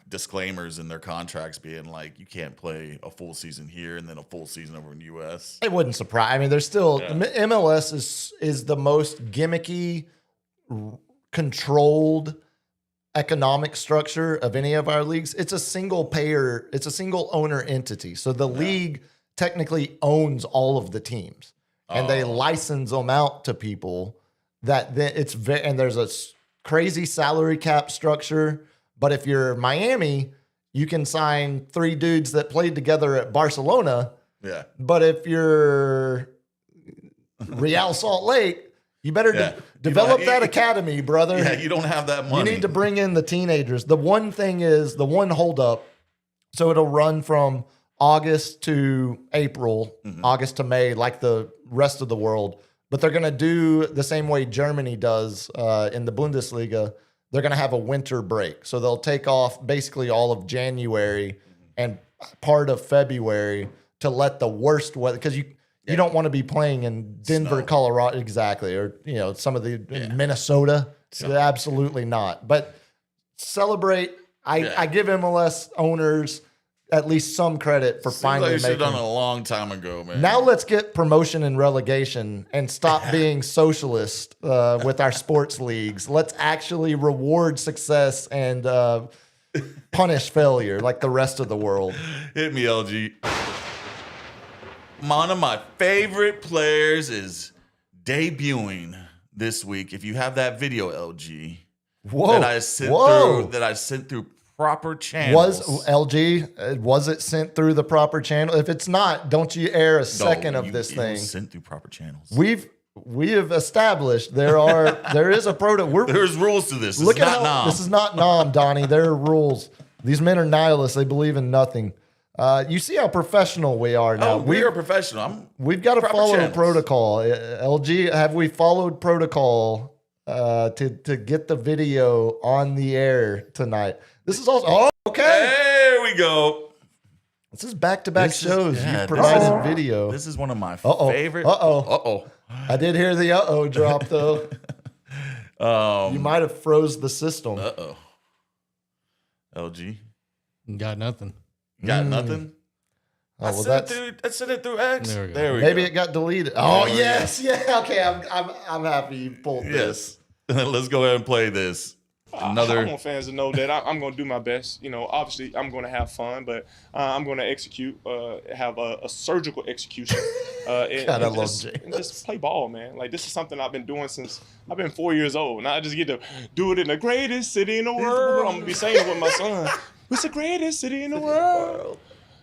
disclaimers in their contracts being like, you can't play a full season here and then a full season over in the U.S. It wouldn't surprise. I mean, there's still MLS is the most gimmicky, controlled economic structure of any of our leagues. It's a single payer, it's a single owner entity. So the league technically owns all of the teams, and they license them out to people. That then it's very, and there's a crazy salary cap structure. But if you're Miami, you can sign 3 dudes that played together at Barcelona. Yeah. But if you're Real Salt Lake, you better develop that academy, brother. Yeah, you don't have that money. You need to bring in the teenagers. The one thing is, the one holdup, so it'll run from August to April, August to May, like the rest of the world. But they're going to do the same way Germany does in the Bundesliga. They're going to have a winter break. So they'll take off basically all of January and part of February to let the worst weather, because you don't want to be playing in Denver, Snow. Colorado, exactly, or some of the Minnesota. Absolutely not. But celebrate. I give MLS owners at least some credit for finally making. Should have done it a long time ago, man. Now let's get promotion and relegation and stop being socialist with our sports leagues. Let's actually reward success and punish failure like the rest of the world. Hit me, LG. One of my favorite players is debuting this week. If you have that video, LG, that I sent through proper channels. Was it sent through the proper channel? If it's not, don't you air a second of this thing. Sent through proper channels. We have established there is a protocol. There's rules to this. This is not Nom, Donnie. There are rules. These men are nihilists. They believe in nothing. You see how professional we are now. We are professional. We've got to follow protocol. LG, have we followed protocol to get the video on the air tonight? This is also okay. There we go. This is back-to-back shows. You've provided video. This is one of my favorite. I did hear the drop though. You might have froze the system. LG got nothing. Got nothing. Oh, well, I sent it through X. There we go. Maybe it got deleted. Oh yes, yeah. Okay, I'm happy you pulled this. Let's go ahead and play this. I want fans to know that I'm going to do my best. Obviously, I'm going to have fun, but I'm going to execute, have a surgical execution. and just play ball, man. Like, this is something I've been doing since I've been 4 years old. Now I just get to do it in the greatest city in the world. I'm going to be saying it with my son. It's the greatest city in the world.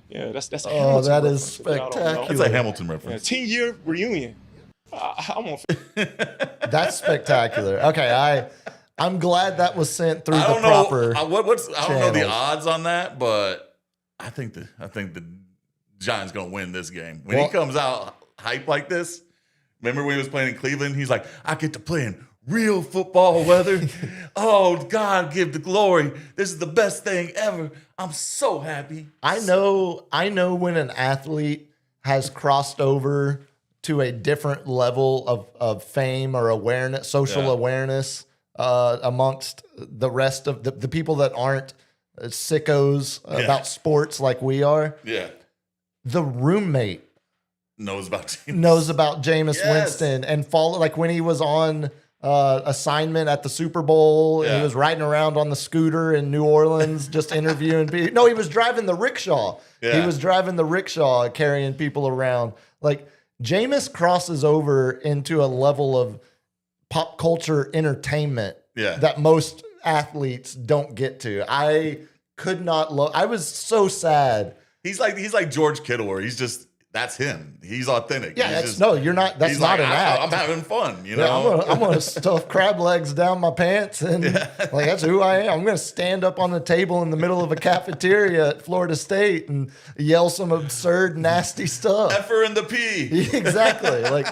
Yeah, that's a Hamilton that reference. Is spectacular. That's a Hamilton reference. 10-year reunion. That's spectacular. Okay, I'm glad that was sent through the proper. I don't know the odds on that, but I think the Giants gonna win this game. When he comes out hype like this, remember when he was playing in Cleveland? He's like, I get to play in real football weather. Oh, God, give the glory. This is the best thing ever. I'm so happy. I know when an athlete has crossed over to a different level of fame or awareness, social awareness amongst the rest of the people that aren't sickos about sports like we are. Yeah. The roommate knows about Jameis Winston and follow, like when he was on assignment at the Super Bowl and he was riding around on the scooter in New Orleans just interviewing people. No, he was driving the rickshaw. Yeah. He was driving the rickshaw carrying people around. Like, Jameis crosses over into a level of pop culture entertainment that most athletes don't get to. I could not look. I was so sad. He's like George Kittle, where that's him. He's authentic. Yeah, He's you're not. That's he's not like, an act. I'm having fun. You Yeah, know, I'm gonna stuff crab legs down my pants and like that's who I am. I'm gonna stand up on the table in the middle of a cafeteria at Florida State and yell some absurd, nasty stuff. Effer and the P. Exactly. Like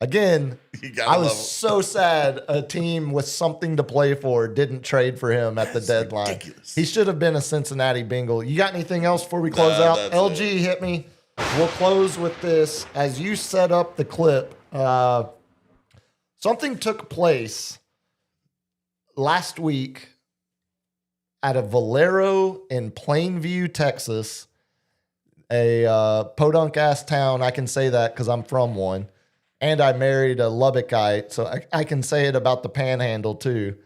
again, I was love so sad a team with something to play for didn't trade for him at the deadline. ridiculous. He should have been a Cincinnati Bengal. You got anything else before we close out? that's LG, hit me. We'll close with this. As you set up the clip, something took place last week at a Valero in Plainview, Texas, a podunk-ass town. I can say that because I'm from one. And I married a Lubbockite, so I can say it about the Panhandle too.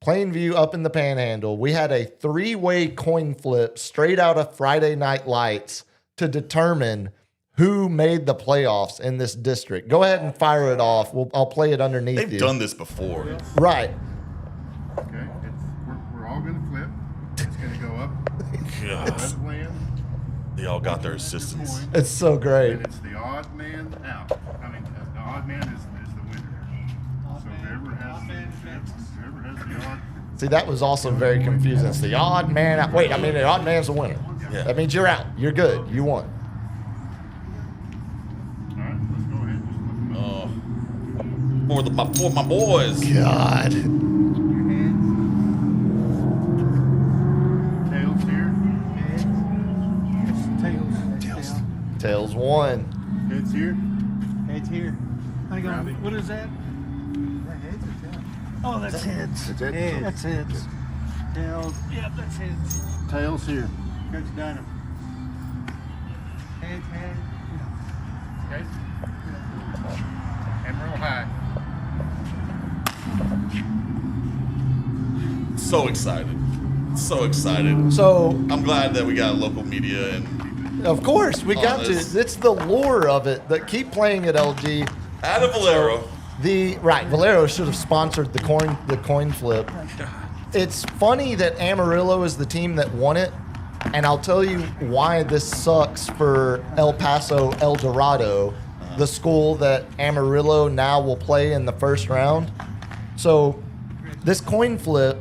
Plainview up in the Panhandle, we had a 3-way coin flip straight out of Friday Night Lights to determine who made the playoffs in this district. Go ahead and fire it off. I'll play it underneath you. They've done this before. Right. Okay, we're all going to flip. It's going to go up. God. Red land. They all got their assistants. Coin, It's so great. and it's the odd man out. I mean, the odd man is the winner. So whoever has the odd. See, that was also very confusing. It's the odd man out. Wait, I mean, the odd man's the winner. Yeah. That means you're out. You're good. You won. All right, let's go ahead. Just flip them. For my boys. God. Your hands. Tails here. Tails. Tails won. Heads here. Heads here. Hang on. What is that? Heads or tails? Oh, that's heads. That's it? Heads. That's heads. Tails. Yep, that's heads. Tails here. Coach Dunham. Heads, heads. Okay. And real high. So excited. So excited. So, I'm glad that we got local media and of course, we got to. this. It's the lore of it that keep playing at LG. out of Valero. Valero should have sponsored the coin flip. It's funny that Amarillo is the team that won it, and I'll tell you why this sucks for El Paso El Dorado, the school that Amarillo now will play in the first round. So this coin flip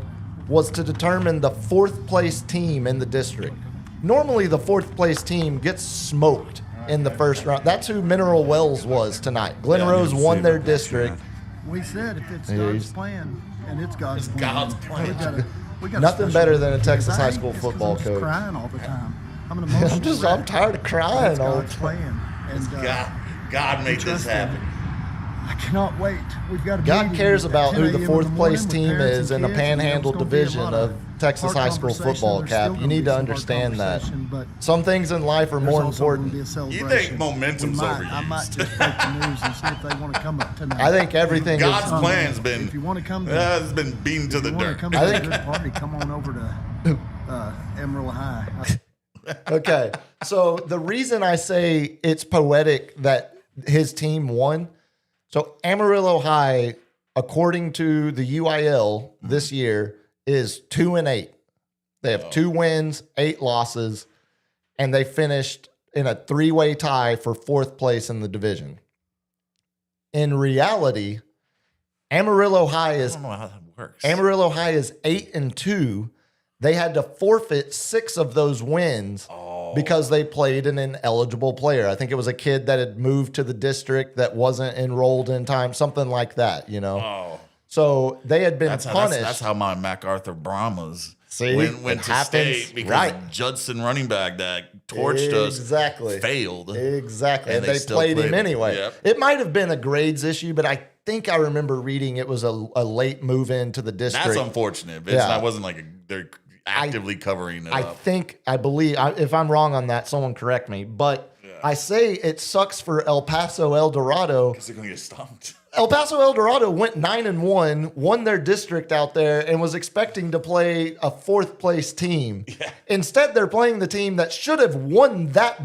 was to determine the 4th place team in the district. Normally the 4th place team gets smoked in the first round. That's who Mineral Wells was tonight. Glen Yeah, I Rose didn't see won their that. district. We said if it's Yeah, God's he's- plan and it's God's plan. God's plan. We got Nothing better than a Texas high school football I'm just coach. crying all the time. I'm an emotional I'm wreck. tired of crying It's all the God's time. plan. And God made this trust in happen. I cannot wait. We've got a God meeting cares at about 10 who the a.m. in 4th place morning with team parents is and in the kids, and Panhandle there's gonna be a division lot of Texas hard high school conversation. football, There's Cap. still You gonna need be to some hard understand that. conversation, but Some things in life are there's more also gonna be important. a You celebration. think momentum's I overused. might just break the news and see if they want to come up tonight. I think everything God's is. plan's been If you want to come to, has been beaten to if the you want to dirt. come to I a think- good party, come on over to Emerald High. Okay. So the reason I say it's poetic that his team won. So Amarillo High, according to the UIL this year, is 2-8. They have 2 wins, 8 losses, and they finished in a 3-way tie for 4th place in the division. In reality, Amarillo High I is don't know how that works. Amarillo High is 8-2. They had to forfeit 6 of those wins because they played an ineligible player. I think it was a kid that had moved to the district that wasn't enrolled in time, something like that, you know. Oh, So they had been that's punished. how my MacArthur Brahmas See, went it to happens. state because Right. Judson running back that torched us Exactly. failed. Exactly. And And they they still played played him him. anyway. Yep. It might have been a grades issue, but I think I remember reading it was a late move into the district. That's unfortunate. It's Yeah. not, wasn't like they're actively covering it up. I believe, if I'm wrong on that, someone correct me. But I say it sucks for El Paso El Dorado. Because they're going to get stomped. El Paso El Dorado went 9-1, won their district out there, and was expecting to play a 4th place team. Yeah. Instead, they're playing the team that should have won that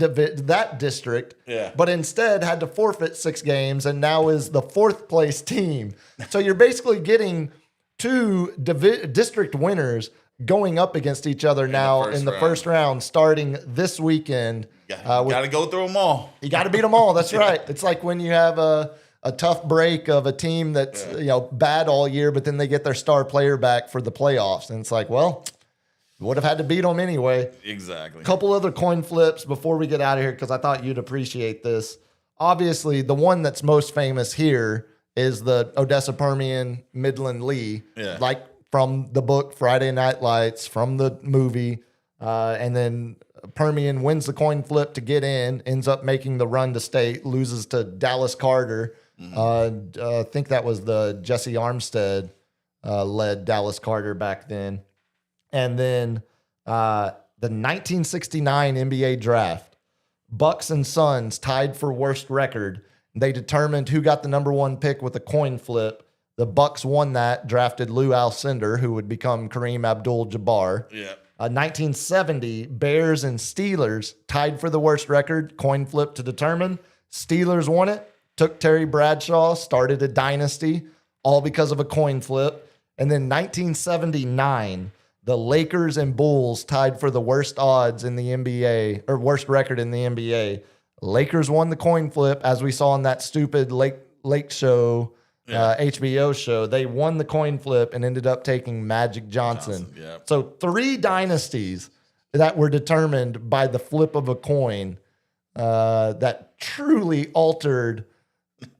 district, Yeah. but instead had to forfeit 6 games and now is the 4th place team. So you're basically getting two district winners going up against each other now in the first round, starting this weekend. Got to go through them all. You got to beat them all. That's right. It's like when you have a tough break of a team that's bad all year, but then they get their star player back for the playoffs, and it's like, well, you would have had to beat them anyway. Exactly. A couple other coin flips before we get out of here, because I thought you'd appreciate this. Obviously, the one that's most famous here is the Odessa Permian Midland Lee, like from the book Friday Night Lights, from the movie, and then Permian wins the coin flip to get in, ends up making the run to state, loses to Dallas Carter. I think that was the Jesse Armstead led Dallas Carter back then. And then the 1969 NBA draft, Bucks and Suns tied for worst record. They determined who got the number one pick with a coin flip. The Bucks won that, drafted Lou Alcindor, who would become Kareem Abdul-Jabbar. Yeah. 1970, Bears and Steelers tied for the worst record, coin flip to determine. Steelers won it, took Terry Bradshaw, started a dynasty, all because of a coin flip. And then 1979, the Lakers and Bulls tied for the worst odds in the NBA, or worst record in the NBA. Lakers won the coin flip, as we saw in that stupid Lake Show, HBO show. They won the coin flip and ended up taking Magic Johnson. So 3 dynasties that were determined by the flip of a coin that truly altered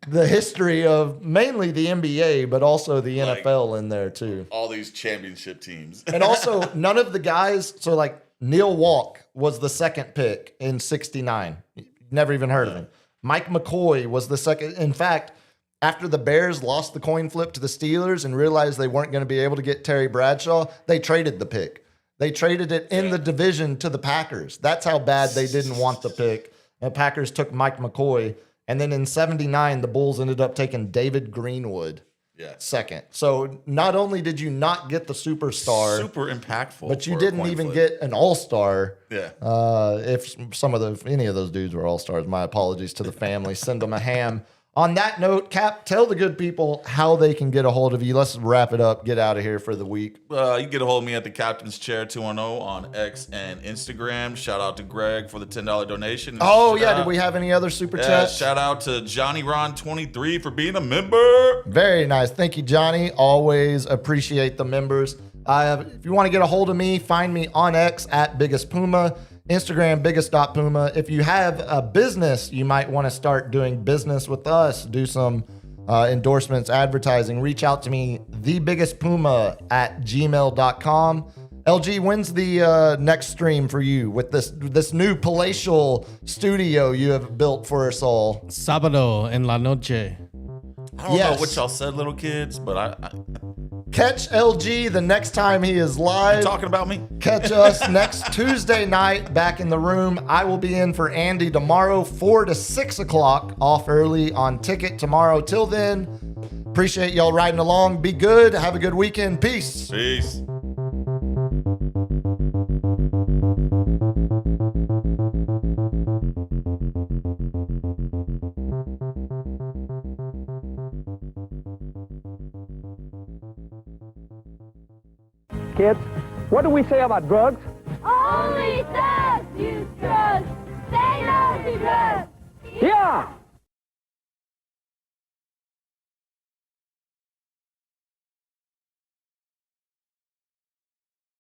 the history of mainly the NBA, but also the NFL in there too. All these championship teams. And also none of the guys, so like Neil Walk was the second pick in 69. Never even heard of him. Mike McCoy was the second. In fact, after the Bears lost the coin flip to the Steelers and realized they weren't going to be able to get Terry Bradshaw, they traded the pick. They traded it in the division to the Packers. That's how bad they didn't want the pick. The Packers took Mike McCoy. And then in 79, the Bulls ended up taking David Greenwood second. So not only did you not get the superstar, super impactful, but you didn't even get an all-star. Yeah. If any of those dudes were all-stars, my apologies to the family. Send them a ham. On that note, Cap, tell the good people how they can get a hold of you. Let's wrap it up. Get out of here for the week. You can get a hold of me at the Captain's Chair 210 on X and Instagram. Shout out to Greg for the $10 donation. Did we have any other super chats? Shout out to Johnny Ron 23 for being a member. Very nice. Thank you, Johnny. Always appreciate the members. If you want to get a hold of me, find me on X at Biggest Puma. Instagram, biggest.puma. If you have a business, you might want to start doing business with us, do some endorsements, advertising, reach out to me, thebiggestpuma@gmail.com. LG, when's the next stream for you with this new palatial studio you have built for us all? Sábado en la noche. I don't know what y'all said, little kids, but I catch LG the next time he is live. You talking about me? Catch us next Tuesday night back in the room. I will be in for Andy tomorrow, 4 to 6 o'clock, off early on Ticket tomorrow. Till then, appreciate y'all riding along. Be good. Have a good weekend. Peace. Peace. Kids, what do we say about drugs? Only thugs use drugs. Say no to drugs. Yeah!